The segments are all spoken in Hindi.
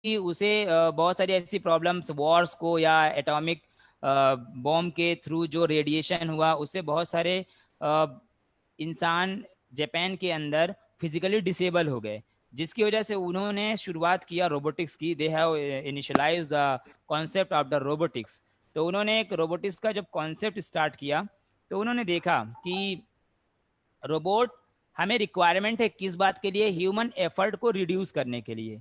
कि उसे बहुत सारी ऐसी प्रॉब्लम्स, वॉर्स को या एटॉमिक बॉम्ब के थ्रू जो रेडिएशन हुआ उससे बहुत सारे इंसान जापान के अंदर फिजिकली डिसेबल हो गए, जिसकी वजह से उन्होंने शुरुआत किया रोबोटिक्स की। They have initialize the concept of the robotics. तो उन्होंने एक रोबोटिक्स का जब कॉन्सेप्ट स्टार्ट किया तो उन्होंने देखा कि रोबोट हमें रिक्वायरमेंट है किस बात के लिए, ह्यूमन एफर्ट को रिड्यूस करने के लिए।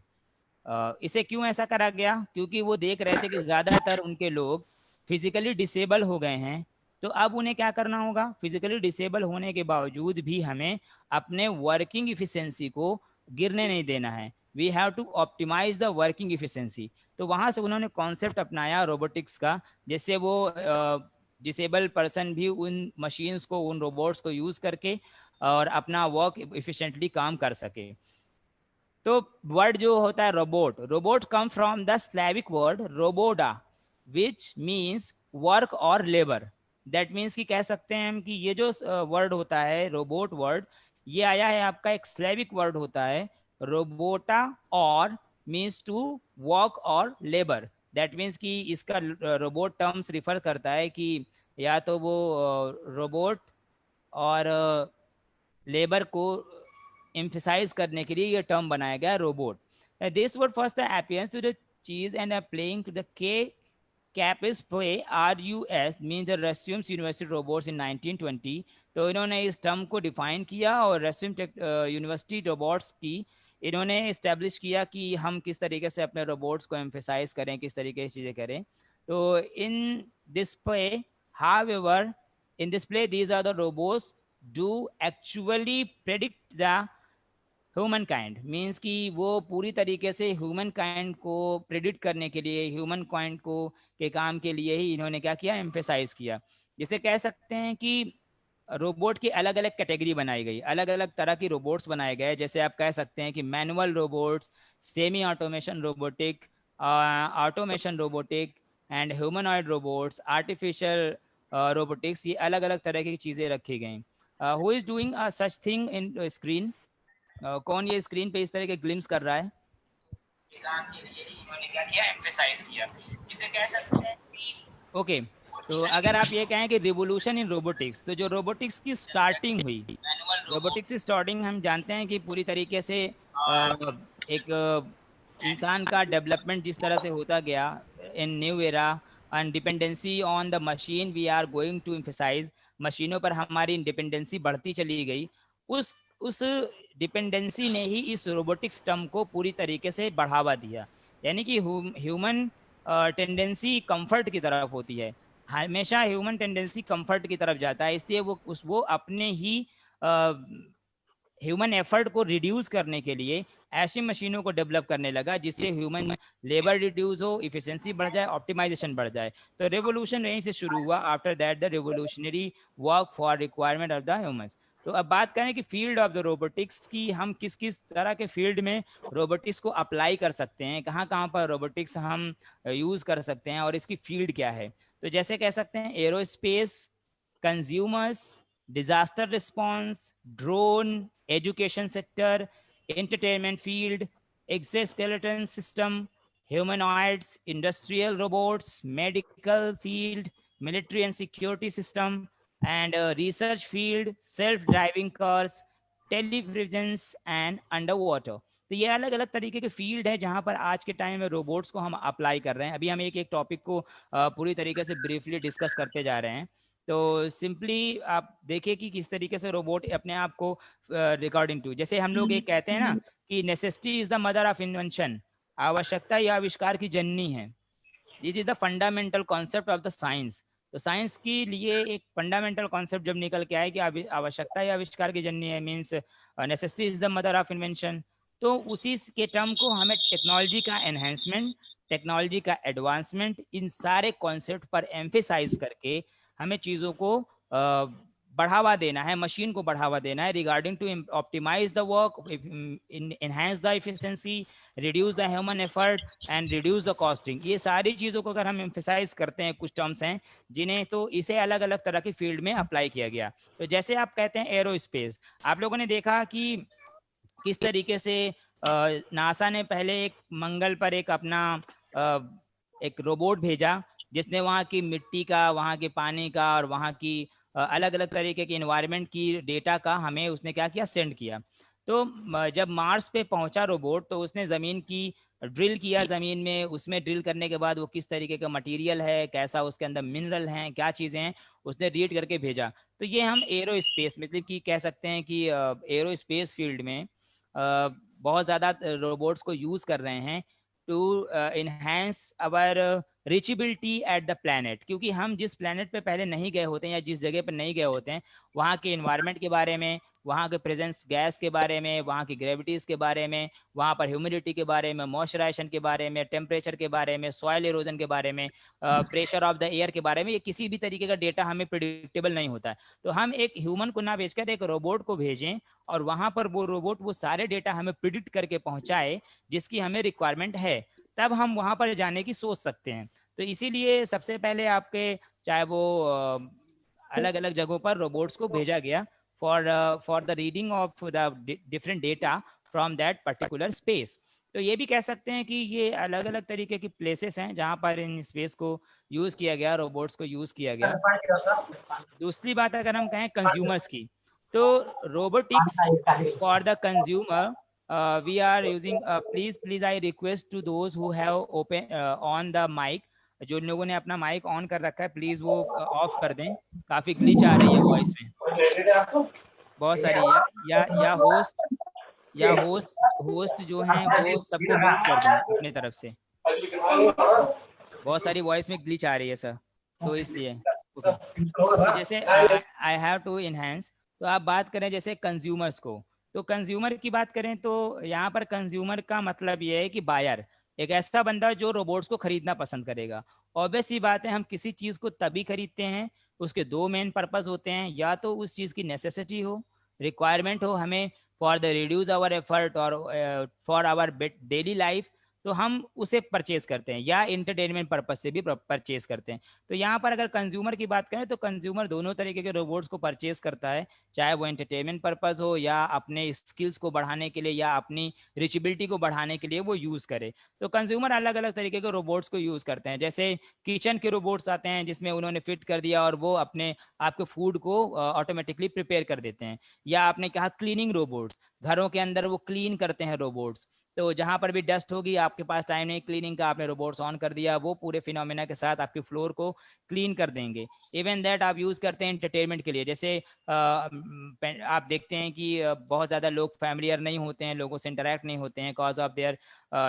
इसे क्यों ऐसा करा गया, क्योंकि वो देख रहे थे कि ज़्यादातर उनके लोग फिजिकली डिसेबल हो गए हैं। तो अब उन्हें क्या करना होगा, फिजिकली डिसेबल होने के बावजूद भी हमें अपने वर्किंग इफिशिएंसी को गिरने नहीं देना है। We have to optimize the working efficiency. तो वहाँ से उन्होंने कॉन्सेप्ट अपनाया रोबोटिक्स का, जिससे वो डिसेबल पर्सन भी उन मशीन्स को, उन रोबोट्स को यूज़ करके और अपना वर्क इफिशिएंटली काम कर सके। तो वर्ड जो होता है robot, robot come from the Slavic word robota which means work और लेबर। दैट मीन्स कि कह सकते हैं हम कि ये जो वर्ड होता है रोबोट वर्ड, ये आया है आपका एक स्लैविक वर्ड होता है रोबोटा, और मीन्स टू वर्क और लेबर। दैट मीन्स कि इसका रोबोट टर्म्स रिफर करता है कि या तो वो रोबोट और लेबर को emphasize करने के लिए ये टर्म बनाया गया robot. This word first appearance to the cheese and playing to the K Capek's play RUS mean the Rossum's university robots in 1920। तो इन्होंने इस टर्म को डिफाइन किया और रशियम यूनिवर्सिटी रोबोट्स की इन्होंने इस्टेब्लिश किया कि हम किस तरीके से अपने रोबोट्स को एम्फेसाइज करें, किस तरीके से चीज़ें करें। तो in this play, however, in this play these are the robots do actually predict the human kind, means कि वो पूरी तरीके से ह्यूमन काइंड को प्रेडिक्ट करने के लिए, ह्यूमन काइंड को के काम के लिए ही इन्होंने क्या किया, एम्फेसाइज किया। जिसे कह सकते हैं कि रोबोट की अलग अलग कैटेगरी बनाई गई, अलग अलग तरह की रोबोट्स बनाए गए। जैसे आप कह सकते हैं कि manual robots, semi automation robotic, automation robotic and humanoid robots, artificial robotics, ये अलग अलग तरह की चीज़ें रखी गई। Who is doing such thing in screen? कौन ये स्क्रीन पे इस तरह के ग्लिम्स कर रहा है? काम के लिए ही इन्होंने क्या किया, एम्फेसाइज किया। इसे कह सकते हैं कि ओके। तो अगर आप ये कहें कि रिवोल्यूशन इन रोबोटिक्स, तो जो रोबोटिक्स की स्टार्टिंग हुई, रोबोटिक्स की स्टार्टिंग हम जानते हैं कि पूरी तरीके से एक इंसान का डेवलपमेंट जिस तरह से होता गया in new era and dependency on the machine we are going to emphasise, मशीनों पर हमारी इंडिपेंडेंसी बढ़ती चली गई। उस डिपेंडेंसी ने ही इस रोबोटिक्स टर्म को पूरी तरीके से बढ़ावा दिया। यानी कि ह्यूमन टेंडेंसी कंफर्ट की तरफ होती है, हमेशा ह्यूमन टेंडेंसी कंफर्ट की तरफ जाता है, इसलिए वो अपने ही ह्यूमन एफर्ट को रिड्यूस करने के लिए ऐसी मशीनों को डेवलप करने लगा जिससे ह्यूमन लेबर रिड्यूस हो, इफिशिएंसी बढ़ जाए, ऑप्टिमाइजेशन बढ़ जाए। तो रेवोल्यूशन यहीं से शुरू हुआ। After that the revolutionary work for requirement of the humans. तो अब बात करें कि फील्ड ऑफ द रोबोटिक्स की, हम किस किस तरह के फील्ड में रोबोटिक्स को अप्लाई कर सकते हैं, कहाँ कहाँ पर रोबोटिक्स हम यूज़ कर सकते हैं और इसकी फील्ड क्या है। तो जैसे कह सकते हैं aerospace, consumers, disaster response, drone, education sector, entertainment field, exoskeleton system, humanoids, industrial robots, medical field, military and security system, and research field, self-driving cars, televisions and underwater। तो ये अलग अलग तरीके के फील्ड है जहां पर आज के टाइम में रोबोट्स को हम अप्लाई कर रहे हैं। अभी हम एक एक टॉपिक को पूरी तरीके से ब्रीफली डिस्कस करते जा रहे हैं। तो सिंपली आप देखिए कि किस तरीके से रोबोट अपने आप को रिकॉर्डिंग टू, जैसे हम लोग एक कहते हैं ना कि necessity is the mother of invention, आवश्यकता या आविष्कार की जननी है। This is the fundamental concept of the science. तो साइंस के लिए एक फंडामेंटल कॉन्सेप्ट जब निकल के आए कि आवश्यकता या आविष्कार की जननी है, means necessity is the mother of invention, तो उसी के टर्म को हमें टेक्नोलॉजी का एनहेंसमेंट, टेक्नोलॉजी का एडवांसमेंट, इन सारे कॉन्सेप्ट पर एम्फेसाइज करके हमें चीज़ों को बढ़ावा देना है, मशीन को बढ़ावा देना है regarding to optimize the work, enhance the efficiency, reduce the human effort and reduce the costing. ये सारी चीज़ों को अगर हम एम्फेसाइज करते हैं, कुछ टर्म्स हैं जिन्हें, तो इसे अलग अलग तरह की फील्ड में अप्लाई किया गया। तो जैसे आप कहते हैं एरोस्पेस, आप लोगों ने देखा कि किस तरीके से नासा ने पहले एक मंगल पर एक अपना एक रोबोट भेजा, जिसने वहाँ की मिट्टी का, वहाँ के पानी का और वहाँ की अलग अलग तरीके के इन्वायरमेंट की डेटा का हमें उसने क्या किया, सेंड किया। तो जब मार्स पे पहुंचा रोबोट, तो उसने ज़मीन की ड्रिल किया, ज़मीन में उसमें ड्रिल करने के बाद वो किस तरीके का मटेरियल है, कैसा उसके अंदर मिनरल हैं, क्या चीज़ें हैं, उसने रीड करके भेजा। तो ये हम एरो स्पेस मतलब कि कह सकते हैं कि एरो स्पेस फील्ड में बहुत ज़्यादा रोबोट्स को यूज़ कर रहे हैं to enhance our reachability at the planet, क्योंकि हम जिस प्लैनेट पे पहले नहीं गए होते हैं या जिस जगह पर नहीं गए होते हैं, वहाँ के इन्वायरमेंट के बारे में, वहाँ के प्रेजेंस गैस के बारे में, वहाँ की ग्रेविटीज़ के बारे में, वहाँ पर ह्यूमिडिटी के बारे में, मॉइस्चराइजेशन के बारे में, टेम्परेचर के बारे में, सॉइल इरोजन के बारे में, प्रेशर ऑफ द एयर के बारे में, ये किसी भी तरीके का डेटा हमें प्रिडिक्टेबल नहीं होता है। तो हम एक ह्यूमन को ना भेजकर एक रोबोट को भेजें और वहाँ पर वो रोबोट वो सारे डेटा हमें प्रिडिक्ट करके पहुँचाए जिसकी हमें रिक्वायरमेंट है, तब हम वहाँ पर जाने की सोच सकते हैं। तो इसीलिए सबसे पहले आपके चाहे वो अलग अलग जगहों पर रोबोट्स को भेजा गया for the reading of the different data from that particular space. तो ये भी कह सकते हैं कि ये अलग अलग तरीके की प्लेसेस हैं जहाँ पर इन स्पेस को यूज़ किया गया, रोबोट्स को यूज़ किया गया। दूसरी बात अगर हम कहें कंज्यूमर्स की, तो robotics for the consumer we are using, please I request to those who have open on the mic, जो लोगों ने अपना माइक ऑन कर रखा है प्लीज वो ऑफ कर दें, काफी ग्लिच आ रही है वॉइस में बहुत सारी। या होस्ट जो हैं वो सबको म्यूट कर दें अपने तरफ से, बहुत सारी वॉइस में ग्लिच आ रही है सर, तो इसलिए ओके। तो जैसे आई हैव टू इनहेंस, तो आप बात करें जैसे कंज्यूमर्स को, तो कंज्यूमर की बात करें तो यहाँ पर कंज्यूमर का मतलब ये है कि बायर, एक ऐसा बंदा जो रोबोट्स को खरीदना पसंद करेगा। ऑब्वियस सी बात है, हम किसी चीज़ को तभी खरीदते हैं, उसके दो मेन पर्पस होते हैं, या तो उस चीज़ की नेसेसिटी हो, रिक्वायरमेंट हो हमें for the reduce our effort और फॉर आवर डेली लाइफ, तो हम उसे परचेज करते हैं, या इंटरटेनमेंट पर्पज से भी परचेज करते हैं। तो यहाँ पर अगर कंज्यूमर की बात करें तो कंज्यूमर दोनों तरीके के रोबोट्स को परचेज करता है, चाहे वो एंटरटेनमेंट पर्पज हो या अपने स्किल्स को बढ़ाने के लिए या अपनी रिचेबिलिटी को बढ़ाने के लिए वो यूज़ करे। तो कंज्यूमर अलग अलग तरीके के रोबोट्स को यूज़ करते हैं, जैसे किचन के रोबोट्स आते हैं जिसमें उन्होंने फिट कर दिया और वो अपने आपके फूड को ऑटोमेटिकली प्रिपेयर कर देते हैं। या आपने कहा क्लीनिंग रोबोट्स, घरों के अंदर वो क्लीन करते हैं रोबोट्स, तो जहाँ पर भी डस्ट होगी, आपके पास टाइम नहीं क्लीनिंग का, आपने रोबोट्स ऑन कर दिया, वो पूरे फिनोमेना के साथ आपके फ्लोर को क्लीन कर देंगे। इवन दैट आप यूज़ करते हैं एंटरटेनमेंट के लिए, जैसे आप देखते हैं कि बहुत ज़्यादा लोग फैमिलियर नहीं होते हैं, लोगों से इंटरेक्ट नहीं होते हैं कॉज ऑफ देयर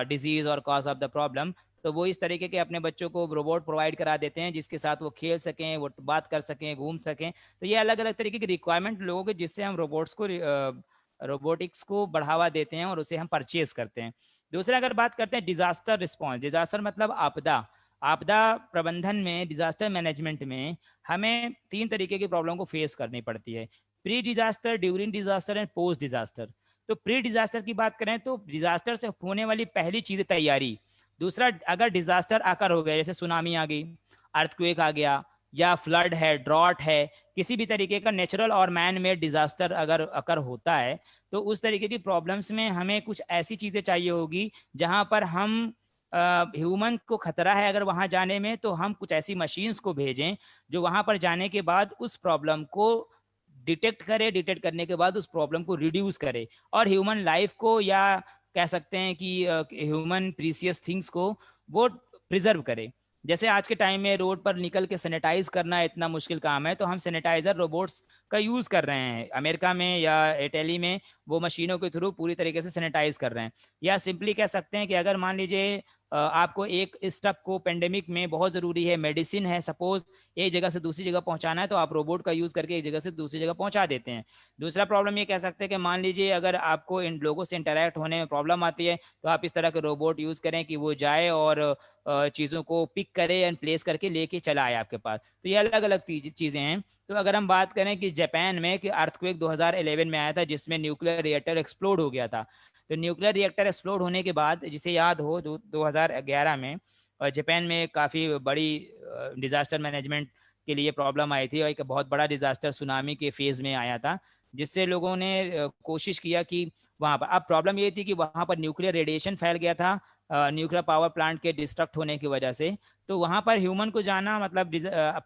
डिजीज़ और कॉज ऑफ द प्रॉब्लम, तो वो इस तरीके के अपने बच्चों को रोबोट प्रोवाइड करा देते हैं जिसके साथ वो खेल सकें, वो बात कर सकें, घूम सकें। तो ये अलग अलग तरीके की रिक्वायरमेंट लोगों के, जिससे हम रोबोट्स को रोबोटिक्स को बढ़ावा देते हैं और उसे हम परचेज करते हैं। दूसरा अगर बात करते हैं डिजास्टर रिस्पॉन्स, डिजास्टर मतलब आपदा, आपदा प्रबंधन में, डिजास्टर मैनेजमेंट में हमें तीन तरीके की प्रॉब्लम को फेस करनी पड़ती है, pre disaster, during disaster and post disaster. तो प्री डिजास्टर की बात करें तो डिजास्टर से होने वाली पहली चीज़ तैयारी। दूसरा, अगर डिजास्टर आकर हो गया, जैसे सुनामी आ गई, अर्थक्वेक आ गया, या फ्लड है, ड्रॉट है, किसी भी तरीके का नेचुरल और मैन मेड डिजास्टर अगर अकर होता है, तो उस तरीके की प्रॉब्लम्स में हमें कुछ ऐसी चीज़ें चाहिए होगी जहां पर हम ह्यूमन को खतरा है अगर वहां जाने में, तो हम कुछ ऐसी मशीन्स को भेजें जो वहां पर जाने के बाद उस प्रॉब्लम को डिटेक्ट करे, डिटेक्ट करने के बाद उस प्रॉब्लम को रिड्यूस करे और ह्यूमन लाइफ को, या कह सकते हैं कि ह्यूमन प्रीसियस थिंग्स को वो प्रिजर्व करे। जैसे आज के टाइम में रोड पर निकल के सैनिटाइज करना इतना मुश्किल काम है, तो हम सैनिटाइजर रोबोट्स का यूज़ कर रहे हैं, अमेरिका में या इटली में वो मशीनों के थ्रू पूरी तरीके से सैनिटाइज कर रहे हैं। या सिंपली कह सकते हैं कि अगर मान लीजिए आपको एक स्टेप को पेंडेमिक में बहुत ज़रूरी है, मेडिसिन है सपोज, एक जगह से दूसरी जगह पहुंचाना है, तो आप रोबोट का यूज़ करके एक जगह से दूसरी जगह पहुंचा देते हैं। दूसरा प्रॉब्लम ये कह सकते हैं कि मान लीजिए अगर आपको इन लोगों से इंटरेक्ट होने में प्रॉब्लम आती है, तो आप इस तरह के रोबोट यूज़ करें कि वो जाए और चीज़ों को पिक करे एंड प्लेस करके लेके चला आए आपके पास। तो ये अलग अलग चीज़ें हैं। तो अगर हम बात करें कि जापान में कि अर्थक्वेक 2011 में आया था जिसमें न्यूक्लियर रिएक्टर एक्सप्लोड हो गया था, तो न्यूक्लियर रिएक्टर एक्सप्लोड होने के बाद, जिसे याद हो 2011 में जापान में काफ़ी बड़ी डिज़ास्टर मैनेजमेंट के लिए प्रॉब्लम आई थी और एक बहुत बड़ा डिज़ास्टर सुनामी के फेज़ में आया था। जिससे लोगों ने कोशिश किया कि वहाँ पर, अब प्रॉब्लम ये थी कि वहाँ पर न्यूक्लियर रेडिएशन फैल गया था न्यूक्लियर पावर प्लांट के डिस्ट्रक्ट होने की वजह से। तो वहाँ पर ह्यूमन को जाना मतलब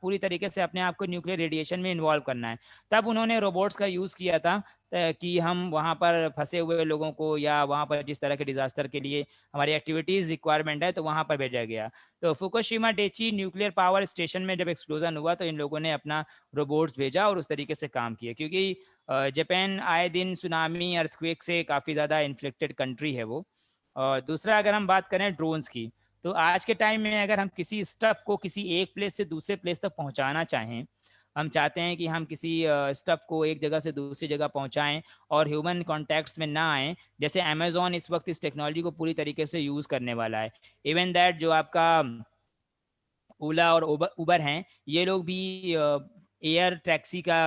पूरी तरीके से अपने आप को न्यूक्लियर रेडिएशन में इन्वॉल्व करना है। तब उन्होंने रोबोट्स का यूज़ किया था कि हम वहाँ पर फंसे हुए लोगों को या वहाँ पर जिस तरह के डिजास्टर के लिए हमारी एक्टिविटीज़ रिक्वायरमेंट है तो वहाँ पर भेजा गया। तो फुकुशिमा डेची न्यूक्लियर पावर स्टेशन में जब एक्सप्लोजन हुआ तो इन लोगों ने अपना रोबोट्स भेजा और उस तरीके से काम किया, क्योंकि जापान आए दिन सुनामी अर्थक्वेक से काफ़ी ज़्यादा इन्फ्लेक्टेड कंट्री है वो। और दूसरा अगर हम बात करें ड्रोन्स की, तो आज के टाइम में अगर हम किसी स्टफ को किसी एक प्लेस से दूसरे प्लेस तक पहुंचाना चाहें, हम चाहते हैं कि हम किसी स्टफ को एक जगह से दूसरी जगह पहुंचाएं और ह्यूमन कॉन्टैक्ट्स में ना आए, जैसे अमेजोन इस वक्त इस टेक्नोलॉजी को पूरी तरीके से यूज़ करने वाला है। इवन दैट जो आपका ओला और उबर हैं, ये लोग भी एयर टैक्सी का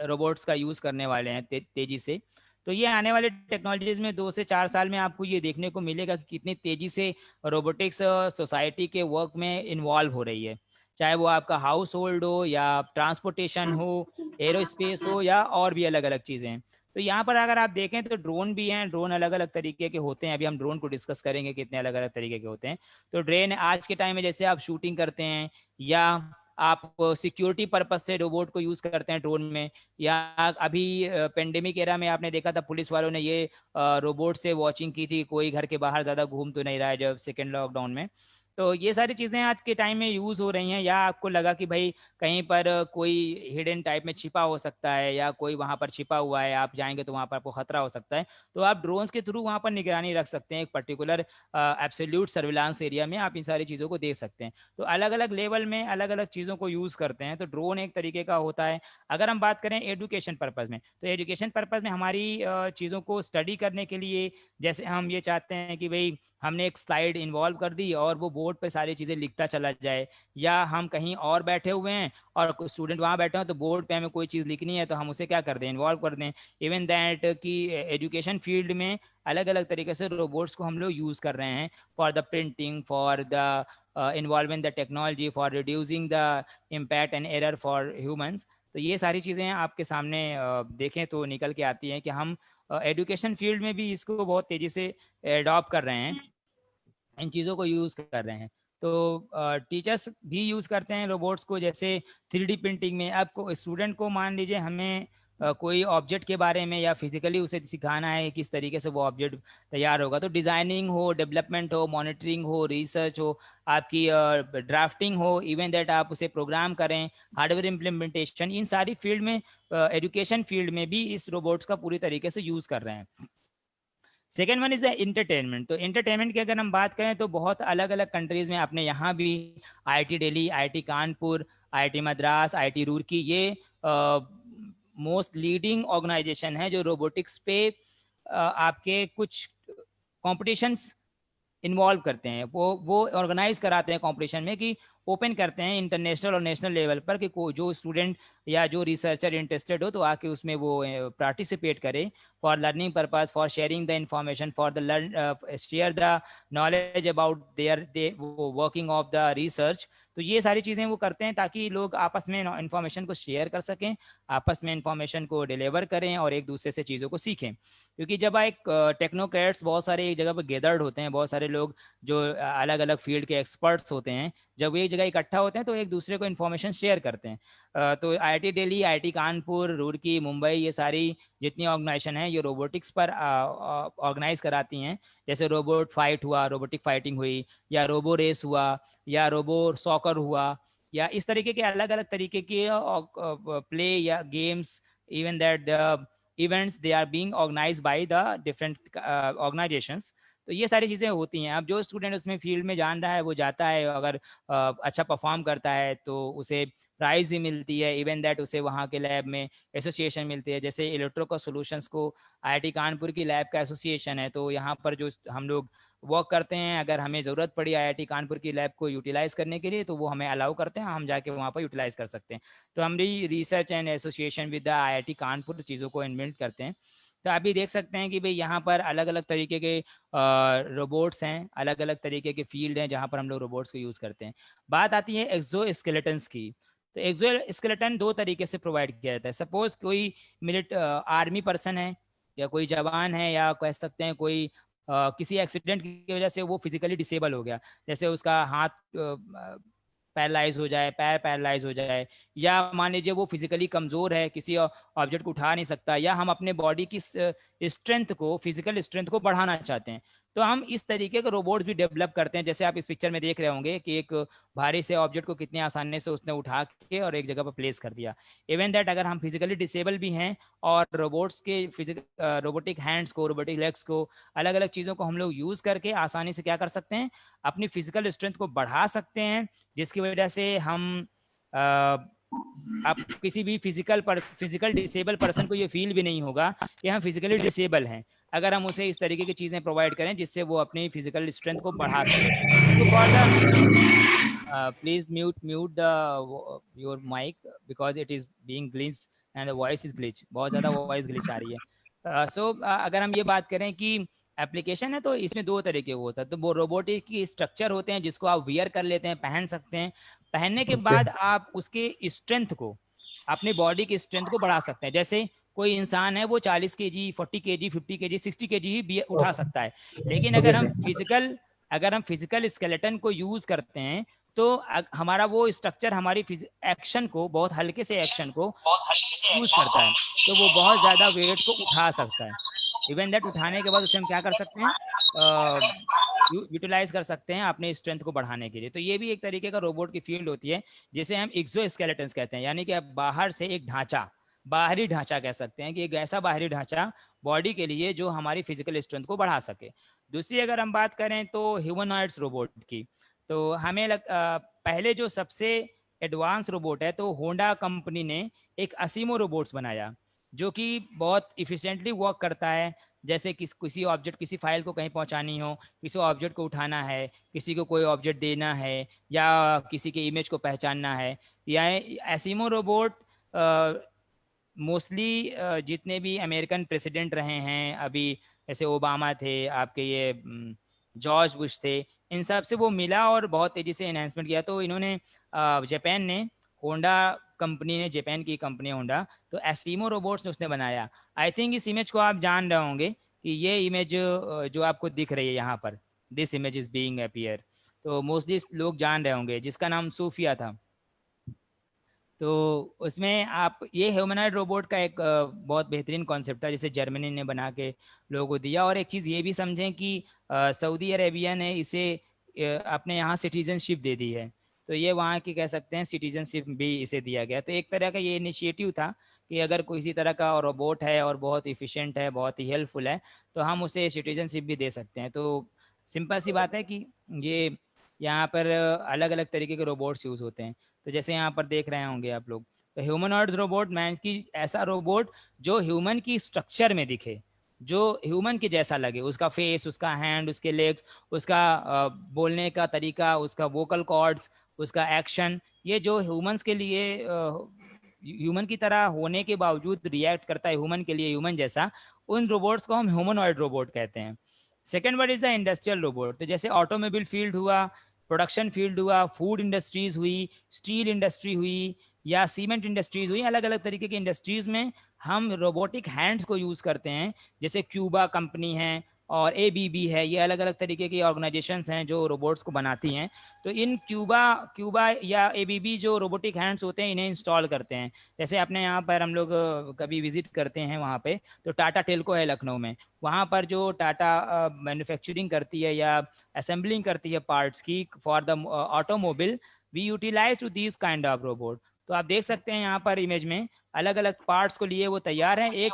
रोबोट्स का यूज़ करने वाले हैं तेज़ी से। तो ये आने वाले टेक्नोलॉजीज में 2 से 4 साल में आपको ये देखने को मिलेगा कि कितनी तेज़ी से रोबोटिक्स सोसाइटी के वर्क में इन्वॉल्व हो रही है, चाहे वो आपका हाउस होल्ड हो या ट्रांसपोर्टेशन हो, एरोस्पेस हो या और भी अलग अलग चीज़ें हैं। तो यहाँ पर अगर आप देखें तो ड्रोन भी हैं, ड्रोन अलग अलग तरीके के होते हैं, अभी हम ड्रोन को डिस्कस करेंगे कितने अलग अलग तरीके के होते हैं। तो ड्रोन आज के टाइम में जैसे आप शूटिंग करते हैं या आप सिक्योरिटी पर्पज से रोबोट को यूज़ करते हैं ड्रोन में, या अभी पेंडेमिक एरा में आपने देखा था पुलिस वालों ने ये रोबोट से वॉचिंग की थी, कोई घर के बाहर ज़्यादा घूम तो नहीं रहा है जब सेकेंड लॉकडाउन में। तो ये सारी चीज़ें आज के टाइम में यूज़ हो रही हैं, या आपको लगा कि भाई कहीं पर कोई हिडन टाइप में छिपा हो सकता है या कोई वहाँ पर छिपा हुआ है, आप जाएंगे तो वहाँ पर आपको खतरा हो सकता है, तो आप ड्रोन्स के थ्रू वहाँ पर निगरानी रख सकते हैं। एक पर्टिकुलर एब्सोल्यूट सर्विलांस एरिया में आप इन सारी चीज़ों को देख सकते हैं। तो अलग अलग लेवल में अलग अलग चीज़ों को यूज़ करते हैं, तो ड्रोन एक तरीके का होता है। अगर हम बात करें एजुकेशन पर्पज़ में, तो एजुकेशन पर्पज़ में हमारी चीज़ों को स्टडी करने के लिए, जैसे हम ये चाहते हैं कि भाई हमने एक स्लाइड इन्वॉल्व कर दी और वो बोर्ड पे सारी चीज़ें लिखता चला जाए, या हम कहीं और बैठे हुए हैं और कुछ स्टूडेंट वहाँ बैठे हो तो बोर्ड पे हमें कोई चीज़ लिखनी है तो हम उसे क्या कर दें, इन्वॉल्व कर दें। इवन दैट कि एजुकेशन फील्ड में अलग अलग तरीके से रोबोट्स को हम लोग यूज़ कर रहे हैं for the printing, for the involving the technology, for reducing the impact and error for humans. तो ये सारी चीज़ें आपके सामने देखें तो निकल के आती हैं कि हम एजुकेशन फील्ड में भी इसको बहुत तेज़ी से अडॉप्ट कर रहे हैं, इन चीज़ों को यूज़ कर रहे हैं। तो टीचर्स भी यूज़ करते हैं रोबोट्स को, जैसे 3D प्रिंटिंग में। अब को स्टूडेंट को मान लीजिए हमें कोई ऑब्जेक्ट के बारे में या फिजिकली उसे सिखाना है किस तरीके से वो ऑब्जेक्ट तैयार होगा, तो डिज़ाइनिंग हो, डेवलपमेंट हो, मॉनिटरिंग हो, रिसर्च हो, आपकी ड्राफ्टिंग हो, इवन दैट आप उसे प्रोग्राम करें, हार्डवेयर इम्प्लीमेंटेशन, इन सारी फील्ड में एजुकेशन फील्ड में भी इस रोबोट्स का पूरी तरीके से यूज़ कर रहे हैं। Second one is the entertainment. तो इंटरटेनमेंट की अगर हम बात करें तो बहुत अलग अलग कंट्रीज में, अपने यहाँ भी IIT Delhi, IIT Kanpur, IIT Madras, IIT Roorkee, ये मोस्ट लीडिंग ऑर्गेनाइजेशन है जो रोबोटिक्स पे आपके कुछ कॉम्पिटिशन्स इन्वॉल्व करते हैं। वो ऑर्गेनाइज कराते हैं कंपटीशन में, कि ओपन करते हैं इंटरनेशनल और नेशनल लेवल पर कि जो स्टूडेंट या जो रिसर्चर इंटरेस्टेड हो तो आके उसमें वो पार्टिसिपेट करे for learning purpose, for sharing the information, for the learn share the knowledge about their working of the research. तो ये सारी चीज़ें वो करते हैं ताकि लोग आपस में इंफॉर्मेशन को शेयर कर सकें, आपस में इंफॉर्मेशन को डिलीवर करें और एक दूसरे से चीज़ों को सीखें। क्योंकि जब एक टेक्नोक्रेट्स बहुत सारे एक जगह पर गैदर्ड होते हैं, बहुत सारे लोग जो अलग अलग फील्ड के एक्सपर्ट्स होते हैं, जब एक जगह इकट्ठा होते हैं तो एक दूसरे को इन्फॉर्मेशन शेयर करते हैं। तो आईआईटी दिल्ली, आईआईटी कानपुर, रुड़की, मुंबई, ये सारी जितनी ऑर्गेनाइजेशन है ये रोबोटिक्स पर ऑर्गेनाइज कराती हैं। जैसे रोबोट फाइट हुआ, रोबोटिक फाइटिंग हुई, या रोबो रेस हुआ, या रोबो सॉकर हुआ, या इस तरीके के अलग अलग तरीके के प्ले या games, even that the events they are being organized by the different organizations। तो ये सारी चीज़ें होती हैं। अब जो स्टूडेंट उसमें फील्ड में जान रहा है वो जाता है, अगर अच्छा परफॉर्म करता है तो उसे प्राइज़ भी मिलती है, इवन दैट उसे वहाँ के लैब में एसोसिएशन मिलती है। जैसे इलेक्ट्रिकल सॉल्यूशंस को आईआईटी कानपुर की लैब का एसोसिएशन है, तो यहाँ पर जो हम लोग वर्क करते हैं, अगर हमें ज़रूरत पड़ी आईआईटी कानपुर की लैब को यूटिलाइज़ करने के लिए तो वो हमें अलाउ करते हैं, हम जाके वहाँ पर यूटिलाइज़ कर सकते हैं। तो हम research and association with the IIT Kanpur चीज़ों को इन्वेंट करते हैं। तो अभी देख सकते हैं कि भाई यहाँ पर अलग अलग तरीके के रोबोट्स हैं, अलग अलग तरीके के फील्ड हैं जहाँ पर हम लोग रोबोट्स को यूज़ करते हैं। बात आती है एक्सो स्केलेटन्स की। तो एक्सोस्केलेटन दो तरीके से प्रोवाइड किया जाता है। सपोज कोई आर्मी पर्सन है या कोई जवान है या कह सकते हैं कोई किसी एक्सीडेंट की वजह से वो फिजिकली डिसेबल हो गया, जैसे उसका हाथ पैरालाइज हो जाए, पैर पैरालाइज हो जाए, या मान लीजिए वो फिजिकली कमजोर है, किसी ऑब्जेक्ट को उठा नहीं सकता, या हम अपने बॉडी की स्ट्रेंथ को, फिजिकल स्ट्रेंथ को बढ़ाना चाहते हैं, तो हम इस तरीके के रोबोट भी डेवलप करते हैं। जैसे आप इस पिक्चर में देख रहे होंगे कि एक भारी से ऑब्जेक्ट को कितनी आसानी से उसने उठा के और एक जगह पर प्लेस कर दिया। इवन दैट अगर हम फिजिकली डिसेबल भी हैं और रोबोट्स के रोबोटिक हैंड्स को, रोबोटिक लेग्स को, अलग अलग चीज़ों को हम लोग यूज़ करके आसानी से क्या कर सकते हैं, अपनी फिजिकल स्ट्रेंथ को बढ़ा सकते हैं, जिसकी वजह से हम आप किसी भी फिजिकल डिसेबल पर्सन को ये फील भी नहीं होगा कि हम फिजिकली डिसेबल हैं, अगर हम उसे इस तरीके की चीज़ें प्रोवाइड करें जिससे वो अपनी फिजिकल स्ट्रेंथ को बढ़ा सके। तो for the please mute the your mic because it is being glitch and the voice is glitch, बहुत ज़्यादा वॉइस ग्लिच आ रही है। सो अगर हम ये बात करें कि एप्लीकेशन है तो इसमें दो तरीके होता है। तो वो रोबोटिक की स्ट्रक्चर होते हैं जिसको आप वियर कर लेते हैं, पहन सकते हैं, पहनने के बाद आप उसके स्ट्रेंथ को, अपनी बॉडी की स्ट्रेंथ को बढ़ा सकते हैं। जैसे कोई इंसान है वो 40 केजी, 40 केजी, 50 केजी, 60 केजी ही उठा सकता है, लेकिन अगर हम फिजिकल स्केलेटन को यूज करते हैं तो हमारा वो स्ट्रक्चर हमारी एक्शन को, बहुत हल्के से एक्शन को यूज करता है, तो वो बहुत ज़्यादा वेट को उठा सकता है। इवन दैट उठाने के बाद उसे हम क्या कर सकते हैं, यूटिलाइज कर सकते हैं अपने स्ट्रेंथ को बढ़ाने के लिए। तो ये भी एक तरीके का रोबोट की फील्ड होती है जिसे हम एक्सोस्केलेटन्स कहते हैं, यानी कि आप बाहर से एक ढांचा, बाहरी ढांचा कह सकते हैं कि एक ऐसा बाहरी ढांचा बॉडी के लिए जो हमारी फिजिकल स्ट्रेंथ को बढ़ा सके। दूसरी अगर हम बात करें तो ह्यूमनॉइड्स रोबोट की, तो पहले जो सबसे एडवांस रोबोट है तो होंडा कंपनी ने एक असीमो रोबोट्स बनाया जो कि बहुत इफिशिएंटली वर्क करता है। जैसे किसी ऑब्जेक्ट, किसी फाइल को कहीं पहुंचानी हो, किसी ऑब्जेक्ट को उठाना है, किसी को कोई ऑब्जेक्ट देना है, या किसी के इमेज को पहचानना है, या एसीमो रोबोट मोस्टली जितने भी अमेरिकन प्रेसिडेंट रहे हैं अभी, जैसे ओबामा थे, आपके ये जॉर्ज बुश थे, इन सब से वो मिला और बहुत तेज़ी से एनहेंसमेंट किया। तो इन्होंने जापान ने, होंडा कंपनी ने, जापान की कंपनी होंडा, तो एसीमो रोबोट्स ने उसने बनाया। आई थिंक इस इमेज को आप जान रहे होंगे कि ये इमेज जो आपको दिख रही है यहाँ पर, this image is being appear, तो मोस्टली लोग जान रहे होंगे, जिसका नाम सूफिया था। तो उसमें आप, ये ह्यूमनॉइड रोबोट का एक बहुत बेहतरीन कॉन्सेप्ट था जिसे जर्मनी ने बना के लोगों को दिया। और एक चीज़ ये भी समझें कि सऊदी अरेबिया ने इसे अपने यहाँ सिटीजनशिप दे दी है, तो ये वहाँ की कह सकते हैं सिटीजनशिप भी इसे दिया गया। तो एक तरह का ये इनिशिएटिव था कि अगर किसी तरह का रोबोट है और बहुत इफ़िशिएंट है, बहुत ही हेल्पफुल है, तो हम उसे सिटीजनशिप भी दे सकते हैं। तो सिंपल सी बात है कि ये यहाँ पर अलग अलग तरीके के रोबोट्स यूज़ होते हैं। तो जैसे यहाँ पर देख रहे होंगे आप लोग, तो ह्यूमनॉइड्स रोबोट मैन की, ऐसा रोबोट जो ह्यूमन की स्ट्रक्चर में दिखे, जो ह्यूमन के जैसा लगे, उसका फेस, उसका हैंड, उसके लेग्स, उसका बोलने का तरीका, उसका वोकल कॉर्ड्स, उसका एक्शन, ये जो ह्यूमंस के लिए ह्यूमन की तरह होने के बावजूद रिएक्ट करता है ह्यूमन के लिए, ह्यूमन जैसा, उन रोबोट्स को हम ह्यूमनॉइड रोबोट कहते हैं। Second word is the industrial robot. तो जैसे ऑटोमोबाइल फील्ड हुआ, प्रोडक्शन फील्ड हुआ, फूड इंडस्ट्रीज हुई, स्टील इंडस्ट्री हुई, या सीमेंट इंडस्ट्रीज हुई, अलग अलग तरीके की इंडस्ट्रीज में हम रोबोटिक हैंड्स को यूज़ करते हैं। जैसे क्यूबा कंपनी है और एबीबी है, ये अलग अलग तरीके की ऑर्गेनाइजेशंस हैं जो रोबोट्स को बनाती हैं। तो इन क्यूबा या एबीबी जो रोबोटिक हैंड्स होते हैं, इन्हें इंस्टॉल करते हैं। जैसे अपने यहाँ पर हम लोग कभी विजिट करते हैं वहाँ पे, तो टाटा टेल्को है लखनऊ में, वहाँ पर जो टाटा मैन्युफैक्चरिंग करती है या असेंबलिंग करती है पार्ट्स की for the automobile, we utilize to this kind of robot. तो आप देख सकते हैं यहाँ पर इमेज में अलग अलग पार्ट्स को लिए वो तैयार हैं। एक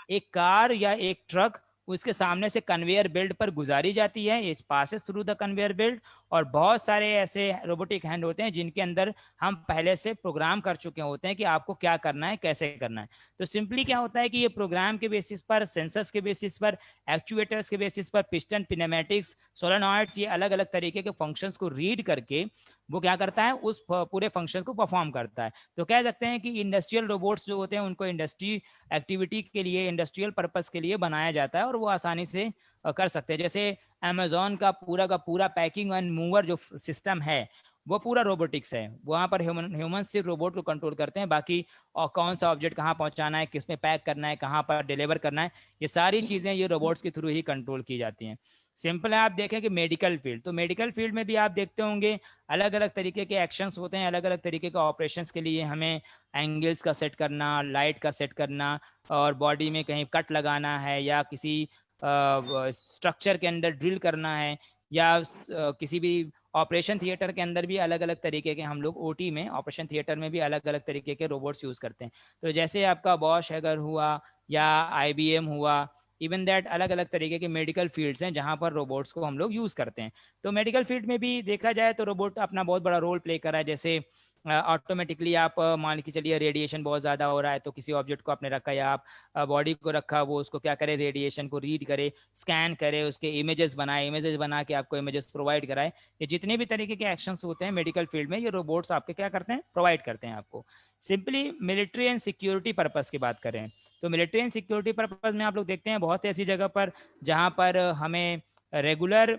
एक कार या एक ट्रक उसके सामने से कन्वेयर बेल्ट पर गुजारी जाती है, it passes through the conveyor belt. और बहुत सारे ऐसे रोबोटिक हैंड होते हैं जिनके अंदर हम पहले से प्रोग्राम कर चुके होते हैं कि आपको क्या करना है, कैसे करना है। तो सिंपली क्या होता है कि ये प्रोग्राम के बेसिस पर, सेंसर्स के बेसिस पर, एक्चुएटर्स के बेसिस पर, पिस्टन, पिनेमेटिक्स, सोलेनॉइड्स, ये अलग अलग तरीके के फंक्शंस को रीड करके वो क्या करता है, उस पूरे फंक्शन को परफॉर्म करता है। तो कह सकते हैं कि इंडस्ट्रियल रोबोट्स जो होते हैं उनको इंडस्ट्री एक्टिविटी के लिए, इंडस्ट्रियल पर्पस के लिए बनाया जाता है और वो आसानी से कर सकते हैं। जैसे अमेजोन का पूरा पैकिंग एंड मूवर जो सिस्टम है, वो पूरा रोबोटिक्स है। वहाँ पर ह्यूमन सिर्फ रोबोट को कंट्रोल करते हैं, बाकी और कौन सा ऑब्जेक्ट कहाँ पहुँचाना है, किस में पैक करना है, कहाँ पर डिलीवर करना है, ये सारी चीज़ें ये रोबोट्स के थ्रू ही कंट्रोल की जाती हैं। सिंपल है, आप देखें कि मेडिकल फील्ड, तो मेडिकल फील्ड में भी आप देखते होंगे अलग अलग तरीके के एक्शंस होते हैं, अलग अलग तरीके के ऑपरेशंस के लिए हमें एंगल्स का सेट करना, लाइट का सेट करना, और बॉडी में कहीं कट लगाना है या किसी स्ट्रक्चर के अंदर ड्रिल करना है, या किसी भी ऑपरेशन थिएटर के अंदर भी अलग अलग तरीके के हम लोग ओटी में, ऑपरेशन थिएटर में भी अलग अलग तरीके के रोबोट्स यूज़ करते हैं। तो जैसे आपका बॉश अगर हुआ या आईबीएम हुआ, इवन दैट अलग अलग तरीके के मेडिकल फील्ड्स हैं जहाँ पर रोबोट्स को हम लोग यूज़ करते हैं। तो मेडिकल फील्ड में भी देखा जाए तो रोबोट अपना बहुत बड़ा रोल प्ले कर रहा है। जैसे ऑटोमेटिकली आप मान के चलिए रेडिएशन बहुत ज़्यादा हो रहा है, तो किसी ऑब्जेक्ट को आपने रखा या आप बॉडी को रखा, वो उसको क्या करे, रेडिएशन को रीड करे, स्कैन करे, उसके इमेजेस बना के आपको इमेजेस प्रोवाइड कराए। ये जितने भी तरीके के एक्शंस होते हैं मेडिकल फील्ड में, ये रोबोट्स आपके क्या करते हैं, प्रोवाइड करते हैं आपको। Simply military and security purpose की बात करें तो मिलिट्री एंड सिक्योरिटी पर्पज़ में आप लोग देखते हैं बहुत ऐसी जगह पर जहाँ पर हमें रेगुलर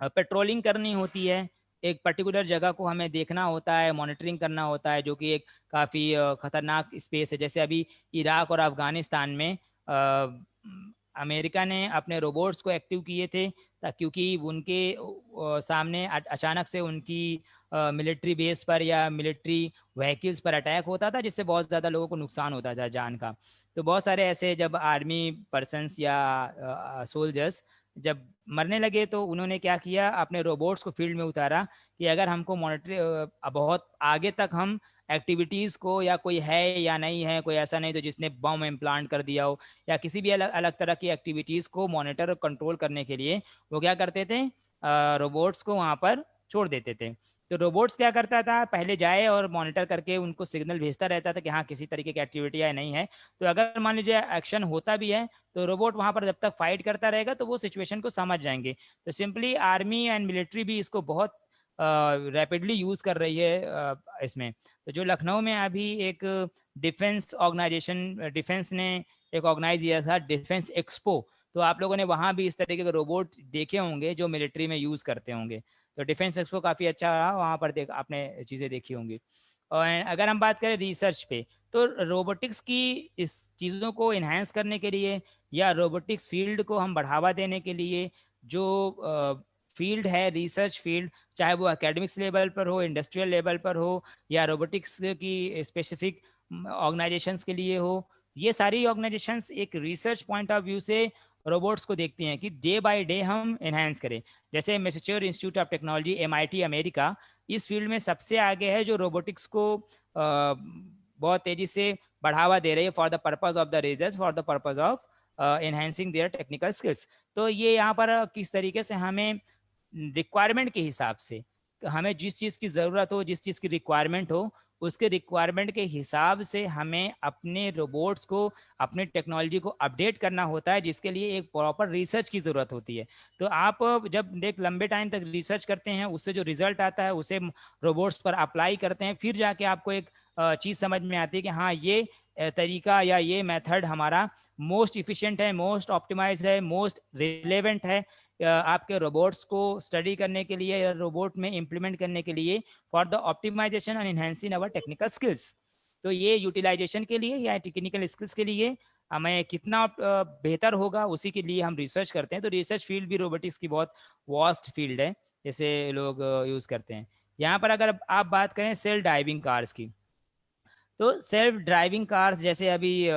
पेट्रोलिंग करनी होती है, एक पर्टिकुलर जगह को हमें देखना होता है, मॉनिटरिंग करना होता है, जो कि एक काफ़ी ख़तरनाक स्पेस है। जैसे अभी इराक और अफ़गानिस्तान में अमेरिका ने अपने रोबोट्स को एक्टिव किए थे, क्योंकि उनके सामने अचानक से उनकी मिलिट्री बेस पर या मिलिट्री व्हीकल्स पर अटैक होता था, जिससे बहुत ज़्यादा लोगों को नुकसान होता था जान का। तो बहुत सारे ऐसे जब आर्मी पर्सन्स या सोल्जर्स जब मरने लगे, तो उन्होंने क्या किया, अपने रोबोट्स को फील्ड में उतारा कि अगर हमको मॉनिटर बहुत आगे तक हम एक्टिविटीज़ को, या कोई है या नहीं है, कोई ऐसा नहीं तो जिसने बम इम्प्लांट कर दिया हो, या किसी भी अलग अलग तरह की एक्टिविटीज़ को मॉनिटर और कंट्रोल करने के लिए वो क्या करते थे, रोबोट्स को वहाँ पर छोड़ देते थे। तो रोबोट्स क्या करता था, पहले जाए और मॉनिटर करके उनको सिग्नल भेजता रहता था कि हाँ किसी तरीके की एक्टिविटी है नहीं है। तो अगर मान लीजिए एक्शन होता भी है, तो रोबोट वहाँ पर जब तक फाइट करता रहेगा तो वो सिचुएशन को समझ जाएंगे। तो सिंपली आर्मी एंड मिलिट्री भी इसको बहुत रैपिडली यूज़ कर रही है इसमें। तो जो लखनऊ में अभी एक डिफेंस ऑर्गेनाइजेशन, डिफेंस ने एक ऑर्गेनाइज किया था डिफेंस एक्सपो, तो आप लोगों ने वहाँ भी इस तरीके के रोबोट देखे होंगे जो मिलिट्री में यूज़ करते होंगे। तो डिफेंस एक्सपो काफ़ी अच्छा रहा, वहाँ पर आपने चीज़ें देखी होंगी। और अगर हम बात करें रिसर्च पे, तो रोबोटिक्स की इस चीज़ों को इन्हांस करने के लिए या रोबोटिक्स फील्ड को हम बढ़ावा देने के लिए जो फील्ड है, रिसर्च फील्ड, चाहे वो एकेडमिक्स लेवल पर हो, इंडस्ट्रियल लेवल पर हो, या रोबोटिक्स की स्पेसिफिक ऑर्गेनाइजेशंस के लिए हो, ये सारी ऑर्गेनाइजेशंस एक रिसर्च पॉइंट ऑफ व्यू से रोबोट्स को देखती हैं कि डे बाय डे हम इन्हांस करें। जैसे Massachusetts institute of technology MIT America इस फील्ड में सबसे आगे है, जो रोबोटिक्स को बहुत तेजी से बढ़ावा दे रही है for the purpose of the research, for the purpose of enhancing their technical skills. तो ये यहाँ पर किस तरीके से हमें रिक्वायरमेंट के हिसाब से, हमें जिस चीज़ की ज़रूरत हो, जिस चीज़ की रिक्वायरमेंट हो, उसके रिक्वायरमेंट के हिसाब से हमें अपने रोबोट्स को, अपने टेक्नोलॉजी को अपडेट करना होता है, जिसके लिए एक प्रॉपर रिसर्च की ज़रूरत होती है। तो आप जब एक लंबे टाइम तक रिसर्च करते हैं, उससे जो रिजल्ट आता है उसे रोबोट्स पर अप्लाई करते हैं, फिर जाके आपको एक चीज़ समझ में आती है कि हाँ ये तरीका या ये मेथड हमारा मोस्ट इफ़िशिएंट है, मोस्ट ऑप्टिमाइज है, मोस्ट रिलेवेंट है आपके रोबोट्स को स्टडी करने के लिए या रोबोट में इम्प्लीमेंट करने के लिए, for the optimization and enhancing our technical skills. तो ये यूटिलाइजेशन के लिए या टेक्निकल स्किल्स के लिए हमें कितना बेहतर होगा, उसी के लिए हम रिसर्च करते हैं। तो रिसर्च फील्ड भी रोबोटिक्स की बहुत वास्ट फील्ड है, जैसे लोग यूज़ करते हैं। यहाँ पर अगर आप बात करें सेल्फ ड्राइविंग कार्स की, तो सेल्फ ड्राइविंग कार्स जैसे अभी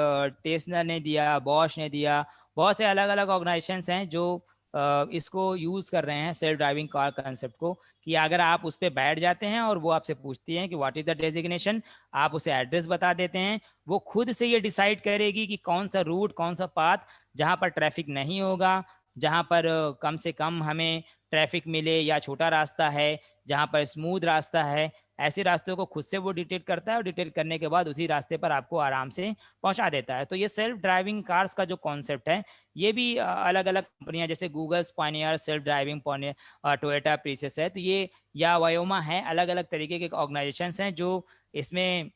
टेस्ला ने दिया, बॉश ने दिया, बहुत से अलग अलग ऑर्गेनाइजेशंस हैं जो इसको यूज़ कर रहे हैं सेल्फ ड्राइविंग कार कंसेप्ट को, कि अगर आप उस पर बैठ जाते हैं और वो आपसे पूछती हैं कि व्हाट इज़ द डेजिग्नेशन, आप उसे एड्रेस बता देते हैं, वो खुद से ये डिसाइड करेगी कि कौन सा रूट, कौन सा पाथ जहाँ पर ट्रैफिक नहीं होगा, जहाँ पर कम से कम हमें ट्रैफिक मिले, या छोटा रास्ता है जहाँ पर स्मूथ रास्ता है, ऐसे रास्तों को खुद से वो डिटेक्ट करता है, और डिटेक्ट करने के बाद उसी रास्ते पर आपको आराम से पहुंचा देता है। तो ये सेल्फ ड्राइविंग कार्स का जो कॉन्सेप्ट है, ये भी अलग अलग कंपनियां जैसे Google pioneer self driving Toyota Prius है, तो ये या वायोमा है, अलग अलग तरीके के ऑर्गेनाइजेशंस हैं जो इसमें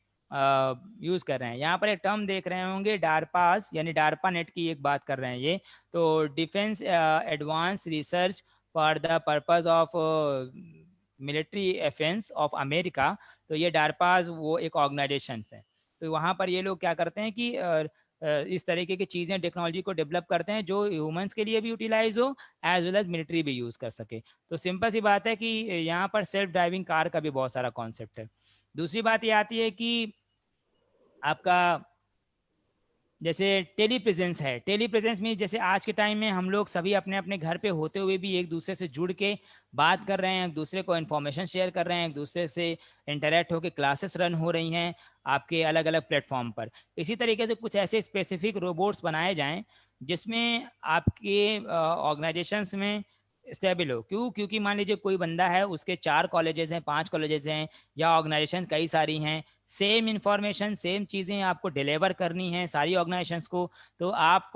यूज़ कर रहे हैं। यहाँ पर एक टर्म देख रहे होंगे डारपास, यानी डारपा नेट की एक बात कर रहे हैं ये, तो defence advance research for the purpose of military offence of America, तो ये डारपाज वो एक ऑर्गेनाइजेशन है। तो वहाँ पर ये लोग क्या करते हैं कि इस तरीके की चीज़ें टेक्नोलॉजी को डेवलप करते हैं जो ह्यूमंस के लिए भी यूटिलाइज हो, एज वेल एज मिलिट्री भी यूज़ कर सके। तो सिंपल सी बात है कि यहाँ पर सेल्फ ड्राइविंग कार का भी बहुत सारा कॉन्सेप्ट है। दूसरी बात ये आती है कि आपका जैसे टेली प्रेजेंस है। टेली प्रेजेंस में जैसे आज के टाइम में हम लोग सभी अपने अपने घर पे होते हुए भी एक दूसरे से जुड़ के बात कर रहे हैं, एक दूसरे को इन्फॉर्मेशन शेयर कर रहे हैं, एक दूसरे से इंटरेक्ट होकर क्लासेस रन हो रही हैं आपके अलग अलग प्लेटफॉर्म पर। इसी तरीके से कुछ ऐसे स्पेसिफिक रोबोट्स बनाए जाएं जिसमें आपके ऑर्गेनाइजेशंस में स्टेबल हो। क्योंकि मान लीजिए कोई बंदा है, उसके 4 कॉलेजेस हैं, 5 कॉलेजेस हैं, या ऑर्गेनाइजेशन कई सारी हैं, सेम इंफॉर्मेशन सेम चीज़ें आपको डिलीवर करनी है सारी ऑर्गेनाइजेशंस को। तो आप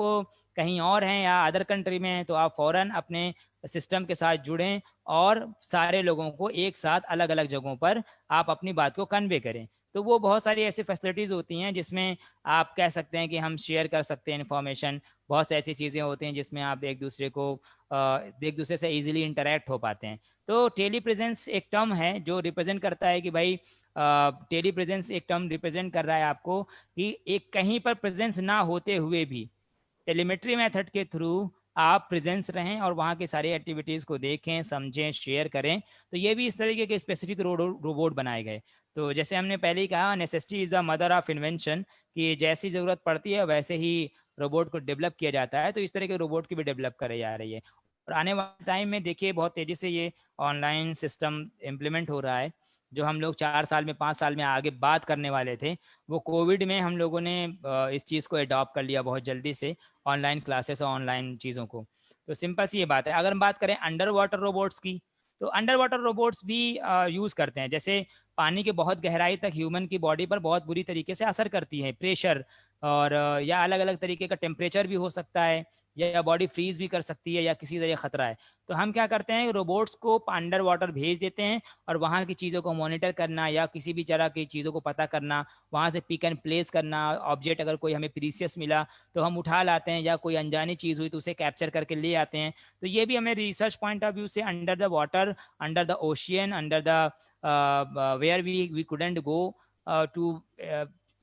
कहीं और हैं या अदर कंट्री में हैं, तो आप फ़ौरन अपने सिस्टम के साथ जुड़ें और सारे लोगों को एक साथ अलग अलग जगहों पर आप अपनी बात को कन्वे करें। तो वो बहुत सारी ऐसी फैसिलिटीज़ होती हैं जिसमें आप कह सकते हैं कि हम शेयर कर सकते हैं इन्फॉर्मेशन। बहुत सी ऐसी चीज़ें होती हैं जिसमें आप एक दूसरे से इजीली इंटरेक्ट हो पाते हैं। तो टेली प्रेजेंस एक टर्म है जो रिप्रेजेंट करता है कि भाई टेली प्रेजेंस एक टर्म रिप्रेजेंट कर रहा है आपको कि एक कहीं पर प्रेजेंस ना होते हुए भी टेलीमेट्री मेथड के थ्रू आप प्रेजेंस रहें और वहाँ की सारी एक्टिविटीज़ को देखें, समझें, शेयर करें। तो ये भी इस तरीके के स्पेसिफिक रोबोट बनाए गए। तो जैसे हमने पहले ही कहा, necessity is the mother of invention, कि जैसी ज़रूरत पड़ती है वैसे ही रोबोट को डेवलप किया जाता है। तो इस तरह के रोबोट की भी डेवलप करी जा रही है। और आने वाले टाइम में देखिए बहुत तेज़ी से ये ऑनलाइन सिस्टम इम्प्लीमेंट हो रहा है। जो हम लोग 4 साल में 5 साल में आगे बात करने वाले थे, वो कोविड में हम लोगों ने इस चीज़ को अडॉप्ट कर लिया बहुत जल्दी से, ऑनलाइन क्लासेस और ऑनलाइन चीज़ों को। तो सिंपल सी ये बात है। अगर हम बात करें अंडर वाटर रोबोट्स की, तो अंडर वाटर रोबोट्स भी यूज़ करते हैं। जैसे पानी के बहुत गहराई तक ह्यूमन की बॉडी पर बहुत बुरी तरीके से असर करती है प्रेशर, और या अलग अलग तरीके का टेम्परेचर भी हो सकता है, या बॉडी फ्रीज भी कर सकती है, या किसी तरह खतरा है। तो हम क्या करते हैं, रोबोट्स को अंडर वाटर भेज देते हैं और वहाँ की चीज़ों को मॉनिटर करना या किसी भी तरह की चीज़ों को पता करना, वहाँ से पिक एंड प्लेस करना, ऑब्जेक्ट अगर कोई हमें प्रीसियस मिला तो हम उठा लाते हैं, या कोई अनजानी चीज़ हुई तो उसे कैप्चर करके ले आते हैं। तो ये भी हमें रिसर्च पॉइंट ऑफ व्यू से under the water, under the ocean, under the where we couldn't go to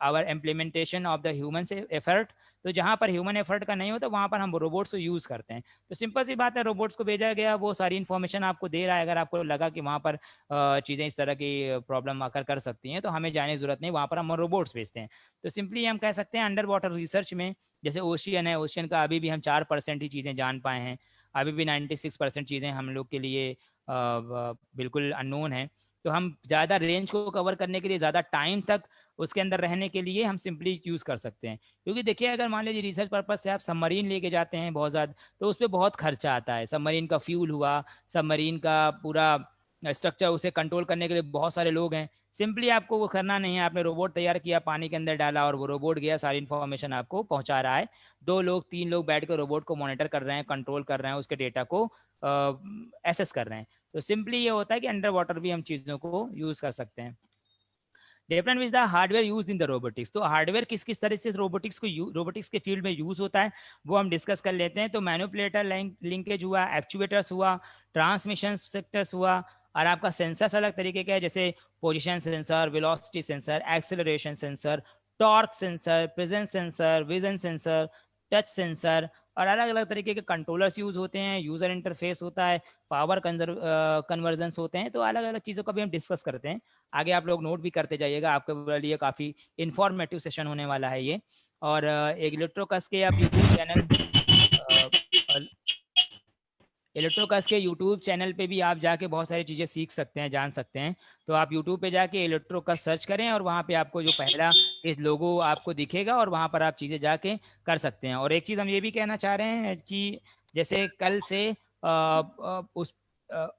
our implementation of the human effort. तो जहाँ पर ह्यूमन एफर्ट का नहीं होता वहाँ पर हम रोबोट्स को यूज़ करते हैं। तो सिंपल सी बात है, रोबोट्स को भेजा गया, वो सारी इन्फॉर्मेशन आपको दे रहा है। अगर आपको लगा कि वहाँ पर चीज़ें इस तरह की प्रॉब्लम आकर कर सकती हैं, तो हमें जाने की ज़रूरत नहीं, वहाँ पर हम रोबोट्स भेजते हैं। तो सिंपली हम कह सकते हैं अंडर वाटर रिसर्च में, जैसे ओशियन है, ओशियन का अभी भी हम 4% ही चीज़ें जान पाए हैं। अभी भी 96% चीज़ें हम लोग के लिए बिल्कुल अननोन है। तो हम ज़्यादा रेंज को कवर करने के लिए, ज़्यादा टाइम तक उसके अंदर रहने के लिए हम सिंपली यूज़ कर सकते हैं। क्योंकि देखिए, अगर मान लीजिए रिसर्च पर्पज़ से आप सबमरीन लेके जाते हैं बहुत ज़्यादा, तो उस पे बहुत खर्चा आता है। सबमरीन का फ्यूल हुआ, सबमरीन का पूरा स्ट्रक्चर, उसे कंट्रोल करने के लिए बहुत सारे लोग हैं। सिंपली आपको वो करना नहीं है, आपने रोबोट तैयार किया, पानी के अंदर डाला और वो रोबोट गया, सारी इन्फॉर्मेशन आपको पहुंचा रहा है। 2 लोग 3 लोग बैठ कर रोबोट को मॉनिटर कर रहे हैं, कंट्रोल कर रहे हैं, उसके डेटा को एसेस कर रहे हैं। तो सिंपली ये होता है कि अंडर वाटर भी हम चीज़ों को यूज़ कर सकते हैं। Different with the hardware use in the robotics. तो हार्डवेयर किस किस तरह से रोबोटिक्स के फील्ड में यूज होता है, वो हम डिस्कस कर लेते हैं। तो मैनिपुलेटर लिंकेज हुआ, एक्चुएटर्स हुआ, ट्रांसमिशन सेक्टर्स हुआ, और आपका सेंसर्स अलग तरीके का है, जैसे position sensor, velocity sensor, acceleration sensor, torque sensor, presence sensor, vision sensor, touch sensor, और अलग अलग तरीके के कंट्रोलर्स यूज होते हैं, यूजर इंटरफेस होता है, पावर कन्वर्जन्स होते हैं। तो अलग अलग चीज़ों का भी हम डिस्कस करते हैं। आगे आप लोग नोट भी करते जाइएगा, आपके लिए काफ़ी इंफॉर्मेटिव सेशन होने वाला है ये। और एक इलेक्ट्रोकस के आप यूट्यूब चैनल इलेक्ट्रोकस के यूट्यूब चैनल पे भी आप जाके बहुत सारी चीज़ें सीख सकते हैं, जान सकते हैं। तो आप यूट्यूब पे जाके इलेक्ट्रोकस सर्च करें और वहाँ पे आपको जो पहला इस लोगो आपको दिखेगा, और वहाँ पर आप चीज़ें जाके कर सकते हैं। और एक चीज़ हम ये भी कहना चाह रहे हैं कि जैसे कल से उस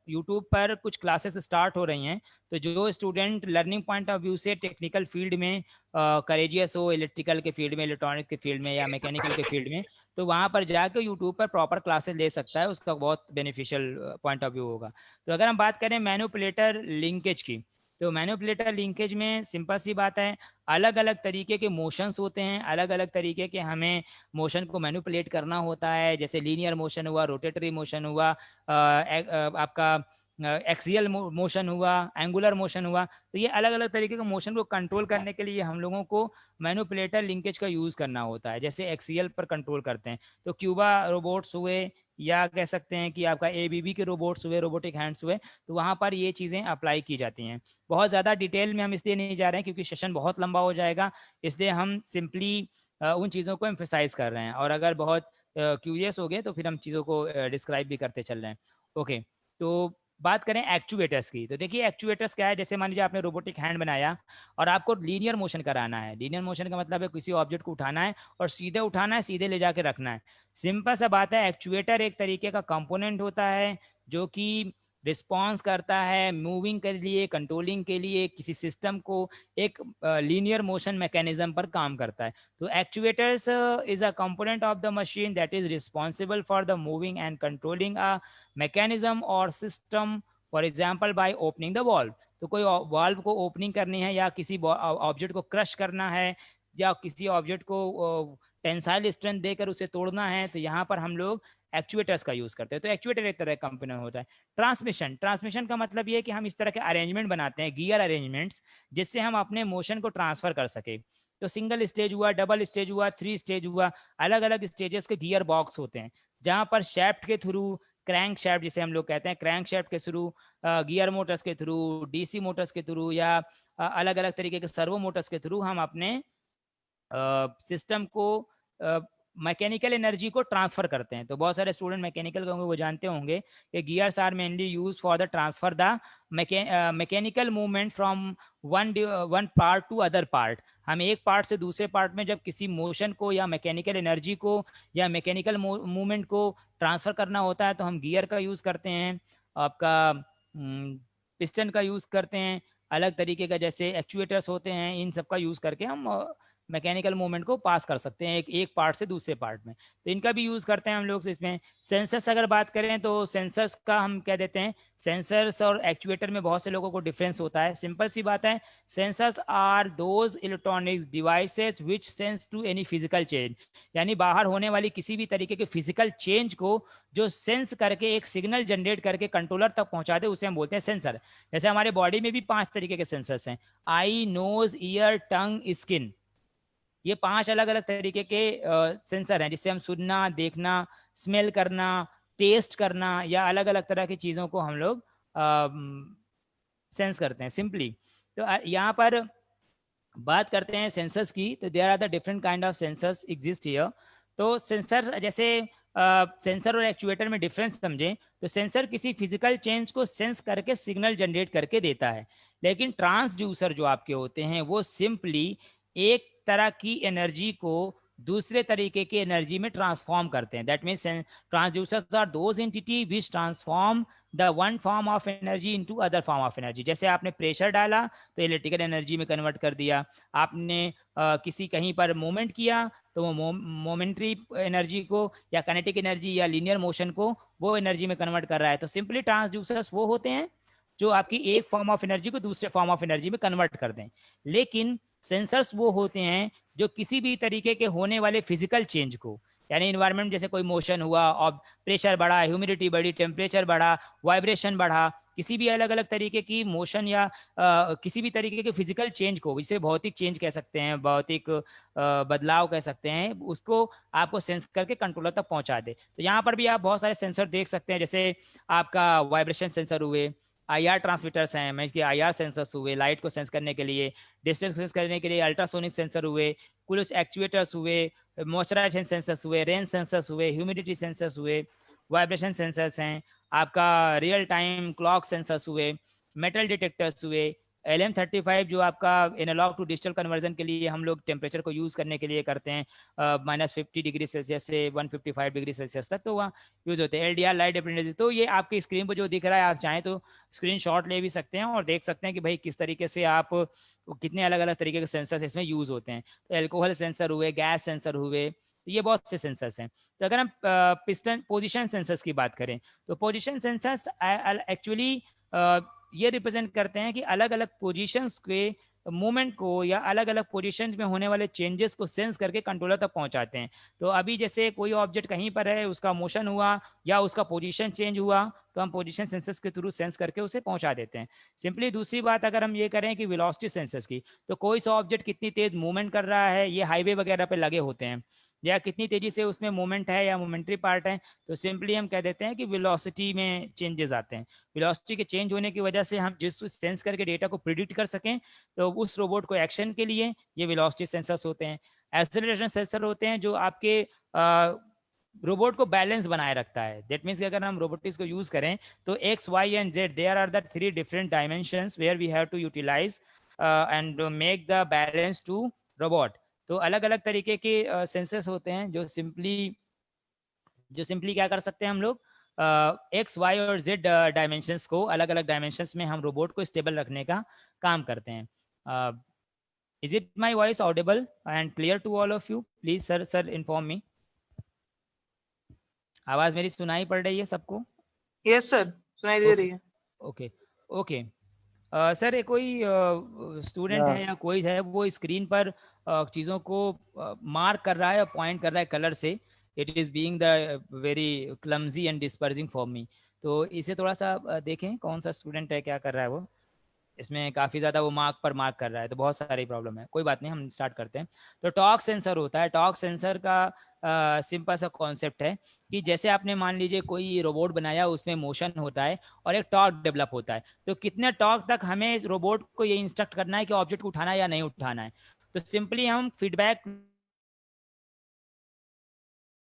यूट्यूब पर कुछ क्लासेस स्टार्ट हो रही हैं। तो जो student learning point of view से टेक्निकल फील्ड में करेजियस हो, इलेक्ट्रिकल के फील्ड में, इलेक्ट्रॉनिक्स के फील्ड में, या मैकेनिकल के फील्ड में, तो वहाँ पर जाकर यूट्यूब पर प्रॉपर क्लासेस ले सकता है। उसका बहुत बेनिफिशियल पॉइंट ऑफ व्यू होगा। तो अगर हम बात करें मैनिपुलेटर लिंकेज की, तो मैनिपुलेटर लिंकेज में सिंपल सी बात है, अलग अलग तरीके के मोशंस होते हैं, अलग अलग तरीके के हमें मोशन को मैनिपुलेट करना होता है। जैसे लीनियर मोशन हुआ, रोटेटरी मोशन हुआ, आपका एक्सियल मोशन हुआ, एंगुलर मोशन हुआ। तो ये अलग अलग तरीके के मोशन को कंट्रोल करने के लिए हम लोगों को मैनिपुलेटर लिंकेज का यूज़ करना होता है। जैसे एक्सियल पर कंट्रोल करते हैं तो क्यूबा रोबोट्स हुए, या कह सकते हैं कि आपका एबीबी के रोबोट्स हुए, रोबोटिक हैंड्स हुए, तो वहाँ पर ये चीज़ें अप्लाई की जाती हैं। बहुत ज़्यादा डिटेल में हम इसलिए नहीं जा रहे हैं क्योंकि सेशन बहुत लंबा हो जाएगा, इसलिए हम सिंपली उन चीज़ों को एम्फेसाइज कर रहे हैं। और अगर बहुत क्यूरियस हो गए तो फिर हम चीज़ों को डिस्क्राइब भी करते चल रहे हैं। ओके, तो बात करें एक्चुएटर्स की, तो देखिए एक्चुएटर्स क्या है। जैसे मान लीजिए आपने रोबोटिक हैंड बनाया और आपको लीनियर मोशन कराना है। लीनियर मोशन का मतलब है किसी ऑब्जेक्ट को उठाना है और सीधे उठाना है, सीधे ले जाके रखना है। सिंपल सा बात है, एक्चुएटर एक तरीके का कंपोनेंट होता है जो कि रिस्पॉन्स करता है मूविंग के लिए, कंट्रोलिंग के लिए किसी सिस्टम को, एक लीनियर मोशन मैकेनिज्म पर काम करता है। तो actuators is a component of the machine that is responsible for the moving and controlling a mechanism or system, for example by opening the valve. तो कोई वॉल्व को ओपनिंग करनी है, या किसी ऑब्जेक्ट को क्रश करना है, या किसी ऑब्जेक्ट को टेंसाइल स्ट्रेंथ देकर उसे तोड़ना है, तो यहाँ पर हम लोग एक्चुएटर्स का यूज करते हैं। तो एक्चुएटर एक तरह का कंपोनेंट होता है। ट्रांसमिशन, ट्रांसमिशन का मतलब ये है कि हम इस तरह के अरेंजमेंट बनाते हैं, गियर अरेंजमेंट्स, जिससे हम अपने मोशन को ट्रांसफर कर सके। तो सिंगल स्टेज हुआ, डबल स्टेज हुआ, 3 स्टेज हुआ, अलग अलग स्टेजेस के गियर बॉक्स होते हैं, जहां पर शैफ्ट के थ्रू, क्रैंक शैफ्ट जिसे हम लोग कहते हैं, क्रैंक शैफ्ट के थ्रू, गियर मोटर्स के थ्रू, डीसी मोटर्स के थ्रू, या अलग अलग तरीके के सर्वो मोटर्स के थ्रू हम अपने सिस्टम को, मैकेनिकल एनर्जी को ट्रांसफर करते हैं। तो बहुत सारे स्टूडेंट मैकेनिकल होंगे, वो जानते होंगे कि gears are mainly use for the transfer the mechanical movement from one part to other part. हम एक पार्ट से दूसरे पार्ट में जब किसी मोशन को या मैकेनिकल एनर्जी को या मैकेनिकल मूवमेंट को ट्रांसफर करना होता है तो हम गियर का यूज करते हैं, आपका पिस्टन का यूज करते हैं, अलग तरीके का जैसे एक्चुएटर्स होते हैं, इन सब का यूज करके हम मैकेनिकल मूवमेंट को पास कर सकते हैं एक पार्ट से दूसरे पार्ट में। तो इनका भी यूज़ करते हैं हम लोग इसमें। सेंसर्स अगर बात करें तो सेंसर्स का हम कह देते हैं, सेंसर्स और एक्चुएटर में बहुत से लोगों को डिफरेंस होता है। सिंपल सी बात है, sensors are those electronics devices which sense to any physical change, यानी बाहर होने वाली किसी भी तरीके के फिजिकल चेंज को जो सेंस करके एक सिग्नल जनरेट करके कंट्रोलर तक पहुंचा दे, उसे हम बोलते हैं सेंसर। जैसे हमारे बॉडी में भी 5 तरीके के सेंसर्स हैं, आई, नोज, ईयर, टंग, स्किन। ये 5 अलग अलग तरीके के सेंसर हैं जिससे हम सुनना, देखना, स्मेल करना, टेस्ट करना, या अलग अलग तरह की चीज़ों को हम लोग सेंस करते हैं सिंपली। तो यहाँ पर बात करते हैं सेंसर्स की, तो there are the different kind of sensors exist here. तो सेंसर, जैसे सेंसर और एक्चुएटर में डिफरेंस समझें तो सेंसर किसी फिजिकल चेंज को सेंस करके सिग्नल जनरेट करके देता है, लेकिन ट्रांसड्यूसर जो आपके होते हैं वो सिंपली एक तरह की एनर्जी को दूसरे तरीके की एनर्जी में ट्रांसफॉर्म करते हैं। That means transducers are those entity which transform the one form of energy into other form of energy. जैसे आपने प्रेशर डाला तो इलेक्ट्रिकल एनर्जी में कन्वर्ट कर दिया, आपने किसी कहीं पर मूवमेंट किया तो वो मोमेंट्री एनर्जी को या काइनेटिक एनर्जी या लीनियर मोशन को वो एनर्जी में कन्वर्ट कर रहा है। तो सिंपली ट्रांसड्यूसर्स वो होते हैं जो आपकी एक फॉर्म ऑफ एनर्जी को दूसरे फॉर्म ऑफ एनर्जी में कन्वर्ट कर दें। लेकिन सेंसर्स वो होते हैं जो किसी भी तरीके के होने वाले फिजिकल चेंज को, यानी इन्वायरमेंट जैसे कोई मोशन हुआ और प्रेशर बढ़ा, ह्यूमिडिटी बढ़ी, टेम्परेचर बढ़ा, वाइब्रेशन बढ़ा, किसी भी अलग अलग तरीके की मोशन या किसी भी तरीके के फिजिकल चेंज को, इसे भौतिक चेंज कह सकते हैं, भौतिक बदलाव कह सकते हैं, उसको आपको सेंस करके कंट्रोलर तक पहुंचा दे। तो यहाँ पर भी आप बहुत सारे सेंसर देख सकते हैं, जैसे आपका वाइब्रेशन सेंसर हुए, आईआर ट्रांसमीटर्स हैं, मैं आईआर सेंसर्स हुए लाइट को सेंस करने के लिए, डिस्टेंस को सेंस करने के लिए अल्ट्रासोनिक सेंसर हुए, कुछ एक्चुएटर्स हुए, मॉइस्चराइजेशन सेंसर्स हुए, रेन सेंसर्स हुए, ह्यूमिडिटी सेंसर्स हुए, वाइब्रेशन सेंसर्स हैं, आपका रियल टाइम क्लॉक सेंसर्स हुए, मेटल डिटेक्टर्स हुए, LM35 जो आपका एनालॉग टू डिजिटल कन्वर्जन के लिए हम लोग टेम्परेचर को यूज़ करने के लिए करते हैं, -50 डिग्री सेल्सियस से 155 डिग्री सेल्सियस तक, तो वहाँ यूज़ होते हैं। LDR लाइट डिपेंडेंसी, तो ये आपकी स्क्रीन पर जो दिख रहा है, आप चाहें तो स्क्रीन शॉट ले भी सकते हैं और देख सकते हैं कि भाई किस तरीके से आप कितने अलग अलग तरीके के सेंसर्स इसमें यूज़ होते हैं। तो एल्कोहल सेंसर हुए, गैस सेंसर हुए, तो ये बहुत से सेंसर्स हैं। तो अगर हम पिस्टन पोजीशन सेंसर्स की बात करें तो पोजीशन सेंसर्स एक्चुअली ये रिप्रेजेंट करते हैं कि अलग अलग पोजीशंस के मूवमेंट को या अलग अलग पोजीशन में होने वाले चेंजेस को सेंस करके कंट्रोलर तक पहुंचाते हैं। तो अभी जैसे कोई ऑब्जेक्ट कहीं पर है, उसका मोशन हुआ या उसका पोजीशन चेंज हुआ, तो हम पोजीशन सेंसर्स के थ्रू सेंस करके उसे पहुंचा देते हैं। सिंपली दूसरी बात अगर हम ये करें कि वेलोसिटी सेंसर्स की, तो कोई सा ऑब्जेक्ट कितनी तेज मूवमेंट कर रहा है, ये हाईवे वगैरह पे लगे होते हैं, या कितनी तेजी से उसमें मूवमेंट है या मोमेंट्री पार्ट है, तो सिंपली हम कह देते हैं कि वेलोसिटी में चेंजेस आते हैं। वेलोसिटी के चेंज होने की वजह से हम जिस सेंस करके डेटा को प्रिडिक्ट कर सकें, तो उस रोबोट को एक्शन के लिए ये वेलोसिटी सेंसर्स होते हैं। एक्सेलरेशन सेंसर होते हैं जो आपके रोबोट को बैलेंस बनाए रखता है। दैट मीन्स कि अगर हम रोबोटिक्स को यूज करें तो X Y and Z, there are the 3 different dimensions where we have to utilize and make the balance to robot. तो अलग अलग तरीके के सेंसर्स होते हैं जो सिंपली क्या कर सकते हैं हम लोग, एक्स वाई और जेड डायमेंशंस को, अलग अलग डायमेंशंस में हम रोबोट को स्टेबल रखने का काम करते हैं। Is it my voice audible and clear to all of you? Please sir inform me. आवाज मेरी सुनाई पड़ रही है सबको? यस सर, सुनाई दे रही है। Okay okay. सर कोई स्टूडेंट है या कोई है वो स्क्रीन पर चीज़ों को मार्क कर रहा है या पॉइंट कर रहा है कलर से। It is being the very clumsy and dispersing for me. तो इसे थोड़ा सा देखें कौन सा स्टूडेंट है, क्या कर रहा है वो। इसमें काफ़ी ज़्यादा वो मार्क पर मार्क कर रहा है, तो बहुत सारी प्रॉब्लम है। कोई बात नहीं, हम स्टार्ट करते हैं। तो टॉर्क सेंसर होता है। टॉर्क सेंसर का सिंपल सा कॉन्सेप्ट है कि जैसे आपने मान लीजिए कोई रोबोट बनाया, उसमें मोशन होता है और एक टॉर्क डेवलप होता है। तो कितने टॉर्क तक हमें रोबोट को ये इंस्ट्रक्ट करना है कि ऑब्जेक्ट को उठाना है या नहीं उठाना है। तो सिंपली हम फीडबैक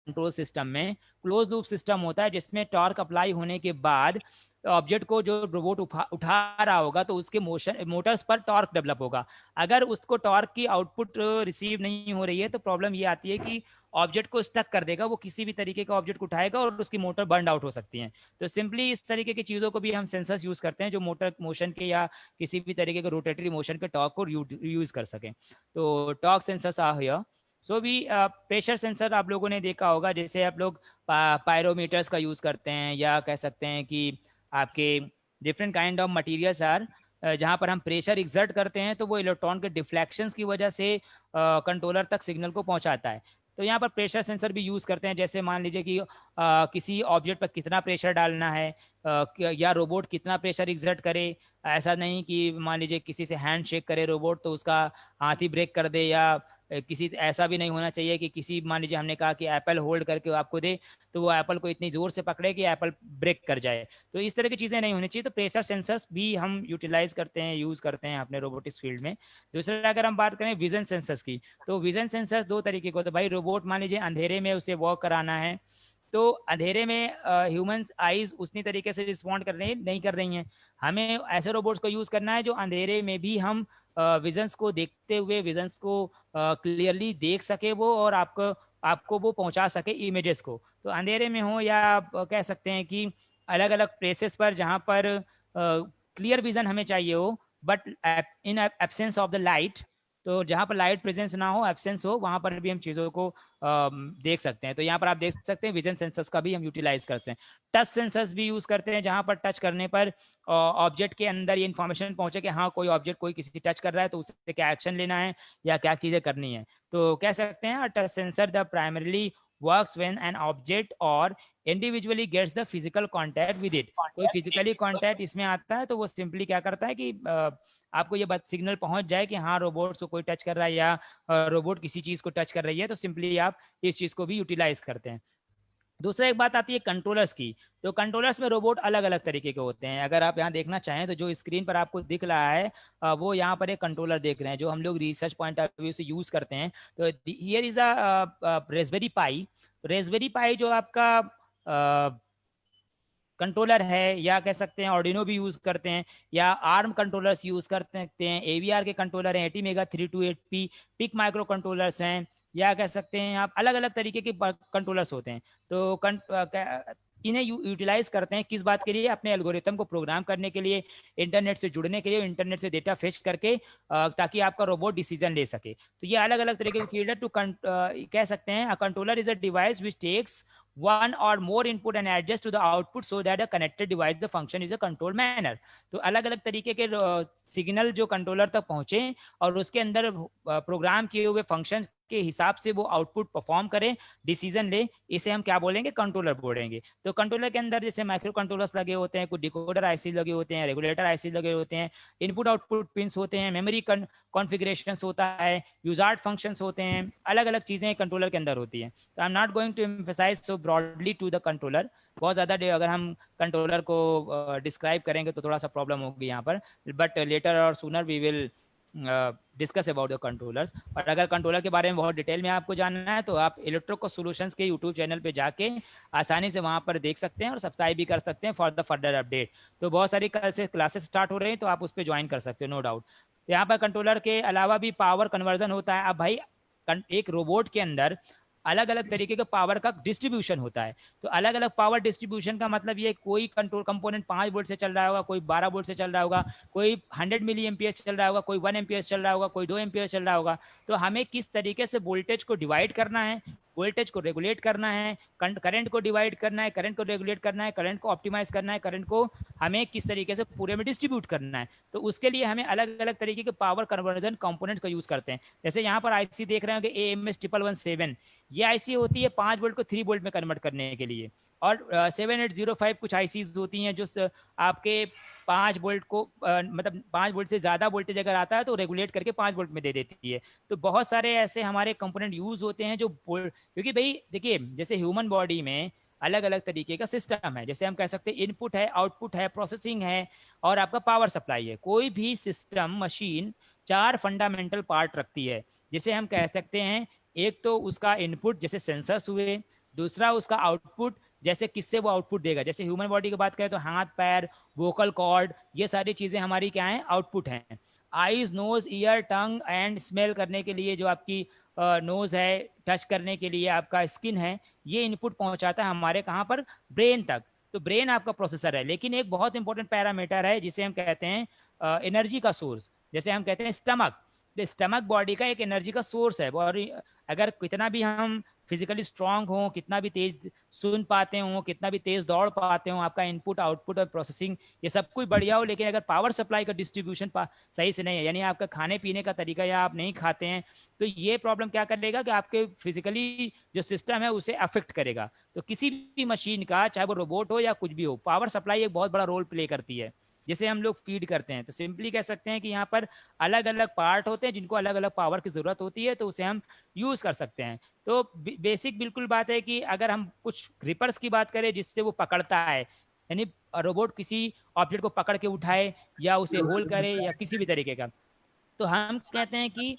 कंट्रोल सिस्टम में क्लोज लूप सिस्टम होता है, जिसमें टॉर्क अप्लाई होने के बाद ऑब्जेक्ट को जो रोबोट उठा रहा होगा तो उसके मोटर्स पर टॉर्क डेवलप होगा। अगर उसको टॉर्क की आउटपुट रिसीव नहीं हो रही है तो प्रॉब्लम ये आती है कि ऑब्जेक्ट को स्टक कर देगा, वो किसी भी तरीके का ऑब्जेक्ट उठाएगा और उसकी मोटर बर्न आउट हो सकती है। तो सिंपली इस तरीके की चीज़ों को भी हम सेंसर्स यूज करते हैं जो मोटर मोशन के या किसी भी तरीके के रोटेटरी मोशन के टॉर्क को यूज कर सकें। तो टॉर्क सेंसर्स आर हियर। सो भी प्रेशर सेंसर आप लोगों ने देखा होगा, जैसे आप लोग पायरोमीटर्स का यूज़ करते हैं, या कह सकते हैं कि आपके different kind of materials are, जहाँ पर हम प्रेशर एग्जर्ट करते हैं तो वो इलेक्ट्रॉन के डिफ्लेक्शंस की वजह से कंट्रोलर तक सिग्नल को पहुँचाता है। तो यहाँ पर प्रेशर सेंसर भी यूज़ करते हैं। जैसे मान लीजिए कि किसी ऑब्जेक्ट पर कितना प्रेशर डालना है, या रोबोट कितना प्रेशर एग्जर्ट करे। ऐसा नहीं कि मान लीजिए किसी से हैंड शेक करे रोबोट तो उसका हाथ ही ब्रेक कर दे, या किसी ऐसा भी नहीं होना चाहिए कि किसी, मान लीजिए हमने कहा कि एप्पल होल्ड करके आपको दे तो वो एप्पल को इतनी ज़ोर से पकड़े कि एप्पल ब्रेक कर जाए। तो इस तरह की चीज़ें नहीं होनी चाहिए। तो प्रेशर सेंसर्स भी हम यूटिलाइज करते हैं, यूज़ करते हैं अपने रोबोटिक्स फील्ड में। दूसरा अगर हम बात करें विजन सेंसर्स की, तो विजन सेंसर्स 2 तरीके के होते हैं। भाई रोबोट मान लीजिए अंधेरे में उसे वॉक कराना है, तो अंधेरे में ह्यूमन आईज उतनी तरीके से रिस्पॉन्ड कर रही नहीं कर रही हैं। हमें ऐसे रोबोट्स को यूज़ करना है जो अंधेरे में भी हम विजन्स को देखते हुए विजन्स को क्लियरली देख सके वो, और आपको वो पहुंचा सके इमेजेस को। तो अंधेरे में हो, या आप कह सकते हैं कि अलग अलग प्लेसेस पर जहाँ पर क्लियर विजन हमें चाहिए हो, but in absence of the light, तो जहाँ पर लाइट प्रेजेंस ना हो, एब्सेंस हो, वहाँ पर भी हम चीज़ों को देख सकते हैं। तो यहाँ पर आप देख सकते हैं विजन सेंसर्स का भी हम यूटिलाइज करते हैं। टच सेंसर्स भी यूज़ करते हैं, जहाँ पर टच करने पर ऑब्जेक्ट के अंदर ये इन्फॉर्मेशन पहुंचे कि हाँ कोई ऑब्जेक्ट कोई किसी टच कर रहा है तो उससे क्या एक्शन लेना है या क्या चीज़ें करनी है। तो कह सकते हैं touch sensor the primarily works when an object or individually gets the physical contact with it. कोई फिजिकली कॉन्टैक्ट इसमें आता है तो वो सिंपली क्या करता है कि आपको ये सिग्नल पहुंच जाए कि हाँ रोबोट को कोई टच कर रहा है या रोबोट किसी चीज़ को टच कर रही है, तो सिंपली आप इस चीज़ को भी यूटिलाइज करते हैं। दूसरा एक बात आती है कंट्रोलर्स की। तो कंट्रोलर्स में रोबोट अलग अलग तरीके के होते हैं। अगर आप यहाँ देखना चाहें तो जो स्क्रीन पर आपको दिख रहा है वो यहाँ पर एक कंट्रोलर देख रहे हैं जो हम लोग रिसर्च पॉइंट ऑफ व्यू से यूज करते हैं। तो here is a raspberry pi. Raspberry pi जो आपका कंट्रोलर है, या कह सकते हैं ऑर्डिनो भी यूज करते हैं, या आर्म कंट्रोलर्स यूज कर सकते हैं, एवीआर के कंट्रोलर हैं, एटीमेगा 328P पिक माइक्रो कंट्रोलर्स हैं, या कह सकते हैं आप अलग अलग तरीके के कंट्रोलर्स होते हैं। तो इन्हें यूटिलाइज करते हैं किस बात के लिए? अपने एल्गोरिथम को प्रोग्राम करने के लिए, इंटरनेट से जुड़ने के लिए, इंटरनेट से डेटा फेच करके, ताकि आपका रोबोट डिसीजन ले सके। तो ये अलग अलग तरीके की फील्ड है। टू कह सकते हैं controller is a device which takes one or more input and adjust to the output so that the connected device the function is a controlled manner. तो अलग अलग तरीके के सिग्नल जो कंट्रोलर तक पहुंचे और उसके अंदर प्रोग्राम किए हुए फंक्शन के हिसाब से वो आउटपुट परफॉर्म करे, डिसीजन ले, इसे हम क्या बोलेंगे, कंट्रोलर बोलेंगे। तो कंट्रोलर के अंदर जैसे माइक्रो कंट्रोलर्स लगे होते हैं, कुछ डिकोडर आईसी लगे होते हैं, रेगुलेटर आईसी लगे होते हैं, इनपुट आउटपुट पिंस होते हैं, मेमोरी कॉन्फ़िगरेशंस होता है, यूजार्ट फंक्शंस होते हैं, अलग अलग चीज़ें कंट्रोलर के अंदर होती हैं। तो I am not going to emphasize so broadly to the controller, बहुत ज़्यादा अगर हम कंट्रोलर को डिस्क्राइब करेंगे तो थोड़ा सा प्रॉब्लम होगी यहाँ पर, बट लेटर और sooner we will discuss about the controllers. और अगर कंट्रोलर के बारे में बहुत डिटेल में आपको जानना है तो आप इलेक्ट्रोको सॉल्यूशंस के यूट्यूब चैनल पे जाके आसानी से वहाँ पर देख सकते हैं और सब्सक्राइब भी कर सकते हैं फॉर द फर्दर अपडेट। तो बहुत सारी कल से क्लासेस स्टार्ट हो रही हैं, तो आप उस पर ज्वाइन कर सकते हो, नो डाउट। यहाँ पर कंट्रोलर के अलावा भी पावर कन्वर्जन होता है। अब भाई एक रोबोट के अंदर अलग अलग तरीके के पावर का डिस्ट्रीब्यूशन होता है। तो अलग अलग पावर डिस्ट्रीब्यूशन का मतलब ये, कोई कंट्रोल कंपोनेंट 5 वोल्ट से चल रहा होगा, कोई 12 वोल्ट से चल रहा होगा, कोई 100 मिली एम्पियर चल रहा होगा, कोई 1 एम्पियर चल रहा होगा, कोई 2 एम्पियर चल रहा होगा। तो हमें किस तरीके से वोल्टेज को डिवाइड करना है, वोल्टेज को रेगुलेट करना है, करंट को डिवाइड करना है, करंट को रेगुलेट करना है, करंट को ऑप्टिमाइज करना है, करंट को हमें किस तरीके से पूरे में डिस्ट्रीब्यूट करना है, तो उसके लिए हमें अलग अलग तरीके के पावर कन्वर्जन कंपोनेंट्स का यूज करते हैं। जैसे यहाँ पर आईसी देख रहे होंगे AMS1117, ये आईसी होती है 5 वोल्ट को 3 वोल्ट में कन्वर्ट करने के लिए। और 7805 कुछ आईसीज होती हैं जो आपके 5 वोल्ट को मतलब 5 वोल्ट से ज़्यादा वोल्टेज अगर आता है तो रेगुलेट करके 5 वोल्ट में दे देती है। तो बहुत सारे ऐसे हमारे कंपोनेंट यूज होते हैं जो, क्योंकि भाई देखिए जैसे ह्यूमन बॉडी में अलग अलग तरीके का सिस्टम है, जैसे हम कह सकते हैं इनपुट है, आउटपुट है, प्रोसेसिंग है और आपका पावर सप्लाई है। कोई भी सिस्टम मशीन 4 फंडामेंटल पार्ट रखती है, जिसे हम कह सकते हैं, एक तो उसका इनपुट जैसे सेंसर्स हुए, दूसरा उसका आउटपुट जैसे किससे वो आउटपुट देगा। जैसे ह्यूमन बॉडी की बात करें तो हाथ पैर, वोकल कॉर्ड, ये सारी चीज़ें हमारी क्या हैं, आउटपुट हैं। Eyes, nose, ear, tongue and smell करने के लिए जो आपकी नोज है, टच करने के लिए आपका स्किन है, ये इनपुट पहुंचाता है हमारे कहाँ पर, ब्रेन तक। तो ब्रेन आपका प्रोसेसर है। लेकिन एक बहुत इंपॉर्टेंट पैरामीटर है जिसे हम कहते हैं एनर्जी का सोर्स, जैसे हम कहते हैं स्टमक। तो स्टमक बॉडी का एक एनर्जी का सोर्स है। और अगर कितना भी हम फिजिकली स्ट्रांग हो, कितना भी तेज सुन पाते हो, कितना भी तेज दौड़ पाते हो, आपका इनपुट आउटपुट और प्रोसेसिंग ये सब कुछ बढ़िया हो, लेकिन अगर पावर सप्लाई का डिस्ट्रीब्यूशन सही से नहीं है, यानी आपका खाने पीने का तरीका या आप नहीं खाते हैं, तो ये प्रॉब्लम क्या करेगा कि आपके फिजिकली जो सिस्टम है उसे अफेक्ट करेगा। तो किसी भी मशीन का, चाहे वो रोबोट हो या कुछ भी हो, पावर सप्लाई एक बहुत बड़ा रोल प्ले करती है जिसे हम लोग फीड करते हैं। तो सिंपली कह सकते हैं कि यहाँ पर अलग अलग पार्ट होते हैं जिनको अलग अलग पावर की जरूरत होती है, तो उसे हम यूज कर सकते हैं। तो बेसिक बिल्कुल बात है कि अगर हम कुछ ग्रिपर्स की बात करें जिससे वो पकड़ता है, यानी रोबोट किसी ऑब्जेक्ट को पकड़ के उठाए या उसे होल्ड करे या किसी भी तरीके का, तो हम कहते हैं कि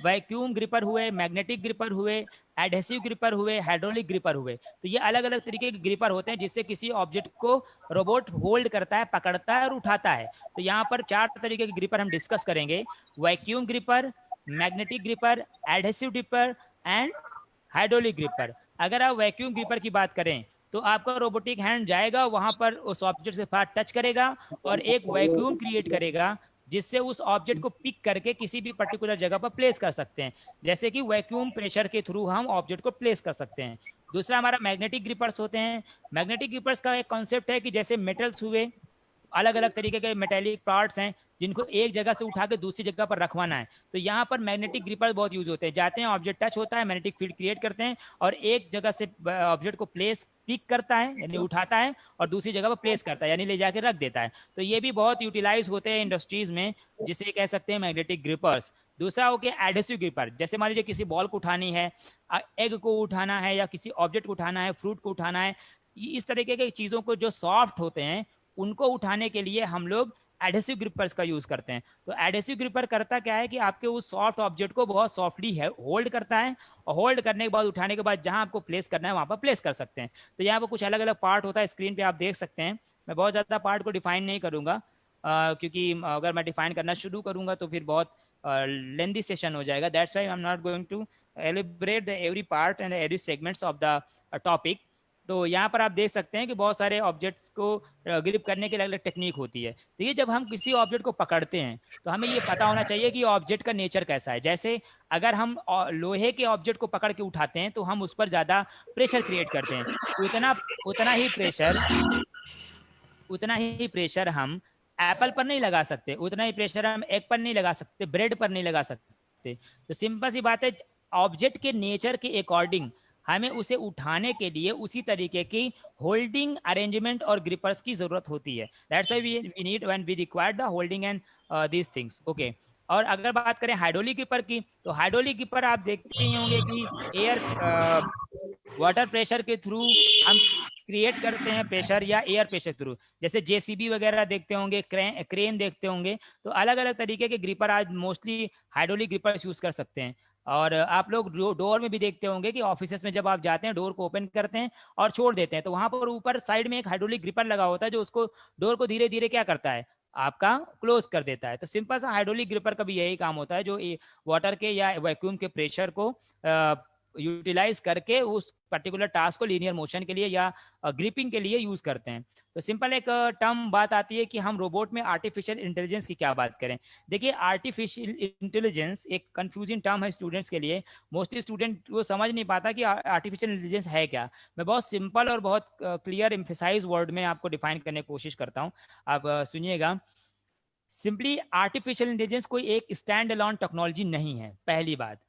वैक्यूम ग्रिपर हुए, मैग्नेटिक ग्रिपर हुए, एडहेसिव ग्रिपर हुए, हाइड्रोलिक ग्रिपर हुए। तो ये अलग अलग तरीके के ग्रिपर होते हैं जिससे किसी ऑब्जेक्ट को रोबोट होल्ड करता है, पकड़ता है और उठाता है। तो यहाँ पर 4 तरीके के ग्रिपर हम डिस्कस करेंगे: vacuum gripper, magnetic gripper, adhesive gripper and hydraulic gripper. अगर आप वैक्यूम ग्रिपर की बात करें तो आपका रोबोटिक हैंड जाएगा वहां पर, उस ऑब्जेक्ट के पास टच करेगा और एक वैक्यूम क्रिएट करेगा जिससे उस ऑब्जेक्ट को पिक करके किसी भी पर्टिकुलर जगह पर प्लेस कर सकते हैं। जैसे कि वैक्यूम प्रेशर के थ्रू हम ऑब्जेक्ट को प्लेस कर सकते हैं। दूसरा हमारा मैग्नेटिक ग्रिपर्स होते हैं। मैग्नेटिक ग्रिपर्स का एक कॉन्सेप्ट है कि जैसे मेटल्स हुए, अलग अलग तरीके के मेटेलिक पार्ट्स हैं जिनको एक जगह से उठा के दूसरी जगह पर रखवाना है, तो यहाँ पर मैग्नेटिक ग्रिपर बहुत यूज होते हैं। जाते हैं, ऑब्जेक्ट टच होता है, मैग्नेटिक फील्ड क्रिएट करते हैं और एक जगह से ऑब्जेक्ट को प्लेस पिक करता है यानी उठाता है और दूसरी जगह पर प्लेस करता है यानी ले जाके रख देता है। तो ये भी बहुत यूटिलाइज होते हैं इंडस्ट्रीज में, जिसे कह सकते हैं मैग्नेटिक ग्रिपर्स। दूसरा हो गया एडहेसिव ग्रिपर। जैसे मान लीजिए किसी बॉल को उठानी है, एग को उठाना है या किसी ऑब्जेक्ट को उठाना है, फ्रूट को उठाना है, इस तरीके की चीज़ों को जो सॉफ्ट होते हैं उनको उठाने के लिए हम लोग एडहेसिव ग्रिपर्स का यूज करते हैं। तो एडहेसिव ग्रिपर करता क्या है कि आपके उस सॉफ्ट ऑब्जेक्ट को बहुत सॉफ्टली होल्ड करता है और होल्ड करने के बाद, उठाने के बाद जहां आपको प्लेस करना है वहां पर प्लेस कर सकते हैं। तो यहाँ पर कुछ अलग अलग पार्ट होता है, स्क्रीन पे आप देख सकते हैं। मैं बहुत ज्यादा पार्ट को डिफाइन नहीं करूंगा क्योंकि अगर मैं डिफाइन करना शुरू करूंगा तो फिर बहुत लेंदी सेशन हो जाएगा। That's why I am not going to elaborate the every part and every segments of the topic. तो यहाँ पर आप देख सकते हैं कि बहुत सारे ऑब्जेक्ट्स को ग्रिप करने की अलग अलग टेक्निक होती है। तो ये जब हम किसी ऑब्जेक्ट को पकड़ते हैं तो हमें ये पता होना चाहिए कि ऑब्जेक्ट का नेचर कैसा है। जैसे अगर हम लोहे के ऑब्जेक्ट को पकड़ के उठाते हैं तो हम उस पर ज़्यादा प्रेशर क्रिएट करते हैं। उतना उतना ही प्रेशर उतना ही प्रेशर हम एप्पल पर नहीं लगा सकते, उतना ही प्रेशर हम एग पर नहीं लगा सकते, ब्रेड पर नहीं लगा सकते। तो सिंपल सी बात है, ऑब्जेक्ट के नेचर के अकॉर्डिंग हमें उसे उठाने के लिए उसी तरीके की होल्डिंग अरेंजमेंट और ग्रिपर्स की जरूरत होती है। That's why we need when we require the holding and these things. Okay, और अगर बात करें हाइड्रोलिक ग्रिपर की, तो हाइड्रोलिक ग्रिपर आप देखते ही होंगे कि एयर वाटर प्रेशर के थ्रू हम क्रिएट करते हैं प्रेशर, या एयर प्रेशर थ्रू। जैसे जेसीबी वगैरह देखते होंगे, क्रेन देखते होंगे, तो अलग अलग तरीके के ग्रिपर आज मोस्टली हाइड्रोलिक ग्रिपर्स यूज कर सकते हैं। और आप लोग डोर में भी देखते होंगे कि ऑफिसेस में जब आप जाते हैं डोर को ओपन करते हैं और छोड़ देते हैं, तो वहां पर ऊपर साइड में एक हाइड्रोलिक ग्रिपर लगा होता है जो उसको डोर को धीरे धीरे क्या करता है, आपका क्लोज कर देता है। तो सिंपल सा हाइड्रोलिक ग्रिपर का भी यही काम होता है, जो वाटर के या वैक्यूम के प्रेशर को यूटिलाइज करके उस पर्टिकुलर टास्क को लीनियर मोशन के लिए या ग्रिपिंग के लिए यूज करते हैं। तो सिंपल एक टर्म बात आती है कि हम रोबोट में आर्टिफिशियल इंटेलिजेंस की क्या बात करें। देखिए, आर्टिफिशियल इंटेलिजेंस एक कंफ्यूजिंग टर्म है स्टूडेंट्स के लिए। मोस्टली स्टूडेंट वो समझ नहीं पाता कि आर्टिफिशियल इंटेलिजेंस है क्या। मैं बहुत सिंपल और बहुत क्लियर एम्फेसाइज वर्ड में आपको डिफाइन करने की कोशिश करता हूँ, आप सुनिएगा। सिंपली आर्टिफिशियल इंटेलिजेंस कोई एक स्टैंड अलोन टेक्नोलॉजी नहीं है। पहली बात,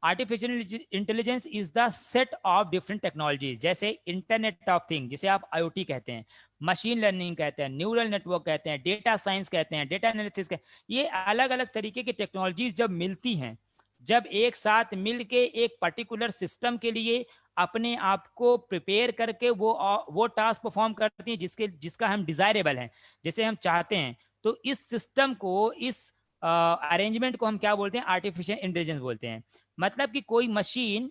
artificial intelligence is the set of different technologies, जैसे इंटरनेट ऑफ थिंग जिसे आप आईओटी कहते हैं, मशीन लर्निंग कहते हैं, न्यूरल नेटवर्क कहते हैं, डेटा साइंस कहते हैं, डेटा एनालिसिस कहते हैं। ये अलग अलग तरीके की टेक्नोलॉजीज जब मिलती हैं, जब एक साथ मिल के एक पर्टिकुलर सिस्टम के लिए अपने आप को प्रिपेयर करके वो टास्क परफॉर्म करती हैं जिसका हम डिजायरेबल हैं, जिसे हम चाहते हैं, तो इस सिस्टम को, इस अरेंजमेंट को हम क्या बोलते हैं, आर्टिफिशियल इंटेलिजेंस बोलते हैं। मतलब कि कोई मशीन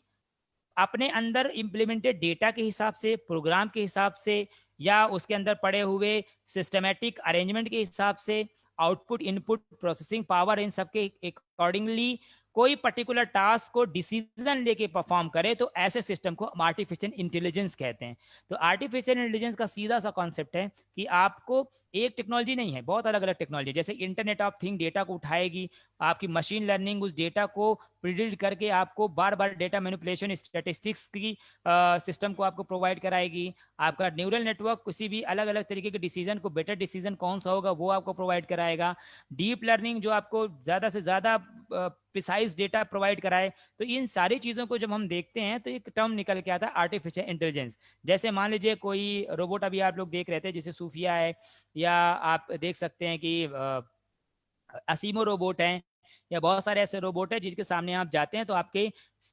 अपने अंदर इंप्लीमेंटेड डेटा के हिसाब से, प्रोग्राम के हिसाब से, या उसके अंदर पड़े हुए सिस्टमेटिक अरेंजमेंट के हिसाब से, आउटपुट इनपुट प्रोसेसिंग पावर, इन सब के अकॉर्डिंगली कोई पर्टिकुलर टास्क को डिसीजन लेके परफॉर्म करे, तो ऐसे सिस्टम को आर्टिफिशियल इंटेलिजेंस कहते हैं। तो आर्टिफिशियल इंटेलिजेंस का सीधा सा कॉन्सेप्ट है कि आपको एक टेक्नोलॉजी नहीं है, बहुत अलग अलग टेक्नोलॉजी। जैसे इंटरनेट ऑफ थिंग डेटा को उठाएगी, आपकी मशीन लर्निंग उस डेटा को प्रिडिक्ट करके आपको बार बार डेटा मैनिपुलेशन स्टैटिस्टिक्स की सिस्टम को आपको प्रोवाइड कराएगी। आपका न्यूरल नेटवर्क किसी भी अलग अलग तरीके के डिसीजन को, बेटर डिसीजन कौन सा होगा वो आपको प्रोवाइड कराएगा। डीप लर्निंग जो आपको ज़्यादा से ज़्यादा प्रिसाइज डेटा प्रोवाइड कराए। तो इन सारी चीज़ों को जब हम देखते हैं तो एक टर्म निकल के आता है आर्टिफिशियल इंटेलिजेंस। जैसे मान लीजिए कोई रोबोट अभी आप लोग देख रहे थे, जैसे सूफिया है, या आप देख सकते हैं कि असीमो रोबोट हैं, या बहुत सारे ऐसे रोबोट हैं जिसके सामने आप जाते हैं तो आपके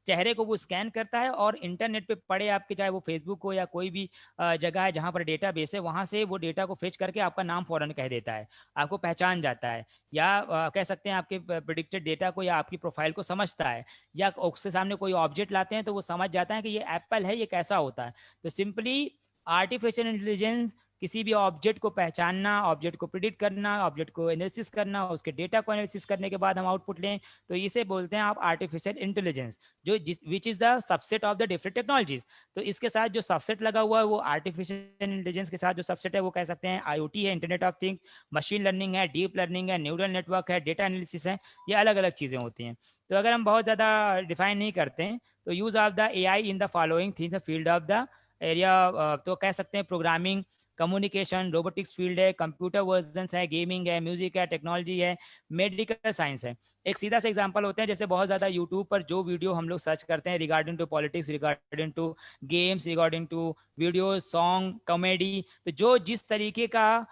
चेहरे को वो स्कैन करता है और इंटरनेट पे पड़े आपके, चाहे वो फेसबुक हो या कोई भी जगह है जहाँ पर डेटा बेस है, वहाँ से वो डेटा को फेच करके आपका नाम फौरन कह देता है, आपको पहचान जाता है, या कह सकते हैं आपके प्रिडिक्टेड डेटा को या आपकी प्रोफाइल को समझता है, या उसके सामने कोई ऑब्जेक्ट लाते हैं तो वो समझ जाता है कि ये एप्पल है, ये कैसा होता है। तो सिंपली आर्टिफिशियल इंटेलिजेंस किसी भी ऑब्जेक्ट को पहचानना, ऑब्जेक्ट को प्रिडिक्ट करना, ऑब्जेक्ट को एनालिसिस करना, उसके डेटा को एनालिसिस करने के बाद हम आउटपुट लें, तो इसे बोलते हैं आप आर्टिफिशियल इंटेलिजेंस, जो which is the subset of the different technologies. तो इसके साथ जो सबसेट लगा हुआ है वो आर्टिफिशियल इंटेलिजेंस के साथ जो सबसेट है वो कह सकते हैं आईओटी है, internet of things, machine learning है, डीप लर्निंग है, न्यूरल नेटवर्क है, डेटा एनालिसिस है, ये अलग अलग चीज़ें होती हैं। तो अगर हम बहुत ज़्यादा डिफाइन नहीं करते हैं तो use of the AI in the following things field of the area, तो कह सकते हैं प्रोग्रामिंग, कम्युनिकेशन, रोबोटिक्स फील्ड है, कंप्यूटर वर्जन्स है, गेमिंग है, म्यूजिक है, टेक्नोलॉजी है, मेडिकल साइंस है। एक सीधा सा एग्जांपल होते हैं, जैसे बहुत ज़्यादा यूट्यूब पर जो वीडियो हम लोग सर्च करते हैं regarding to politics, regarding to games, regarding to video, song, comedy, तो जो जिस तरीके का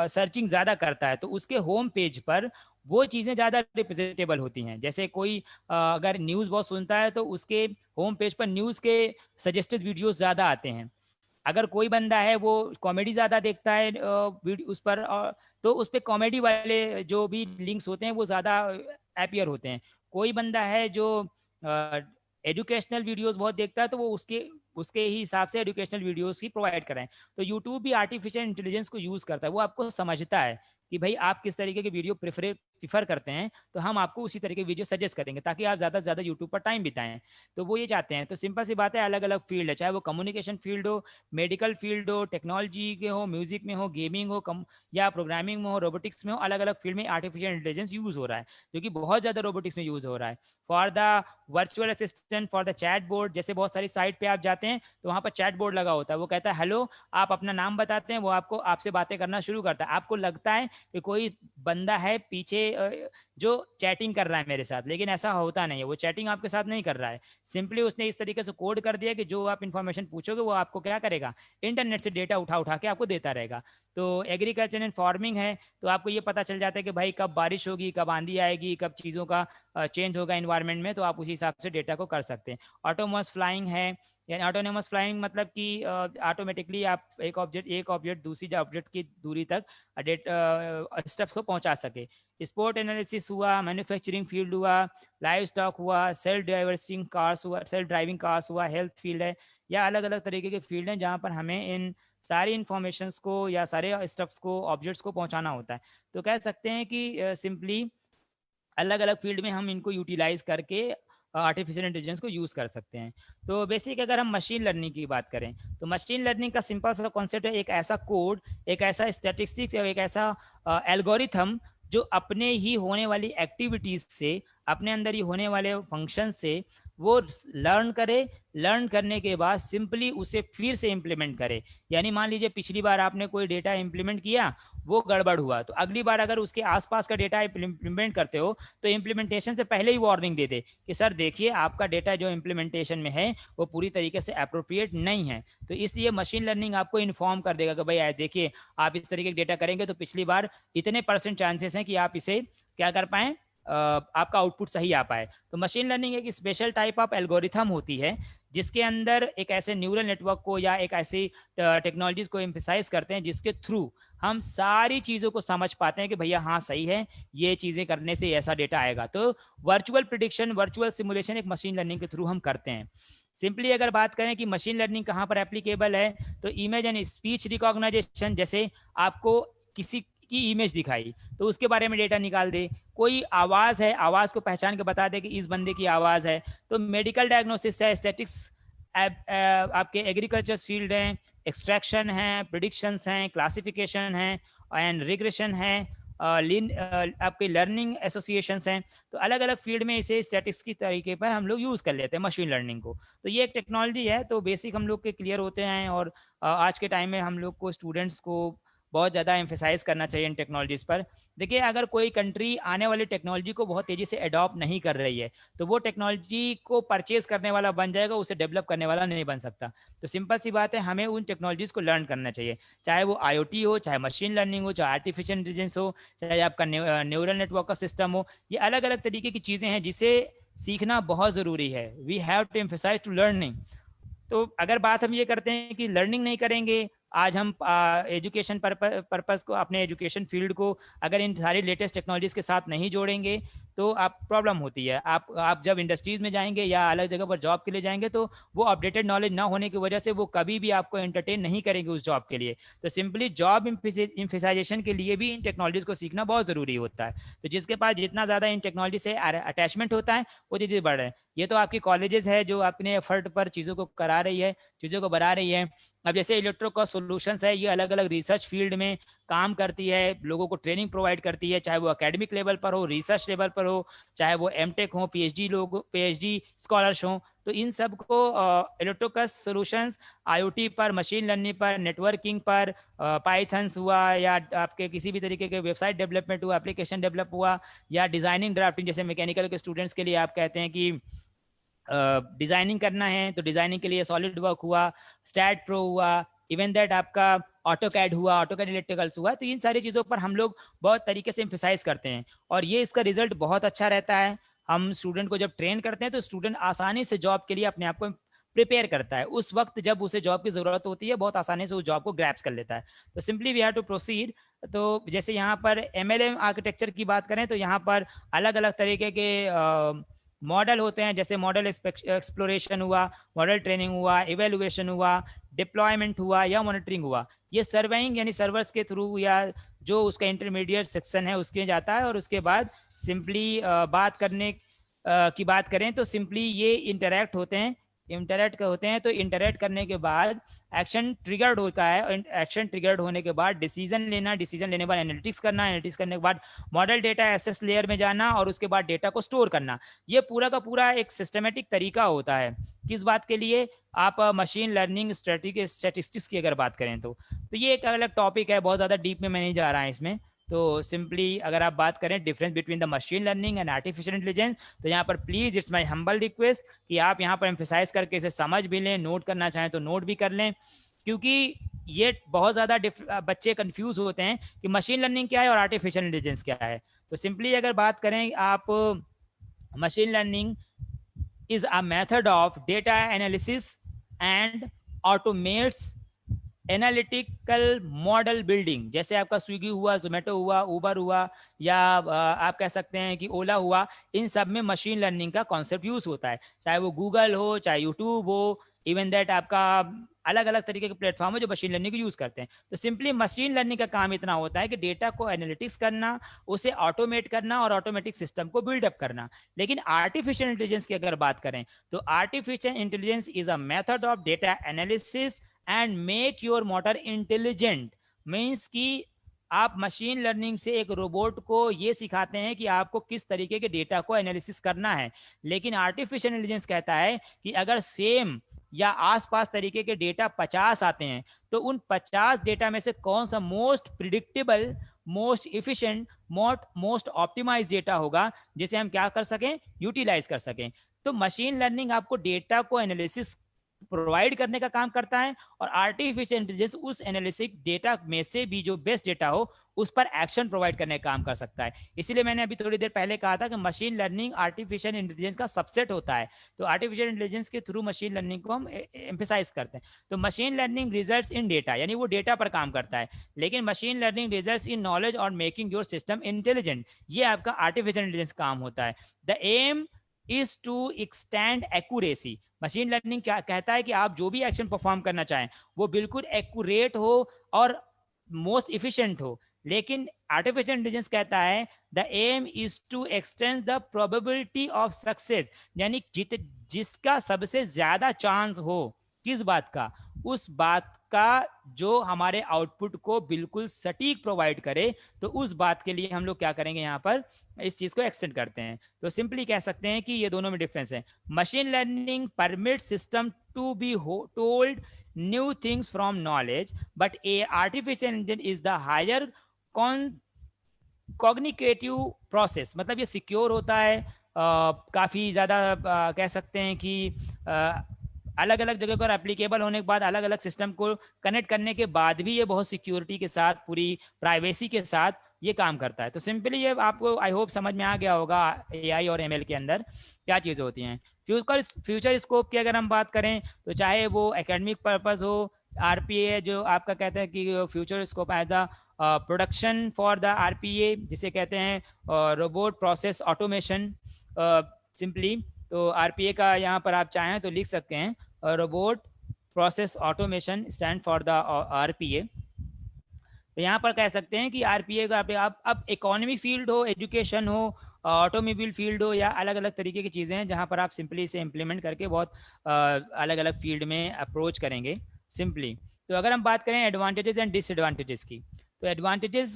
सर्चिंग ज़्यादा करता है तो उसके होम पेज पर वो चीज़ें ज़्यादा रिप्रेजेंटेबल होती हैं। जैसे कोई अगर न्यूज़ बहुत सुनता है तो उसके होम पेज पर न्यूज़ के सजेस्टेड वीडियोस ज़्यादा आते हैं। अगर कोई बंदा है वो कॉमेडी ज़्यादा देखता है उस पर, तो उस पर कॉमेडी वाले जो भी लिंक्स होते हैं वो ज़्यादा अपीयर होते हैं। कोई बंदा है जो एजुकेशनल वीडियोस बहुत देखता है तो वो उसके उसके ही हिसाब से एजुकेशनल वीडियोस ही प्रोवाइड कराएं। तो यूट्यूब भी आर्टिफिशियल इंटेलिजेंस को यूज़ करता है, वो आपको समझता है कि भाई आप किस तरीके की वीडियो प्रिफर करते हैं, तो हम आपको उसी तरीके की वीडियो सजेस्ट करेंगे ताकि आप ज़्यादा से ज़्यादा यूट्यूब पर टाइम बिताएं। तो वो ये चाहते हैं। तो सिंपल सी बात है, अलग अलग फील्ड है, चाहे वो कम्युनिकेशन फील्ड हो, मेडिकल फील्ड हो, टेक्नोलॉजी के हो, म्यूजिक में हो, गेमिंग हो, या प्रोग्रामिंग में हो, रोबोटिक्स में हो, अलग अलग फील्ड में आर्टिफिशियल इंटेलिजेंस यूज़ हो रहा है, जो कि बहुत ज़्यादा रोबोटिक्स में यूज़ हो रहा है। For the virtual assistant, for the chat board, जैसे बहुत सारी साइट पे आप जाते हैं तो वहाँ पर चैट बोर्ड लगा होता है, वो कहता है हेलो, आप अपना नाम बताते हैं, वो आपको आपसे बातें करना शुरू करता है। आपको लगता है कि कोई बंदा है पीछे जो चैटिंग कर रहा है मेरे साथ, लेकिन ऐसा होता नहीं है, वो चैटिंग आपके साथ नहीं कर रहा है। सिंपली उसने इस तरीके से कोड कर दिया कि जो आप इन्फॉर्मेशन पूछोगे वो आपको क्या करेगा, इंटरनेट से डेटा उठा उठा के आपको देता रहेगा। तो एग्रीकल्चर एंड फार्मिंग है, तो आपको ये पता चल जाता है कि भाई कब बारिश होगी, कब आंधी आएगी, कब चीज़ों का चेंज होगा इन्वायरमेंट में, तो आप उसी हिसाब से डेटा को कर सकते हैं। ऑटोमस फ्लाइंग है, यानी ऑटोनोमस फ्लाइंग मतलब कि ऑटोमेटिकली आप एक ऑब्जेक्ट दूसरी ऑब्जेक्ट की दूरी तक स्टेप्स को पहुंचा सके। स्पोर्ट एनालिसिस हुआ, मैन्युफैक्चरिंग फील्ड हुआ, लाइव स्टॉक हुआ, सेल्फ ड्राइविंग कार्स हुआ, हेल्थ फील्ड है, या अलग अलग तरीके के फील्ड हैं जहाँ पर हमें इन सारी इंफॉर्मेशंस को या सारे स्टेप्स को, ऑब्जेक्ट्स को पहुंचाना होता है। तो कह सकते हैं कि सिंपली अलग अलग फील्ड में हम इनको यूटिलाइज करके आर्टिफिशियल इंटेलिजेंस को यूज़ कर सकते हैं। तो बेसिक अगर हम मशीन लर्निंग की बात करें, तो मशीन लर्निंग का सिंपल सा कॉन्सेप्ट है, एक ऐसा कोड, एक ऐसा स्टैटिस्टिक्स या एक ऐसा एल्गोरिथम जो अपने ही होने वाली एक्टिविटीज से, अपने अंदर ही होने वाले फंक्शन से वो लर्न करे, लर्न करने के बाद सिंपली उसे फिर से इम्प्लीमेंट करे। यानी मान लीजिए पिछली बार आपने कोई डेटा इम्प्लीमेंट किया, वो गड़बड़ हुआ, तो अगली बार अगर उसके आसपास का डेटा इम्प्लीमेंट करते हो तो इम्प्लीमेंटेशन से पहले ही वार्निंग दे दे कि सर देखिए आपका डेटा जो इम्प्लीमेंटेशन में है वो पूरी तरीके से अप्रोप्रिएट नहीं है। तो इसलिए मशीन लर्निंग आपको इन्फॉर्म कर देगा कि भाई देखिए आप इस तरीके का डेटा करेंगे तो पिछली बार इतने % चांसेस हैं कि आप इसे क्या कर पाएं, आपका आउटपुट सही आ पाए। तो मशीन लर्निंग एक स्पेशल टाइप ऑफ एल्गोरिथम होती है जिसके अंदर एक ऐसे न्यूरल नेटवर्क को या एक ऐसी टेक्नोलॉजीज को एम्फेसाइज करते हैं जिसके थ्रू हम सारी चीज़ों को समझ पाते हैं कि भैया हाँ सही है, ये चीज़ें करने से ऐसा डेटा आएगा। तो वर्चुअल प्रिडिक्शन, वर्चुअल सिमुलेशन एक मशीन लर्निंग के थ्रू हम करते हैं। सिंपली अगर बात करें कि मशीन लर्निंग कहाँ पर एप्लीकेबल है, तो इमेज एंड स्पीच रिकॉग्नाइजेशन, जैसे आपको किसी की इमेज दिखाई तो उसके बारे में डेटा निकाल दे, कोई आवाज़ है, आवाज़ को पहचान के बता दे कि इस बंदे की आवाज़ है। तो मेडिकल डायग्नोसिस है, स्टैटिक्स, आपके एग्रीकल्चर फील्ड हैं, एक्सट्रैक्शन है, प्रिडिक्शंस हैं, क्लासिफिकेशन है एंड रिग्रेशन है, आपके लर्निंग एसोसिएशंस हैं। तो अलग अलग फील्ड में इसे स्टैटिक्स की तरीके पर हम लोग यूज़ कर लेते हैं मशीन लर्निंग को। तो ये एक टेक्नोलॉजी है, तो बेसिक हम लोग के क्लियर होते हैं। और आज के टाइम में हम लोग को, स्टूडेंट्स को बहुत ज़्यादा एम्फेसाइज करना चाहिए इन टेक्नोलॉजीज़ पर। देखिए अगर कोई कंट्री आने वाली टेक्नोलॉजी को बहुत तेज़ी से अडॉप्ट नहीं कर रही है तो वो टेक्नोलॉजी को परचेज करने वाला बन जाएगा, उसे डेवलप करने वाला नहीं बन सकता। तो सिंपल सी बात है, हमें उन टेक्नोलॉजीज़ को लर्न करना चाहिए, चाहे वो IoT हो, चाहे मशीन लर्निंग हो, चाहे आर्टिफिशियल इंटेलिजेंस हो, चाहे आपका न्यूरल नेटवर्क का सिस्टम हो। ये अलग अलग तरीके की चीज़ें हैं जिसे सीखना बहुत ज़रूरी है। We have to emphasize to learning. तो अगर बात हम ये करते हैं कि लर्निंग नहीं करेंगे, आज हम एजुकेशन पर्पस को, अपने एजुकेशन फील्ड को अगर इन सारी लेटेस्ट टेक्नोलॉजीज के साथ नहीं जोड़ेंगे तो आप प्रॉब्लम होती है। आप जब इंडस्ट्रीज में जाएंगे या अलग जगह पर जॉब के लिए जाएंगे तो वो अपडेटेड नॉलेज ना होने की वजह से वो कभी भी आपको एंटरटेन नहीं करेंगे उस जॉब के लिए। तो सिंपली जॉब इम्फेसाइजेशन के लिए भी इन टेक्नोलॉजीज को सीखना बहुत ज़रूरी होता है। तो जिसके पास जितना ज़्यादा इन टेक्नोलॉजी से अटैचमेंट होता है वो चीज़ें बढ़ रहे हैं। ये तो आपकी कॉलेजेस है जो अपने एफर्ट पर चीज़ों को करा रही है, चीज़ों को बढ़ा रही है। अब जैसे इलेक्ट्रो सॉल्यूशंस है, ये अलग अलग रिसर्च फील्ड में काम करती है, लोगों को ट्रेनिंग प्रोवाइड करती है, चाहे वो एकेडमिक लेवल पर हो, रिसर्च लेवल पर हो, चाहे वो एमटेक हो, पीएचडी स्कॉलर्स हों। तो इन सब को इलेक्ट्रोकस सॉल्यूशंस IoT पर, मशीन लर्निंग पर, नेटवर्किंग पर, पाइथन्स हुआ, या आपके किसी भी तरीके के वेबसाइट डेवलपमेंट हुआ, एप्लीकेशन डेवलप हुआ, या डिज़ाइनिंग ड्राफ्टिंग, जैसे मैकेनिकल के स्टूडेंट्स के लिए आप कहते हैं कि डिज़ाइनिंग करना है तो डिज़ाइनिंग के लिए सॉलिड वर्क हुआ, स्टैट प्रो हुआ, इवन दैट आपका ऑटो कैड हुआ, ऑटो कैड इलेक्ट्रिकल्स हुआ। तो इन सारी चीज़ों पर हम लोग बहुत तरीके से एम्फेसाइज करते हैं और ये इसका रिजल्ट बहुत अच्छा रहता है। हम स्टूडेंट को जब ट्रेन करते हैं तो स्टूडेंट आसानी से जॉब के लिए अपने आप को प्रिपेयर करता है। उस वक्त जब उसे जॉब की ज़रूरत होती है बहुत आसानी से उस जॉब को ग्रैप्स कर लेता है। तो simply we have to proceed. तो जैसे यहाँ पर MLM आर्किटेक्चर की बात करें तो यहाँ पर अलग अलग तरीके के मॉडल होते हैं, जैसे मॉडल एक्सप्लोरेशन हुआ, मॉडल ट्रेनिंग हुआ, इवेल्युएशन हुआ, डिप्लॉयमेंट हुआ या मॉनिटरिंग हुआ। ये सर्वेइंग यानी सर्वर्स के थ्रू या जो उसका इंटरमीडिएट सेक्शन है उसके जाता है, और उसके बाद सिंपली बात करने की बात करें तो सिंपली ये इंटरेक्ट होते हैं। तो इंटरेक्ट करने के बाद एक्शन ट्रिगर्ड होता है, और एक्शन ट्रिगर्ड होने के बाद डिसीजन लेने के बाद एनालिटिक्स करने के बाद मॉडल डेटा एसेस लेयर में जाना, और उसके बाद डेटा को स्टोर करना। ये पूरा का पूरा एक सिस्टमेटिक तरीका होता है। किस बात के लिए? आप मशीन लर्निंग स्टैटिस्टिक्स की अगर बात करें तो ये एक अलग टॉपिक है, बहुत ज़्यादा डीप में मैं नहीं जा रहा है इसमें। तो सिंपली अगर आप बात करें difference between the machine learning and artificial intelligence, तो यहाँ पर please it's my humble request कि आप यहाँ पर एम्फेसाइज करके इसे समझ भी लें, नोट करना चाहें तो नोट भी कर लें, क्योंकि ये बहुत ज़्यादा बच्चे कंफ्यूज होते हैं कि मशीन लर्निंग क्या है और आर्टिफिशियल इंटेलिजेंस क्या है। तो सिंपली अगर बात करें आप, machine learning is a method of data analysis and automates analytical model building. जैसे आपका स्विगी हुआ, जोमेटो हुआ, उबर हुआ, या आप कह सकते हैं कि ओला हुआ, इन सब में मशीन लर्निंग का कॉन्सेप्ट यूज होता है, चाहे वो गूगल हो, चाहे यूट्यूब हो, इवन दैट आपका अलग अलग तरीके के प्लेटफॉर्म है जो मशीन लर्निंग को यूज करते हैं। तो सिंपली मशीन लर्निंग का काम इतना होता है कि डेटा को एनालिटिक्स करना, उसे ऑटोमेट करना और ऑटोमेटिक सिस्टम को बिल्डअप करना। लेकिन आर्टिफिशियल इंटेलिजेंस की अगर बात करें तो artificial intelligence is a method of data analysis and make your motor intelligent. Means कि आप मशीन लर्निंग से एक रोबोट को ये सिखाते हैं कि आपको किस तरीके के डेटा को एनालिसिस करना है। लेकिन आर्टिफिशियल इंटेलिजेंस कहता है कि अगर सेम या आसपास तरीके के डेटा 50 आते हैं तो उन 50 डेटा में से कौन सा most predictable, most efficient, most optimize data होगा जिसे हम क्या कर सकें, यूटिलाइज कर सकें। तो मशीन लर्निंग आपको डेटा को एनालिसिस प्रोवाइड करने का काम करता है, और आर्टिफिशियल इंटेलिजेंस उस एनालिसिस डेटा में से भी जो बेस्ट डेटा हो उस पर एक्शन प्रोवाइड करने का काम कर सकता है। इसीलिए मैंने अभी थोड़ी देर पहले कहा था कि मशीन लर्निंग आर्टिफिशियल इंटेलिजेंस का सबसेट होता है। तो आर्टिफिशियल इंटेलिजेंस के थ्रू मशीन लर्निंग को हम एम्फेसाइज करते हैं। तो machine learning results in data, यानी वो डेटा पर काम करता है, लेकिन machine learning results in knowledge और मेकिंग योर सिस्टम इंटेलिजेंट, ये आपका आर्टिफिशियल इंटेलिजेंस काम होता है। The aim is to extend accuracy. Machine learning क्या कहता है कि आप जो भी एक्शन परफॉर्म करना चाहें वो बिल्कुल एक्यूरेट हो और मोस्ट इफिशिएंट हो। लेकिन आर्टिफिशियल इंटेलिजेंस कहता है the aim is to extend the probability of success, यानी जिसका सबसे ज्यादा चांस हो, किस बात का, उस बात का जो हमारे आउटपुट को बिल्कुल सटीक प्रोवाइड करे। तो उस बात के लिए हम लोग क्या करेंगे, यहाँ पर इस चीज को एक्सटेंड करते हैं। तो सिंपली कह सकते हैं कि ये दोनों में डिफरेंस है। Machine learning permit system to be told new things from knowledge, but a artificial intelligence is the higher cognitive process. मतलब ये सिक्योर होता है, काफ़ी ज़्यादा कह सकते हैं कि अलग अलग जगह पर एप्लीकेबल होने के बाद, अलग अलग सिस्टम को कनेक्ट करने के बाद भी ये बहुत सिक्योरिटी के साथ, पूरी प्राइवेसी के साथ ये काम करता है। तो सिंपली ये आपको आई होप समझ में आ गया होगा एआई और एमएल के अंदर क्या चीज़ें होती हैं। फ्यूचर स्कोप की अगर हम बात करें तो चाहे वो एकेडमिक पर्पस हो, आरपीए जो आपका कहते हैं कि future scope as the production for the RPA, जिसे कहते हैं रोबोट प्रोसेस ऑटोमेशन सिंपली। तो आरपीए का यहाँ पर आप चाहें तो लिख सकते हैं, robot process automation stand for the RPA. तो यहाँ पर कह सकते हैं कि आरपीए का आप अब इकोनॉमी फील्ड हो, एजुकेशन हो, ऑटोमोबाइल फील्ड हो, या अलग अलग तरीके की चीज़ें हैं जहाँ पर आप सिंपली इसे इम्प्लीमेंट करके बहुत अलग अलग फील्ड में अप्रोच करेंगे सिंपली। तो अगर हम बात करें एडवांटेजेस एंड डिसएडवांटेजेस की, तो एडवांटेजेस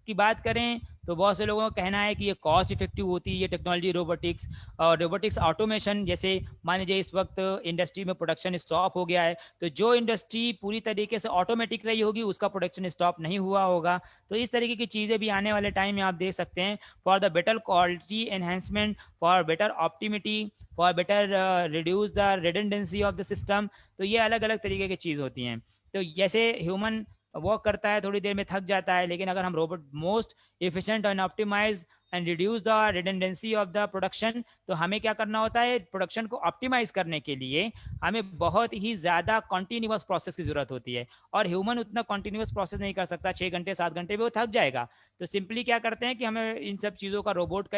की बात करें तो बहुत से लोगों का कहना है कि ये कॉस्ट इफेक्टिव होती है ये टेक्नोलॉजी, रोबोटिक्स और रोबोटिक्स ऑटोमेशन। जैसे मान लीजिए इस वक्त इंडस्ट्री में प्रोडक्शन स्टॉप हो गया है, तो जो इंडस्ट्री पूरी तरीके से ऑटोमेटिक रही होगी उसका प्रोडक्शन स्टॉप नहीं हुआ होगा। तो इस तरीके की चीज़ें भी आने वाले टाइम में आप देख सकते हैं, for the better quality enhancement, for better optimity, for better reduce the redundancy of the system. तो ये अलग अलग तरीके की चीज़ होती हैं। तो जैसे ह्यूमन वर्क करता है, थोड़ी देर में थक जाता है, लेकिन अगर हम robot most efficient and optimize and reduce the redundancy of the production, तो हमें क्या करना होता है, प्रोडक्शन को ऑप्टिमाइज करने के लिए हमें बहुत ही ज़्यादा कॉन्टिन्यूस प्रोसेस की ज़रूरत होती है, और ह्यूमन उतना कॉन्टिन्यूस प्रोसेस नहीं कर सकता, 6 घंटे 7 घंटे में वो थक जाएगा। तो सिंपली क्या करते हैं कि हमें इन सब चीज़ों का, रोबोट का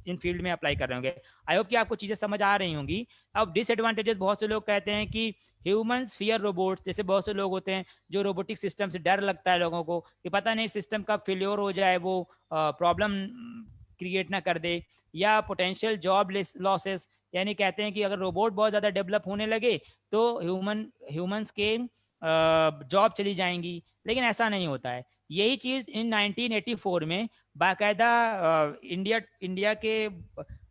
इन फील्ड में अप्लाई कर रहे होंगे। आई होप कि आपको चीज़ें समझ आ रही होंगी। अब डिसएडवांटेजेस, बहुत से लोग कहते हैं कि ह्यूमंस फियर रोबोट्स, जैसे बहुत से लोग होते हैं जो रोबोटिक सिस्टम से डर लगता है लोगों को कि पता नहीं सिस्टम कब फेल्योर हो जाए, वो प्रॉब्लम क्रिएट ना कर दे, या पोटेंशियल जॉब लॉसेस, यानी कहते हैं कि अगर रोबोट बहुत ज़्यादा डेवलप होने लगे तो ह्यूमंस के जॉब चली जाएंगी। लेकिन ऐसा नहीं होता है। यही चीज़ इन 1984 में बाकायदा इंडिया इंडिया के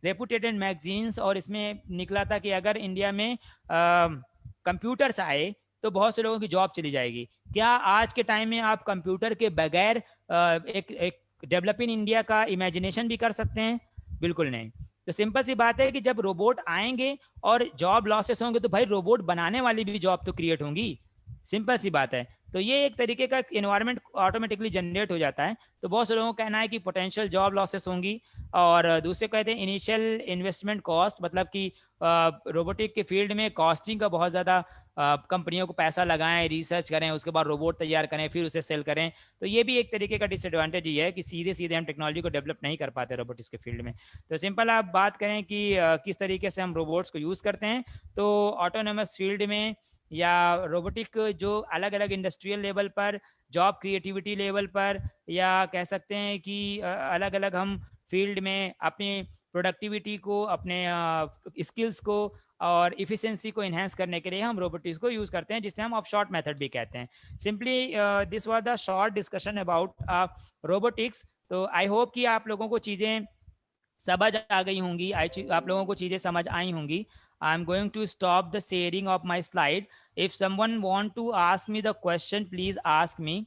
रेपुटेटेड मैगजीन्स और इसमें निकला था कि अगर इंडिया में कंप्यूटर्स आए तो बहुत से लोगों की जॉब चली जाएगी। क्या आज के टाइम में आप कंप्यूटर के बगैर एक डेवलपिंग इंडिया का इमेजिनेशन भी कर सकते हैं? बिल्कुल नहीं। तो सिंपल सी बात है कि जब रोबोट आएंगे और जॉब लॉसेस होंगे तो भाई रोबोट बनाने वाली भी जॉब तो क्रिएट होंगी। सिंपल सी बात है। तो ये एक तरीके का इन्वायरमेंट ऑटोमेटिकली जनरेट हो जाता है। तो बहुत से लोगों का कहना है कि पोटेंशियल जॉब लॉसेस होंगी। और दूसरे कहते हैं इनिशियल इन्वेस्टमेंट कॉस्ट, मतलब कि रोबोटिक के फील्ड में कॉस्टिंग का बहुत ज़्यादा, कंपनियों को पैसा लगाएं, रिसर्च करें, उसके बाद रोबोट तैयार करें, फिर उसे सेल करें। तो ये भी एक तरीके का डिसएडवांटेज ही है कि सीधे सीधे हम टेक्नोलॉजी को डेवलप नहीं कर पाते रोबोटिक्स के फील्ड में। तो सिंपल आप बात करें कि किस तरीके से हम रोबोट्स को यूज़ करते हैं, तो ऑटोनोमस फील्ड में या रोबोटिक जो अलग अलग इंडस्ट्रियल लेवल पर, जॉब क्रिएटिविटी लेवल पर, या कह सकते हैं कि अलग अलग हम फील्ड में अपनी प्रोडक्टिविटी को, अपने स्किल्स को और इफिशिएंसी को इन्हेंस करने के लिए हम रोबोटिक्स को यूज़ करते हैं, जिसे हम ऑफ शॉर्ट मेथड भी कहते हैं। Simply this was the short discussion about robotics. तो आई होप कि आप लोगों को चीज़ें समझ आ गई होंगी, आप लोगों को चीज़ें समझ आई होंगी। I am going to stop the sharing of my slide. If someone want to ask me the question, please ask me.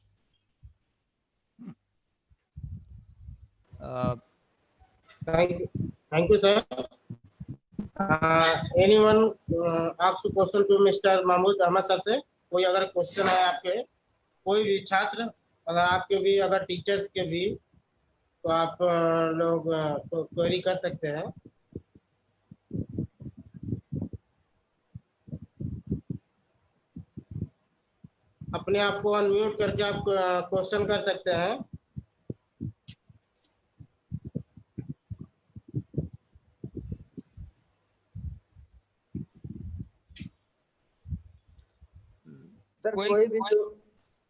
Thank you, sir. Anyone ask question to Mr. Mahmood Ahmad sir से? कोई अगर क्वेश्चन है आपके, कोई भी छात्र, अगर आपके भी, अगर टीचर्स के भी, तो आप लोग क्वेरी कर सकते हैं। अपने आप को अनम्यूट करके आप क्वेश्चन कर सकते हैं। सर कोई कोई भी जो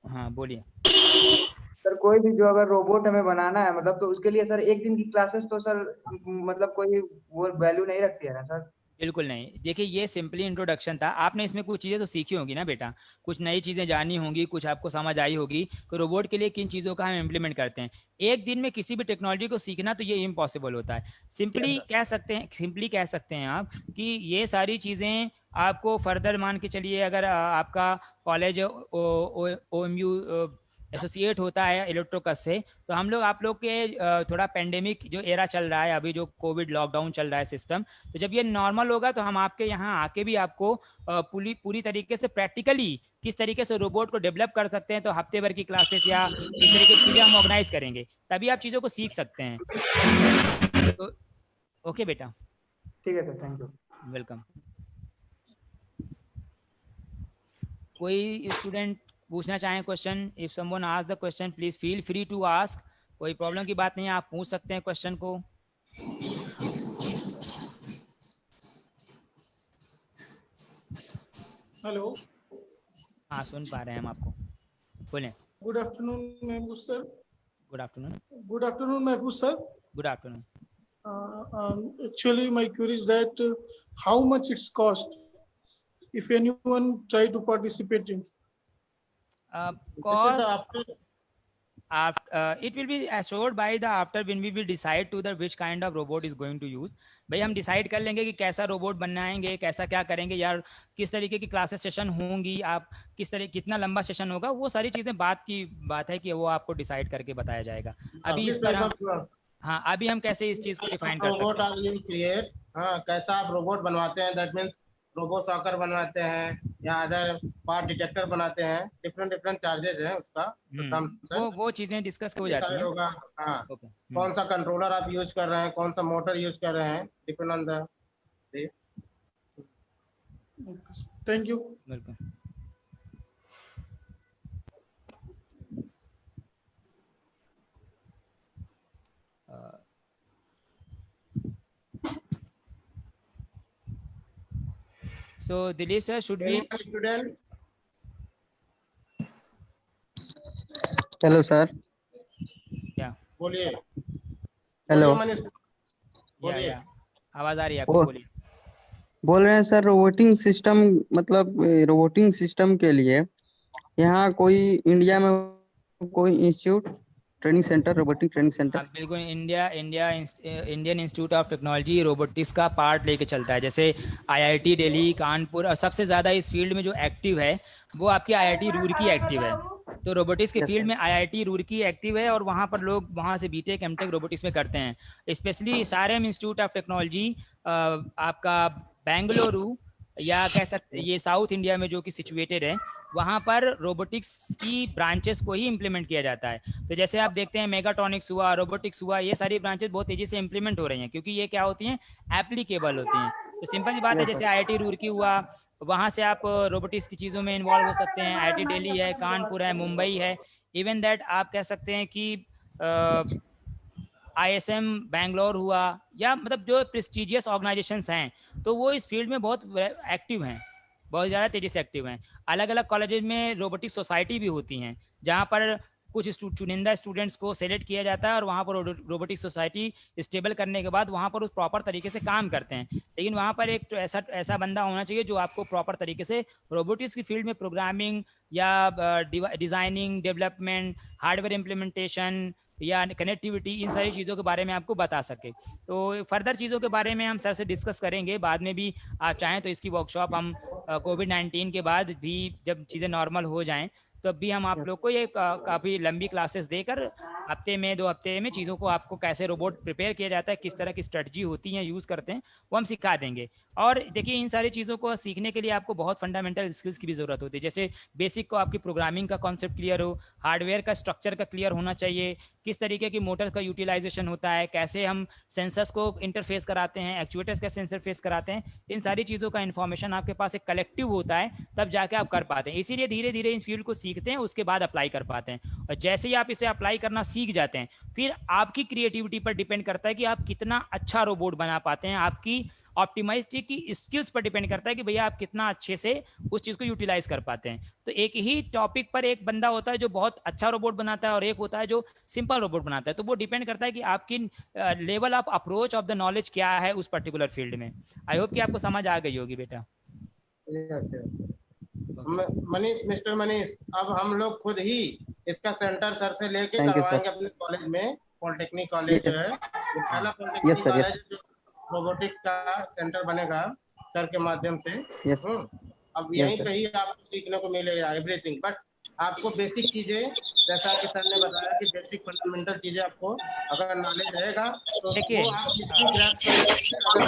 हाँ बोलिए। सर कोई भी जो अगर रोबोट हमें बनाना है, मतलब तो उसके लिए सर एक दिन की क्लासेस तो सर मतलब कोई वो वैल्यू नहीं रखती है ना सर? बिल्कुल नहीं। देखिए ये सिंपली इंट्रोडक्शन था, आपने इसमें कुछ चीज़ें तो सीखी होंगी ना बेटा, कुछ नई चीज़ें जानी होंगी, कुछ आपको समझ आई होगी कि रोबोट के लिए किन चीज़ों का हम इम्प्लीमेंट करते हैं। एक दिन में किसी भी टेक्नोलॉजी को सीखना तो ये इम्पॉसिबल होता है। सिंपली कह सकते हैं आप कि ये सारी चीज़ें आपको फर्दर मान के चलिए, अगर आपका कॉलेज OMU एसोसिएट होता है इलेक्ट्रोकस से, तो हम लोग आप लोग के थोड़ा पेंडेमिक जो एरा चल रहा है अभी, जो कोविड लॉकडाउन चल रहा है सिस्टम, तो जब ये नॉर्मल होगा तो हम आपके यहाँ आके भी आपको पूरी पूरी तरीके से प्रैक्टिकली किस तरीके से रोबोट को डेवलप कर सकते हैं, तो हफ्ते भर की क्लासेस या इस तरीके की चीज़ें हम ऑर्गेनाइज करेंगे, तभी आप चीज़ों को सीख सकते हैं। तो ओके बेटा, ठीक है सर, थैंक यू। वेलकम। कोई स्टूडेंट पूछना चाहें question? If someone ask the question please feel free to ask. कोई प्रॉब्लम की बात नहीं है, आप पूछ सकते हैं क्वेश्चन को। हेलो, हाँ सुन पा रहे हैं हम आपको, बोलें। Good afternoon Mahboob sir. Good afternoon. Good afternoon Mahboob sir. Good afternoon. Actually, my query is that how much it's cost if anyone try to participate in? Cost आपके after it will be assured by the after when we will decide to the which kind of robot is going to use। भाई हम डिसाइड कर लेंगे कि कैसा रोबोट बनाएंगे, कैसा क्या करेंगे यार, किस तरीके की क्लासेस सेशन होंगी, आप किस तरह कितना लंबा सेशन होगा, वो सारी चीज़ें बात है कि वो आपको डिसाइड करके बताया जाएगा। अभी इस पर हम हाँ अभी हम कैसे इस चीज़ को डिफाइन कर रोबोट सकते हैं। आर यू क्रिएट, हाँ कैसा आप रोबोट बनवाते हैं, दैट मीन्स रोबो सॉकर बनवाते हैं या अदर पार्ट डिटेक्टर बनाते हैं, डिफरेंट डिफरेंट चार्जेस है उसका। वो चीज़ें डिस्कस हो जाती डिसाइड हैं। होगा। हाँ ओके। कौन सा कंट्रोलर आप यूज कर रहे हैं, कौन सा मोटर यूज कर रहे हैं, depend on the. Thank you. बिल्कुल। So Dilip sir, should we? Student hello sir. Yeah, बोलिए हेलो। बोलिए मनीष yeah, बोलिए। yeah. आवाज आ रही है आपकी, और बोलिए। बोल रहे हैं सर, रोबोटिंग सिस्टम मतलब रोबोटिंग सिस्टम के लिए यहाँ कोई इंडिया में कोई institute training centre, robotic training centre? हाँ बिल्कुल, Indian institute of technology robotics का पार्ट लेके चलता है। जैसे आईआईटी दिल्ली, कानपुर, और सबसे ज़्यादा इस फील्ड में जो एक्टिव है वो आपकी आईआईटी रुड़की एक्टिव है। तो रोबोटिक्स के Yes, फील्ड sir. में आईआईटी रुड़की एक्टिव है, और वहाँ पर लोग वहाँ से बीटेक एमटेक रोबोटिक्स में करते हैं। स्पेशली सारेम इंस्टीट्यूट ऑफ टेक्नोलॉजी आपका बेंगलुरु, या कह सकते ये साउथ इंडिया में जो कि सिचुएटेड है, वहाँ पर रोबोटिक्स की ब्रांचेस को ही इम्प्लीमेंट किया जाता है। तो जैसे आप देखते हैं मेगाट्रॉनिक्स हुआ, रोबोटिक्स हुआ, ये सारी ब्रांचेस बहुत तेजी से इम्प्लीमेंट हो रही हैं, क्योंकि ये क्या होती हैं, एप्लीकेबल होती हैं। तो सिंपल सी बात है, Yes, जैसे sir. आईआईटी रुड़की हुआ, वहाँ से आप रोबोटिक्स की चीज़ों में इन्वॉल्व हो सकते हैं। आईआईटी दिल्ली है, कानपुर है, मुंबई है, इवन दैट आप कह सकते हैं कि ISM बैंगलोर हुआ, या मतलब जो प्रेस्टिजियस ऑर्गेनाइजेशंस हैं, तो वो इस फील्ड में बहुत एक्टिव हैं, बहुत ज़्यादा तेज़ी से एक्टिव हैं। अलग अलग कॉलेजेस में रोबोटिक सोसाइटी भी होती हैं, जहाँ पर कुछ चुनिंदा स्टूडेंट्स को सेलेक्ट किया जाता है, और वहाँ पर रोबोटिक सोसाइटी स्टेबल करने के बाद वहाँ पर उस प्रॉपर तरीके से काम करते हैं। लेकिन वहाँ पर एक तो ऐसा बंदा होना चाहिए जो आपको प्रॉपर तरीके से रोबोटिक्स की फील्ड में प्रोग्रामिंग या डिज़ाइनिंग, डेवलपमेंट, हार्डवेयर इम्प्लीमेंटेशन या कनेक्टिविटी, इन सारी चीज़ों के बारे में आपको बता सके। तो फर्दर चीज़ों के बारे में हम सर से डिस्कस करेंगे बाद में भी। आप चाहें तो इसकी वर्कशॉप हम कोविड-19 के बाद भी, जब चीज़ें नॉर्मल हो जाएं, तब भी हम आप लोग को ये काफ़ी लंबी क्लासेस देकर हफ्ते में 2 हफ्ते में चीज़ों को आपको कैसे रोबोट प्रिपेयर किया जाता है, किस तरह की स्ट्रेटजी होती है, यूज़ करते हैं, वो हम सिखा देंगे। और देखिए, इन सारी चीज़ों को सीखने के लिए आपको बहुत फंडामेंटल स्किल्स की भी ज़रूरत होती है। जैसे बेसिक को आपकी प्रोग्रामिंग का कॉन्सेप्ट क्लियर हो, हार्डवेयर का स्ट्रक्चर का क्लियर होना चाहिए, किस तरीके की मोटर का यूटिलाइजेशन होता है, कैसे हम सेंसर्स को इंटरफेस कराते हैं, एक्चुएटर्स कैसे इंटरफेस कराते हैं, इन सारी चीज़ों का इन्फॉर्मेशन आपके पास एक कलेक्टिव होता है, तब जाके आप कर पाते हैं। इसीलिए धीरे धीरे इन फील्ड को सीखते हैं, उसके बाद अप्लाई कर पाते हैं। और जैसे ही आप इसे अप्लाई करना सीख जाते हैं, फिर आपकी क्रिएटिविटी पर डिपेंड करता है कि आप कितना अच्छा रोबोट बना पाते हैं। आपकी ऑप्टिमाइजेशन की स्किल्स पर डिपेंड करता है कि भैया आप कितना अच्छे से उस चीज़ को यूटिलाइज कर पाते हैं। तो एक ही टॉपिक पर एक बंदा होता है जो बहुत अच्छा रोबोट बनाता है, और एक होता है जो सिंपल रोबोट बनाता है। तो वो डिपेंड करता है कि आपकी level of approach of the knowledge क्या है उस पर्टिकुलर फील्ड में। आई होप कि आपको समझ आ गई होगी बेटा। Yes, yes. Manish, mister Manish, अब हम लोग खुद ही इसका सेंटर सर से लेके Thank you, sir. करवाएंगे अपने कॉलेज में। पॉलिटेक्निक कॉलेज जो है, वो पहला Yes, polytechnic sir. College Yes. जो रोबोटिक्स का सेंटर बनेगा सर के माध्यम से। Yes. अब Yes, यहीं sir. से ही आपको सीखने को मिलेगा एवरीथिंग, बट आपको बेसिक चीजें, जैसा कि सर ने बताया कि बेसिक फंडामेंटल चीजें आपको अगर नॉलेज रहेगा तो देखिए, वो आप इतनी ग्रैस्प कर लेंगे। अगर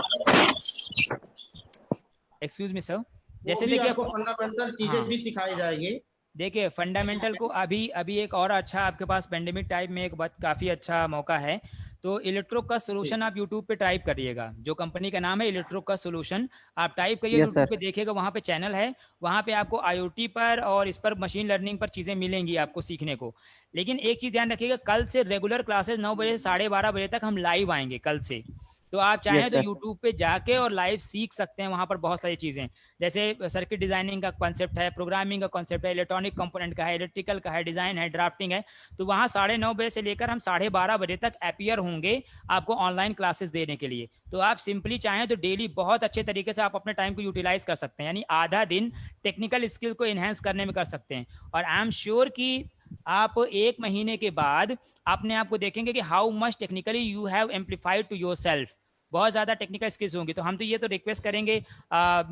एक्सक्यूज मी सर, वो जैसे भी देखिए आपको फंडामेंटल चीजें हाँ। भी सिखाई जाएगी। देखिए, फंडामेंटल को अभी एक और अच्छा आपके पास पेंडेमिक टाइम में एक बात काफ़ी अच्छा मौका है। तो इलेक्ट्रोक का सोल्यूशन आप यूट्यूब पे टाइप करिएगा, जो कंपनी का नाम है इलेक्ट्रोक का सोल्यूशन, आप टाइप करिए, Yes, यूट्यूब sir. पे देखिएगा, वहाँ पे चैनल है, वहाँ पे आपको आईओटी पर और इस पर मशीन लर्निंग पर चीज़ें मिलेंगी आपको सीखने को। लेकिन एक चीज़ ध्यान रखिएगा, कल से रेगुलर क्लासेस 9 बजे से 12:30 बजे तक हम लाइव आएंगे कल से। तो आप चाहें Yes, तो sir. यूट्यूब पे जाके और लाइव सीख सकते हैं। वहाँ पर बहुत सारी चीज़ें, जैसे सर्किट डिजाइनिंग का कॉन्सेप्ट है, प्रोग्रामिंग का कॉन्सेप्ट है, इलेक्ट्रॉनिक कंपोनेंट का है, इलेक्ट्रिकल का है, डिजाइन है, ड्राफ्टिंग है। तो वहाँ 9:30 बजे से लेकर हम 12:30 बजे तक अपीयर होंगे आपको ऑनलाइन क्लासेस देने के लिए। तो आप सिंपली चाहें तो डेली बहुत अच्छे तरीके से आप अपने टाइम को यूटिलाइज कर सकते हैं, यानी आधा दिन टेक्निकल स्किल को इन्हेंस करने में कर सकते हैं। और आई एम श्योर कि आप 1 महीने के बाद अपने आप को देखेंगे कि how much technically you have amplified to your yourself ज़्यादा टेक्निकल स्किल्स होंगी। तो हम तो ये तो रिक्वेस्ट करेंगे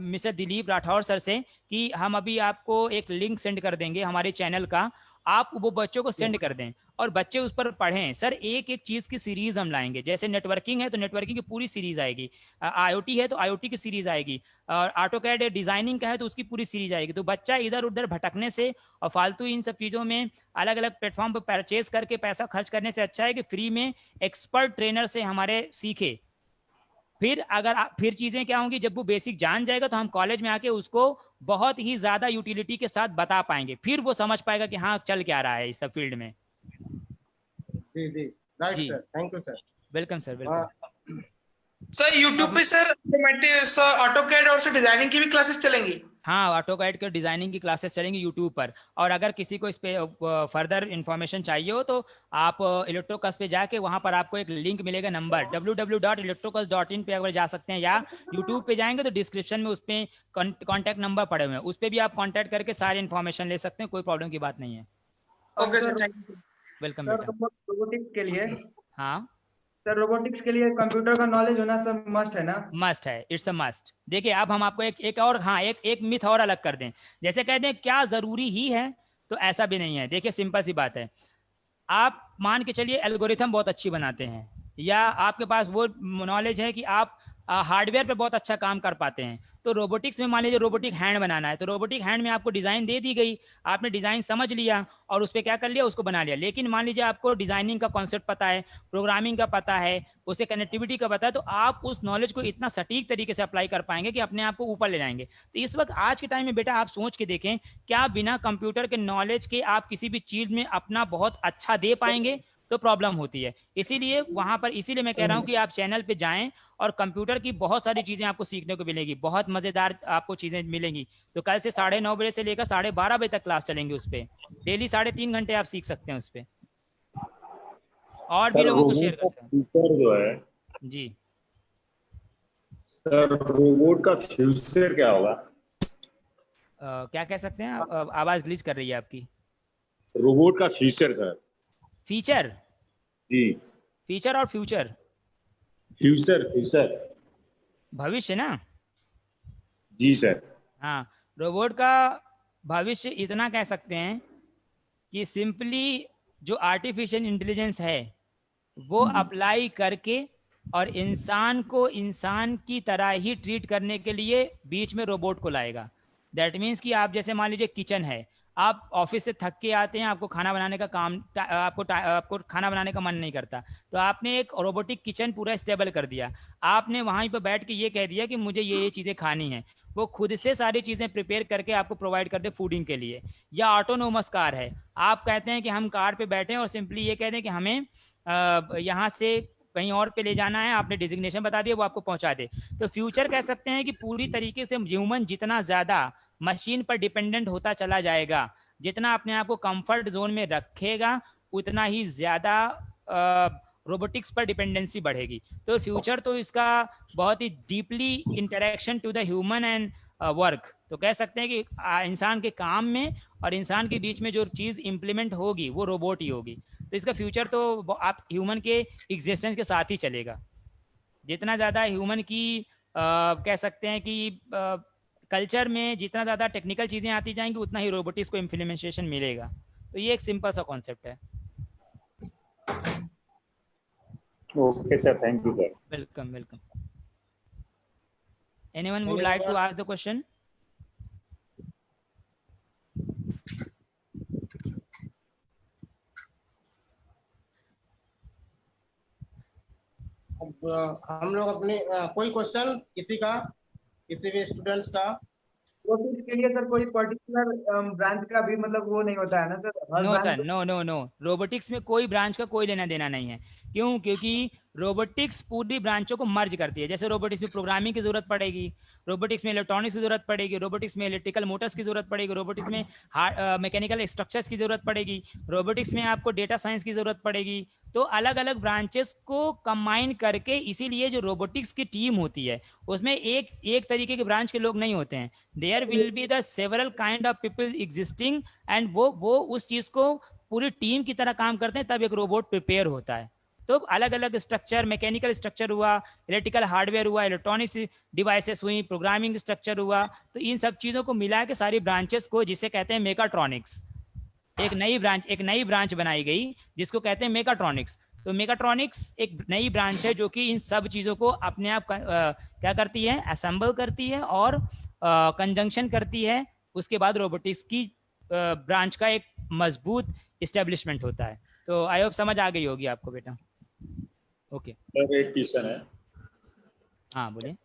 मिस्टर दिलीप राठौर सर से कि हम अभी आपको एक लिंक सेंड कर देंगे हमारे चैनल का, आप वो बच्चों को सेंड कर दें और बच्चे उस पर पढ़ें। सर एक एक चीज़ की सीरीज हम लाएंगे, जैसे नेटवर्किंग है तो नेटवर्किंग की पूरी सीरीज आएगी, आईओटी है तो आईओटी की सीरीज आएगी, और ऑटोकैड डिजाइनिंग का है तो उसकी पूरी सीरीज आएगी। तो बच्चा इधर उधर भटकने से और फालतू इन सब चीज़ों में अलग अलग प्लेटफॉर्म पर परचेज करके पैसा खर्च करने से अच्छा है कि फ्री में एक्सपर्ट ट्रेनर से हमारे सीखे। फिर फिर चीज़ें क्या होंगी, जब वो बेसिक जान जाएगा तो हम कॉलेज में आके उसको बहुत ही ज़्यादा यूटिलिटी के साथ बता पाएंगे, फिर वो समझ पाएगा कि हाँ चल क्या रहा है इस सब फील्ड में। जी जी, राइट जी, sir, thank you sir. Welcome sir, welcome. Sir YouTube पे सर ऑटोकैड और डिजाइनिंग की भी क्लासेस चलेंगी? हाँ, ऑटोकैड के डिजाइनिंग की क्लासेस चलेंगी यूट्यूब पर। और अगर किसी को इस पे फर्दर इंफॉर्मेशन चाहिए हो तो आप इलेक्ट्रोकस पे जाके वहाँ पर आपको एक लिंक मिलेगा, नंबर www.electrocus.in पे अगर जा सकते हैं, या यूट्यूब पे जाएंगे तो डिस्क्रिप्शन में उस पर कॉन्टैक्ट नंबर पड़े हुए हैं, उस पर भी आप कॉन्टैक्ट करके सारी इन्फॉर्मेशन ले सकते हैं, कोई प्रॉब्लम की बात नहीं है। Okay sir, thank you. Welcome sir बेटा। रोबोटिक्स के लिए हाँ, सर रोबोटिक्स के लिए कंप्यूटर का नॉलेज होना सब मस्ट है ना? मस्ट है, इट्स अ मस्ट। देखिए अब हम आपको एक और, हाँ, एक मिथ और अलग कर दें। जैसे कहते हैं क्या जरूरी ही है, तो ऐसा भी नहीं है। देखिए सिंपल सी बात है, आप मान के चलिए एल्गोरिथम बहुत अच्छी बनाते हैं, या आपके पास वो नॉलेज है कि आप हार्डवेयर पे बहुत अच्छा काम कर पाते हैं, तो रोबोटिक्स में मान लीजिए रोबोटिक हैंड बनाना है, तो रोबोटिक हैंड में आपको डिज़ाइन दे दी गई, आपने डिज़ाइन समझ लिया और उस पर क्या कर लिया, उसको बना लिया। लेकिन मान लीजिए आपको डिज़ाइनिंग का कॉन्सेप्ट पता है, प्रोग्रामिंग का पता है, उसे कनेक्टिविटी का पता है, तो आप उस नॉलेज को इतना सटीक तरीके से अप्लाई कर पाएंगे कि अपने आप को ऊपर ले जाएंगे। तो इस वक्त आज के टाइम में बेटा आप सोच के देखें, क्या बिना कंप्यूटर के नॉलेज के आप किसी भी चीज़ में अपना बहुत अच्छा दे पाएंगे? तो प्रॉब्लम होती है। इसीलिए वहां पर, इसीलिए मैं कह रहा हूं कि आप चैनल पे जाएं और कंप्यूटर की बहुत सारी चीजें आपको सीखने को मिलेगी, बहुत मजेदार आपको चीजें मिलेंगी। तो कल से 9:30 बजे से लेकर 12:30 बजे तक क्लास चलेंगे उस पर, डेली 3.5 घंटे आप सीख सकते हैं उस पर, और भी लोगों को शेयर कर सकते हैं। फ्यूचर जो है जी सर, रोबोट का फ्यूचर क्या होगा? क्या कह सकते हैं आप? आवाज ग्लिच कर रही है आपकी। रोबोट का फ्यूचर सर। फीचर, जी, फीचर और फ्यूचर, फ्यूचर फ्यूचर। भविष्य ना। जी सर। हाँ, रोबोट का भविष्य इतना कह सकते हैं कि सिंपली जो आर्टिफिशियल इंटेलिजेंस है वो अप्लाई करके और इंसान को इंसान की तरह ही ट्रीट करने के लिए बीच में रोबोट को लाएगा। दैट मीन्स कि आप जैसे मान लीजिए किचन है, आप ऑफिस से थक के आते हैं, आपको खाना बनाने का काम, आपको खाना बनाने का मन नहीं करता, तो आपने एक रोबोटिक किचन पूरा स्टेबल कर दिया। आपने वहीं पर बैठ के ये कह दिया कि मुझे ये चीज़ें खानी है, वो खुद से सारी चीज़ें प्रिपेयर करके आपको प्रोवाइड कर दे फूडिंग के लिए। या ऑटोनोमस कार है, आप कहते हैं कि हम कार पे बैठे हैं और सिंपली ये कहते हैं कि हमें यहाँ से कहीं और पे ले जाना है, आपने डिजिग्नेशन बता दिया, वो आपको पहुंचा दे। तो फ्यूचर कह सकते हैं कि पूरी तरीके से ह्यूमन जितना ज़्यादा मशीन पर डिपेंडेंट होता चला जाएगा, जितना अपने आप को कंफर्ट जोन में रखेगा, उतना ही ज़्यादा रोबोटिक्स पर डिपेंडेंसी बढ़ेगी। तो फ्यूचर तो इसका बहुत ही deeply interaction to the human and work, तो कह सकते हैं कि इंसान के काम में और इंसान के बीच में जो चीज़ इम्प्लीमेंट होगी वो रोबोट ही होगी। तो इसका फ्यूचर तो आप ह्यूमन के एग्जिस्टेंस के साथ ही चलेगा। जितना ज़्यादा ह्यूमन की कह सकते हैं कि कल्चर में जितना ज़्यादा टेक्निकल चीज़ें आती जाएंगी, उतना ही रोबोटिक्स को इम्प्लीमेंटेशन मिलेगा। तो ये एक सिंपल सा कॉन्सेप्ट है। Okay sir, thank you sir. Welcome welcome. Anyone would like to ask the question? हम लोग अपने कोई क्वेश्चन किसी का, किसी भी स्टूडेंट्स का? रोबोटिक्स के लिए सर कोई पर्टिकुलर ब्रांच का भी मतलब वो नहीं होता है ना सर? हर no branch sir, no no no, robotics में कोई ब्रांच का कोई लेना देना नहीं है। क्यों? क्योंकि रोबोटिक्स पूरी ब्रांचों को मर्ज करती है। जैसे रोबोटिक्स में प्रोग्रामिंग की जरूरत पड़ेगी, रोबोटिक्स में इलेक्ट्रॉनिक्स की जरूरत पड़ेगी, रोबोटिक्स में इलेक्ट्रिकल मोटर्स की जरूरत पड़ेगी, रोबोटिक्स में मैकेनिकल स्ट्रक्चर्स की जरूरत पड़ेगी, रोबोटिक्स में आपको डेटा साइंस की जरूरत पड़ेगी। तो अलग अलग ब्रांचेस को कंबाइन करके, इसीलिए जो रोबोटिक्स की टीम होती है उसमें एक तरीके के ब्रांच के लोग नहीं होते हैं। There will be the several kind of people existing, and वो उस चीज को पूरी टीम की तरह काम करते हैं, तब एक रोबोट प्रिपेयर होता है। तो अलग अलग स्ट्रक्चर, मैकेनिकल स्ट्रक्चर हुआ, इलेक्ट्रिकल हार्डवेयर हुआ, इलेक्ट्रॉनिक्स डिवाइसेस हुई, प्रोग्रामिंग स्ट्रक्चर हुआ, तो इन सब चीज़ों को मिला के सारी ब्रांचेस को, जिसे कहते हैं मेकाट्रॉनिक्स, एक नई ब्रांच बनाई गई जिसको कहते हैं मेकाट्रॉनिक्स। तो मेकाट्रॉनिक्स एक नई ब्रांच है जो कि इन सब चीज़ों को अपने आप क्या करती है, असेंबल करती है और कंजंक्शन करती है। उसके बाद रोबोटिक्स की ब्रांच का एक मजबूत इस्टेब्लिशमेंट होता है। तो आई होप समझ आ गई होगी आपको बेटा। ओके सर, एक क्वेश्चन है, हाँ बोलिए।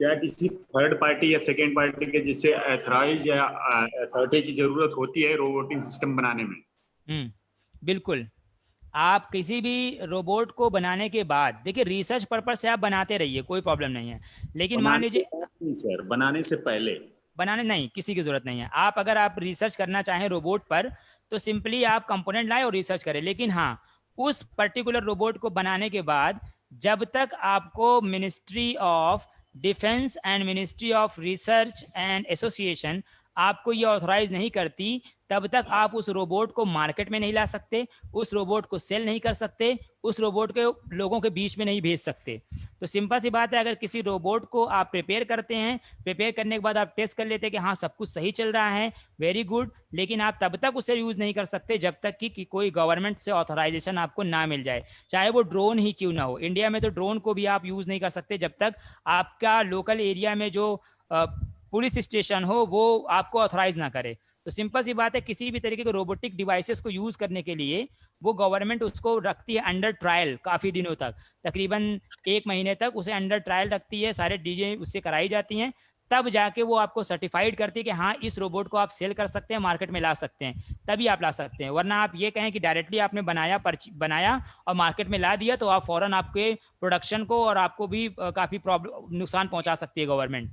क्या किसी थर्ड पार्टी या सेकेंड पार्टी के जिससे एथराइज या अथॉरिटी की जरूरत होती है रोबोटिक सिस्टम बनाने में? बिल्कुल। आप किसी भी रोबोट को बनाने के बाद, देखिए रिसर्च पर्पज से आप बनाते रहिए, कोई प्रॉब्लम नहीं है, लेकिन मान बनाने के लीजिए बाद नहीं सर, बनाने से पहले। बनाने नहीं, किसी की जरूरत नहीं है। आप अगर आप रिसर्च करना चाहें रोबोट पर तो सिंपली आप कंपोनेंट लाए और रिसर्च करें, लेकिन हाँ उस पर्टिकुलर रोबोट को बनाने के बाद जब तक आपको ministry of defence and ministry of research and association आपको ये ऑथराइज नहीं करती, तब तक आप उस रोबोट को मार्केट में नहीं ला सकते, उस रोबोट को सेल नहीं कर सकते, उस रोबोट के लोगों के बीच में नहीं भेज सकते। तो सिंपल सी बात है, अगर किसी रोबोट को आप प्रिपेयर करते हैं, प्रिपेयर करने के बाद आप टेस्ट कर लेते हैं कि हाँ सब कुछ सही चल रहा है, वेरी गुड, लेकिन आप तब तक उसे यूज नहीं कर सकते जब तक कि कोई गवर्नमेंट से ऑथराइजेशन आपको ना मिल जाए, चाहे वो ड्रोन ही क्यों ना हो। इंडिया में तो ड्रोन को भी आप यूज नहीं कर सकते जब तक आपका लोकल एरिया में जो पुलिस स्टेशन हो वो आपको ऑथराइज ना करे। तो सिंपल सी बात है, किसी भी तरीके के रोबोटिक डिवाइसेस को यूज करने के लिए वो गवर्नमेंट उसको रखती है अंडर ट्रायल काफी दिनों तक, तकरीबन 1 महीने तक उसे अंडर ट्रायल रखती है, सारे डीजे उससे कराई जाती हैं, तब जाके वो आपको सर्टिफाइड करती है कि हाँ इस रोबोट को आप सेल कर सकते हैं, मार्केट में ला सकते हैं, तभी आप ला सकते हैं। वरना आप ये कहें कि डायरेक्टली आपने बनाया और मार्केट में ला दिया तो आप फौरन आपके प्रोडक्शन को और आपको भी काफी प्रॉब्लम नुकसान पहुंचा सकती है गवर्नमेंट।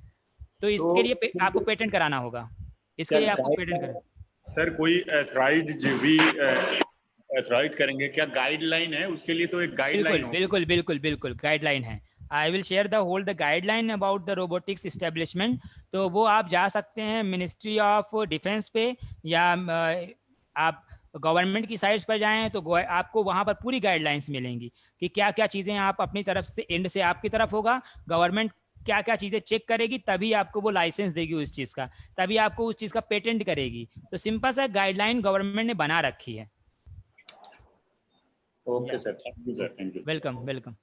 तो इसके लिए आपको पेटेंट कराना होगा, इसके लिए आपको पेटेंट कराना। सर कोई एथराइज भी एथराइज करेंगे क्या? गाइडलाइन है उसके लिए, तो एक गाइडलाइन बिल्कुल बिल्कुल बिल्कुल गाइडलाइन है। I will share the whole the guideline about the robotics establishment. तो वो आप जा सकते हैं मिनिस्ट्री ऑफ डिफेंस पे, या आप गवर्नमेंट की साइट्स पर जाएं तो आपको वहां पर पूरी गाइडलाइंस मिलेंगी कि क्या क्या चीज़ें आप अपनी तरफ से, एंड से आपकी तरफ होगा, गवर्नमेंट क्या क्या चीज़ें चेक करेगी, तभी आपको वो लाइसेंस देगी उस चीज़ का, तभी आपको उस चीज़ का पेटेंट करेगी। तो सिंपल सा गाइडलाइन गवर्नमेंट ने बना रखी है। Okay sir, thank you sir, thank you. Welcome welcome.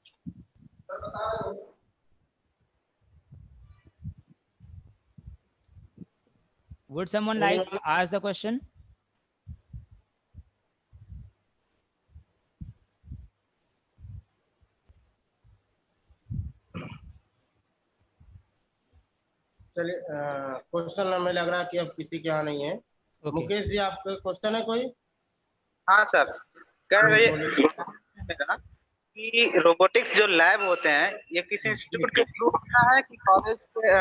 Would someone like to ask the question? चलिए, क्वेश्चन हमें लग रहा है कि अब किसी के यहाँ नहीं है। Okay. मुकेश जी, आपका क्वेश्चन है कोई? हाँ सर, कह रहे हैं कि रोबोटिक्स जो लैब होते हैं ये किसी इंस्टीट्यूट के थ्रू होता है कि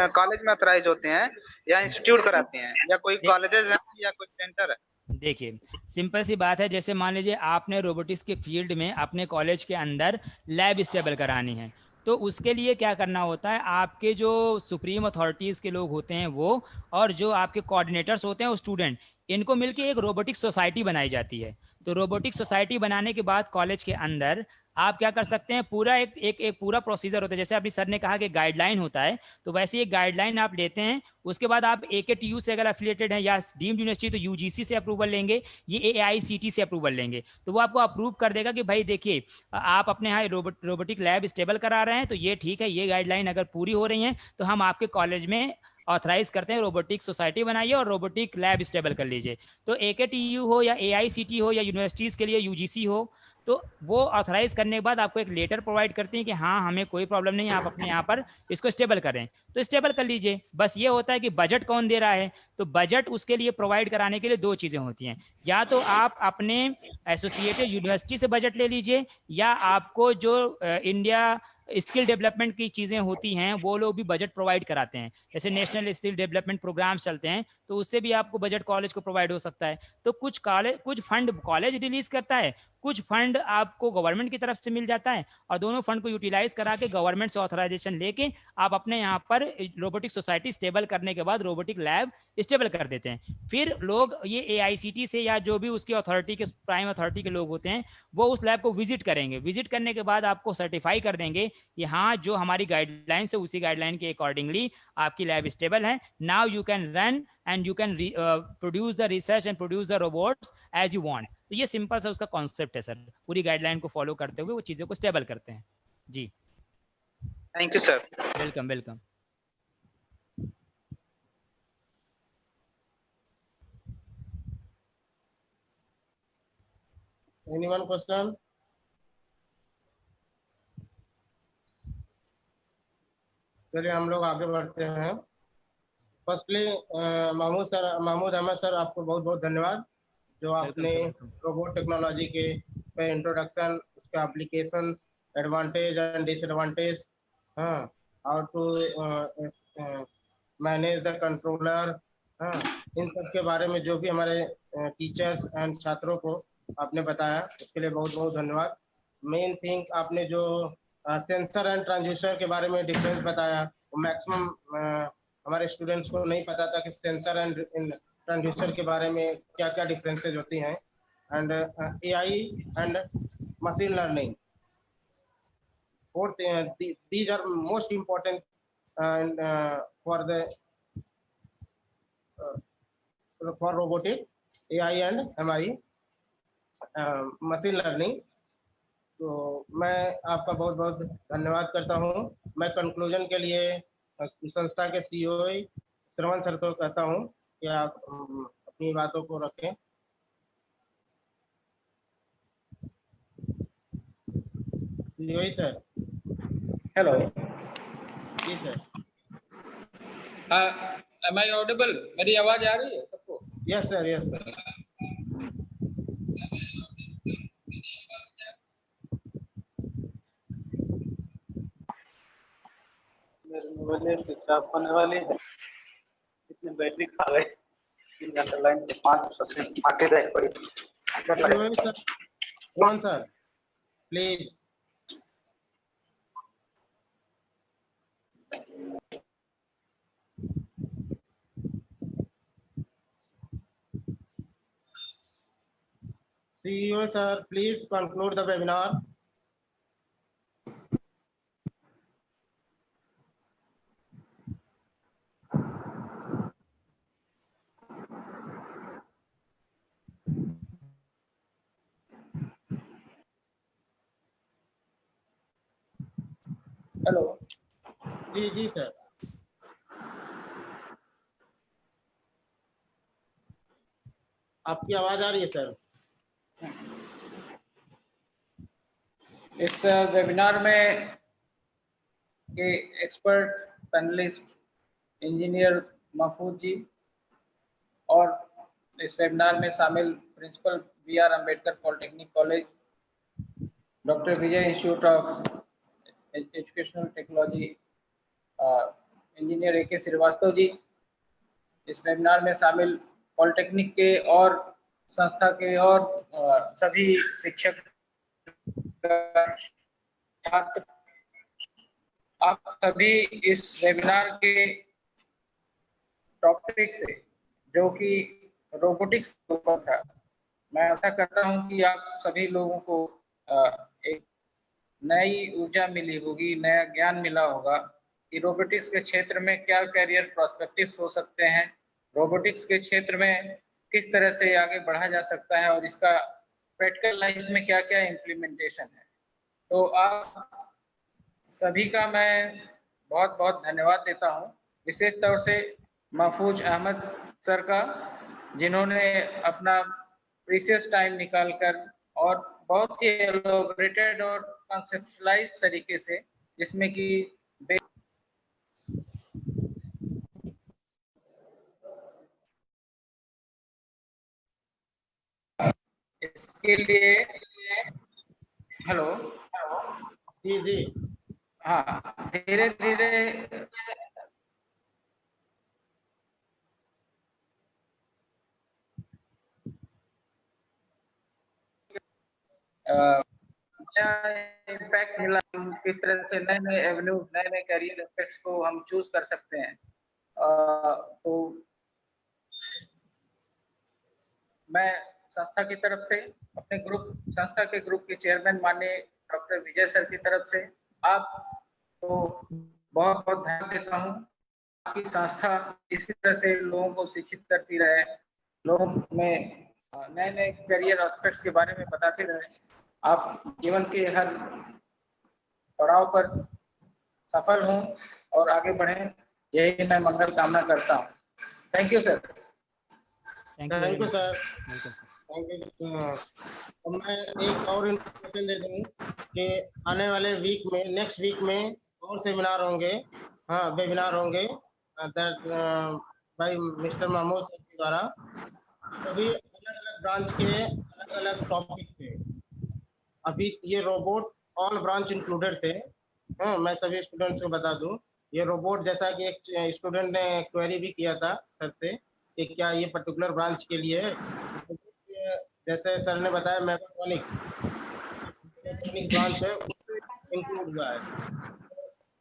कॉलेज में ऑथराइज होते हैं या इंस्टीट्यूट कराते हैं या कोई कॉलेजेस है या कोई सेंटर है? देखिए सिंपल सी बात है, जैसे मान लीजिए आपने रोबोटिक्स के फील्ड में अपने कॉलेज के अंदर लैब स्टेबल करानी है, तो उसके लिए क्या करना होता है, आपके जो सुप्रीम अथॉरिटीज़ के लोग होते हैं वो, और जो आपके कोऑर्डिनेटर्स होते हैं वो स्टूडेंट, इनको मिलके एक रोबोटिक सोसाइटी बनाई जाती है। तो रोबोटिक सोसाइटी बनाने के बाद कॉलेज के अंदर आप क्या कर सकते हैं, पूरा एक पूरा प्रोसीजर होता है, जैसे अभी सर ने कहा कि गाइडलाइन होता है, तो वैसे एक गाइडलाइन आप लेते हैं, उसके बाद आप AKTU से अगर एफिलिएटेड है या डीम्ड यूनिवर्सिटी तो UGC से अप्रूवल लेंगे, ये AICT से अप्रूवल लेंगे, तो वो आपको अप्रूव कर देगा कि भाई देखिए आप अपने यहाँ रोबोटिक लैब स्टेबल करा रहे हैं, तो ये ठीक है, ये गाइडलाइन अगर पूरी हो रही है तो हम आपके कॉलेज में ऑथराइज करते हैं, रोबोटिक सोसाइटी बनाइए और रोबोटिक लैब स्टेबल कर लीजिए। तो AKTU हो या AICT हो या यूनिवर्सिटीज़ के लिए UGC हो, तो वो ऑथराइज करने के बाद आपको एक लेटर प्रोवाइड करते हैं कि हाँ हमें कोई प्रॉब्लम नहीं है, आप अपने यहाँ पर इसको स्टेबल करें, तो स्टेबल कर लीजिए। बस ये होता है कि बजट कौन दे रहा है, तो बजट उसके लिए प्रोवाइड कराने के लिए 2 चीज़ें होती हैं, या तो आप अपने एसोसिएटेड यूनिवर्सिटी से बजट ले लीजिए, या आपको जो इंडिया स्किल डेवलपमेंट की चीज़ें होती हैं वो लोग भी बजट प्रोवाइड कराते हैं, जैसे नेशनल स्किल डेवलपमेंट प्रोग्राम्स चलते हैं, तो उससे भी आपको बजट कॉलेज को प्रोवाइड हो सकता है। तो कुछ फंड कॉलेज रिलीज करता है, कुछ फंड आपको गवर्नमेंट की तरफ से मिल जाता है, और दोनों फंड को यूटिलाइज करा के गवर्नमेंट से ऑथराइजेशन लेके आप अपने यहाँ पर रोबोटिक सोसाइटी स्टेबल करने के बाद रोबोटिक लैब स्टेबल कर देते हैं। फिर लोग ये AICT से या जो भी उसकी अथॉरिटी के प्राइम अथॉरिटी के लोग होते हैं वो उस लैब को विजिट करेंगे, विजिट करने के बाद आपको सर्टिफाई कर देंगे कि हाँ जो हमारी गाइडलाइन है उसी गाइडलाइन के अकॉर्डिंगली आपकी लैब स्टेबल है, now you can run and you can produce the research and produce the robots as you want. तो ये सिंपल सा उसका कॉन्सेप्ट है सर, पूरी गाइडलाइन को फॉलो करते हुए वो चीज़ों को स्टेबल करते हैं जी। Thank you sir. Welcome welcome. Anyone question? चलिए हम लोग आगे बढ़ते हैं। फर्स्टली महमूद अहमद सर, आपको बहुत बहुत धन्यवाद जो आपने रोबोट टेक्नोलॉजी के पे इंट्रोडक्शन, उसका एप्लीकेशन, एडवांटेज एंड डिसएडवांटेज, हाँ, how to manage the controller, हाँ, इन सब के बारे में जो भी हमारे टीचर्स एंड छात्रों को आपने बताया, उसके लिए बहुत बहुत धन्यवाद। मेन थिंग आपने जो सेंसर एंड ट्रांसड्यूसर के बारे में डिफरेंस बताया, वो मैक्सिमम हमारे स्टूडेंट्स को नहीं पता था कि सेंसर एंड ट्रांसड्यूसर के बारे में क्या क्या डिफरेंसेज होती हैं, and AI and machine learning, fourth, these are most important for the for robotic, AI and MI, machine learning. तो मैं आपका बहुत बहुत धन्यवाद करता हूँ। मैं कंक्लूजन के लिए संस्था के CEO श्रवण सर को कहता हूँ कि आप अपनी बातों को रखें। CEO sir. हेलो। जी सर। Am I audible? मेरी आवाज आ रही है सबको? Yes sir, yes sir. मेरे मोबाइल स्विच ऑफ होने वाली है, इतनी बैटरी खा गई, 3 घंटा लाइन पे 5% आके जाए पड़ी। सर कौन sir please. CEO sir, please conclude the webinar. Hello. जी सर। आपकी आवाज आ रही है सर। इस वेबिनार में के एक्सपर्ट पैनलिस्ट इंजीनियर महफूज जी और इस वेबिनार में शामिल principal BR Ambedkar polytechnic college, doctor Vijay institute of educational technology, engineer AK Srivastava ji, इस वेबिनार में शामिल पॉलिटेक्निक के और संस्था के और सभी शिक्षक, छात्र, आप सभी इस वेबिनार के टॉपिक से जो कि रोबोटिक्स के ऊपर था, मैं आशा करता हूं कि आप सभी लोगों को एक नई ऊर्जा मिली होगी, नया ज्ञान मिला होगा कि रोबोटिक्स के क्षेत्र में क्या करियर प्रोस्पेक्टिव्स हो सकते हैं, रोबोटिक्स के क्षेत्र में किस तरह से आगे बढ़ा जा सकता है और इसका प्रैक्टिकल लाइफ में क्या क्या इम्प्लीमेंटेशन है। तो आप सभी का मैं बहुत बहुत धन्यवाद देता हूं, विशेष तौर से महफूज अहमद सर का, जिन्होंने अपना प्रीशियस टाइम निकालकर और बहुत ही एलोबरेटेड और कॉन्सेप्चुअलाइज तरीके से, जिसमें कि इसके लिए हेलो जी हाँ, धीरे धीरे इम्पैक्ट मिला, किस तरह से नए नए एवेन्यू, नए नए करियर एस्पेक्ट्स को हम चूज कर सकते हैं। तो मैं संस्था की तरफ से, अपने संस्था के ग्रुप के चेयरमैन माननीय डॉक्टर विजय सर की तरफ से आपको बहुत बहुत धन्यवाद देता हूँ। आपकी संस्था इसी तरह से लोगों को शिक्षित करती रहे, लोगों में नए नए करियर एस्पेक्ट्स के बारे में बताते रहे, आप जीवन के हर पड़ाव पर सफल हों और आगे बढ़ें, यही मैं मंगल कामना करता हूँ। Thank you sir. Thank you sir. Thank you. मैं एक और इन्फॉर्मेशन दे दूँ कि आने वाले वीक में, नेक्स्ट वीक में और सेमिनार होंगे, हाँ वेबिनार होंगे भाई मिस्टर महमूद सर के द्वारा, सभी अलग अलग ब्रांच के अलग अलग टॉपिक पे। अभी ये रोबोट ऑल ब्रांच इंक्लूडेड थे। हाँ, मैं सभी स्टूडेंट्स को बता दूं, ये रोबोट जैसा कि एक स्टूडेंट ने क्वेरी भी किया था सर से कि क्या ये पर्टिकुलर ब्रांच के लिए है, जैसे सर ने बताया मैकाट्रॉनिक्स ब्रांच है उसमें इंक्लूड हुआ है।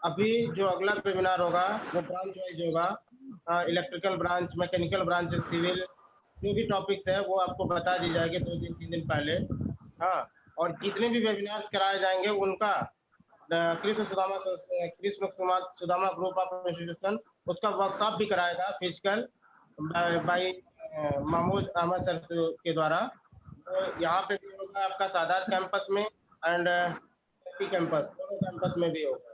अभी जो अगला वेबिनार होगा वो ब्रांच वाइज होगा, electrical branch, mechanical branch, civil, जो भी टॉपिक्स है वो आपको बता दी जाएगी 2-3 दिन पहले। हाँ, और जितने भी वेबिनार्स कराए जाएंगे उनका Krishna Sudama group of institution उसका वर्कशॉप भी कराएगा physical by Mahmood Ahmed sir के द्वारा। तो यहाँ पे भी होगा आपका सादात कैंपस में एंड कैंपस, दोनों कैंपस में भी होगा।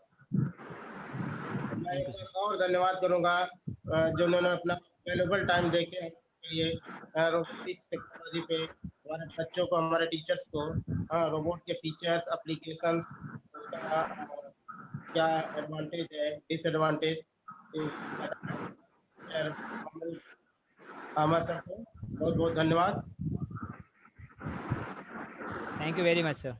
मैं एक बार और धन्यवाद करूंगा जिन्होंने अपना वैल्यूएबल टाइम देके हमारे लिए रोबोटिक्स टेक्नोलॉजी पे हमारे बच्चों को, हमारे टीचर्स को रोबोट के फीचर्स, एप्लीकेशंस, उसका क्या एडवांटेज है, डिसएडवांटेज, अहमद सर को बहुत बहुत धन्यवाद। Thank you very much sir.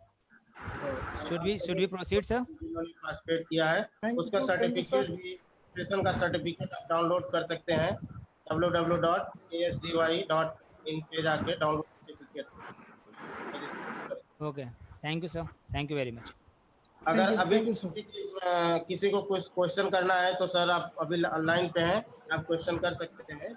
Should we proceed sir? जिन्होंने पार्टिसिपेट किया है उसका सर्टिफिकेट भी, सेशन का सर्टिफिकेट आप डाउनलोड कर सकते हैं www.asgy.in पे जाके download certificate. Okay, thank you sir, thank you very much. अगर अभी thank you, sir. किसी को कुछ क्वेश्चन करना है तो सर आप अभी लाइन पे हैं, आप क्वेश्चन कर सकते हैं।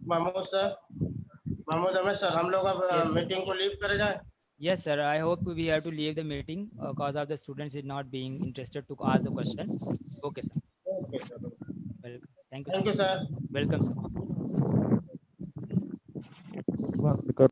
महमूद सर, महमूद अहमद सर, हम लोग अब Yes, sir. मीटिंग को लीव कर जाए। Yes sir, I hope we have to leave the meeting because of the students is not being interested to ask the question. Okay sir. Okay sir, Welcome. Thank you thank sir. You sir. Welcome sir.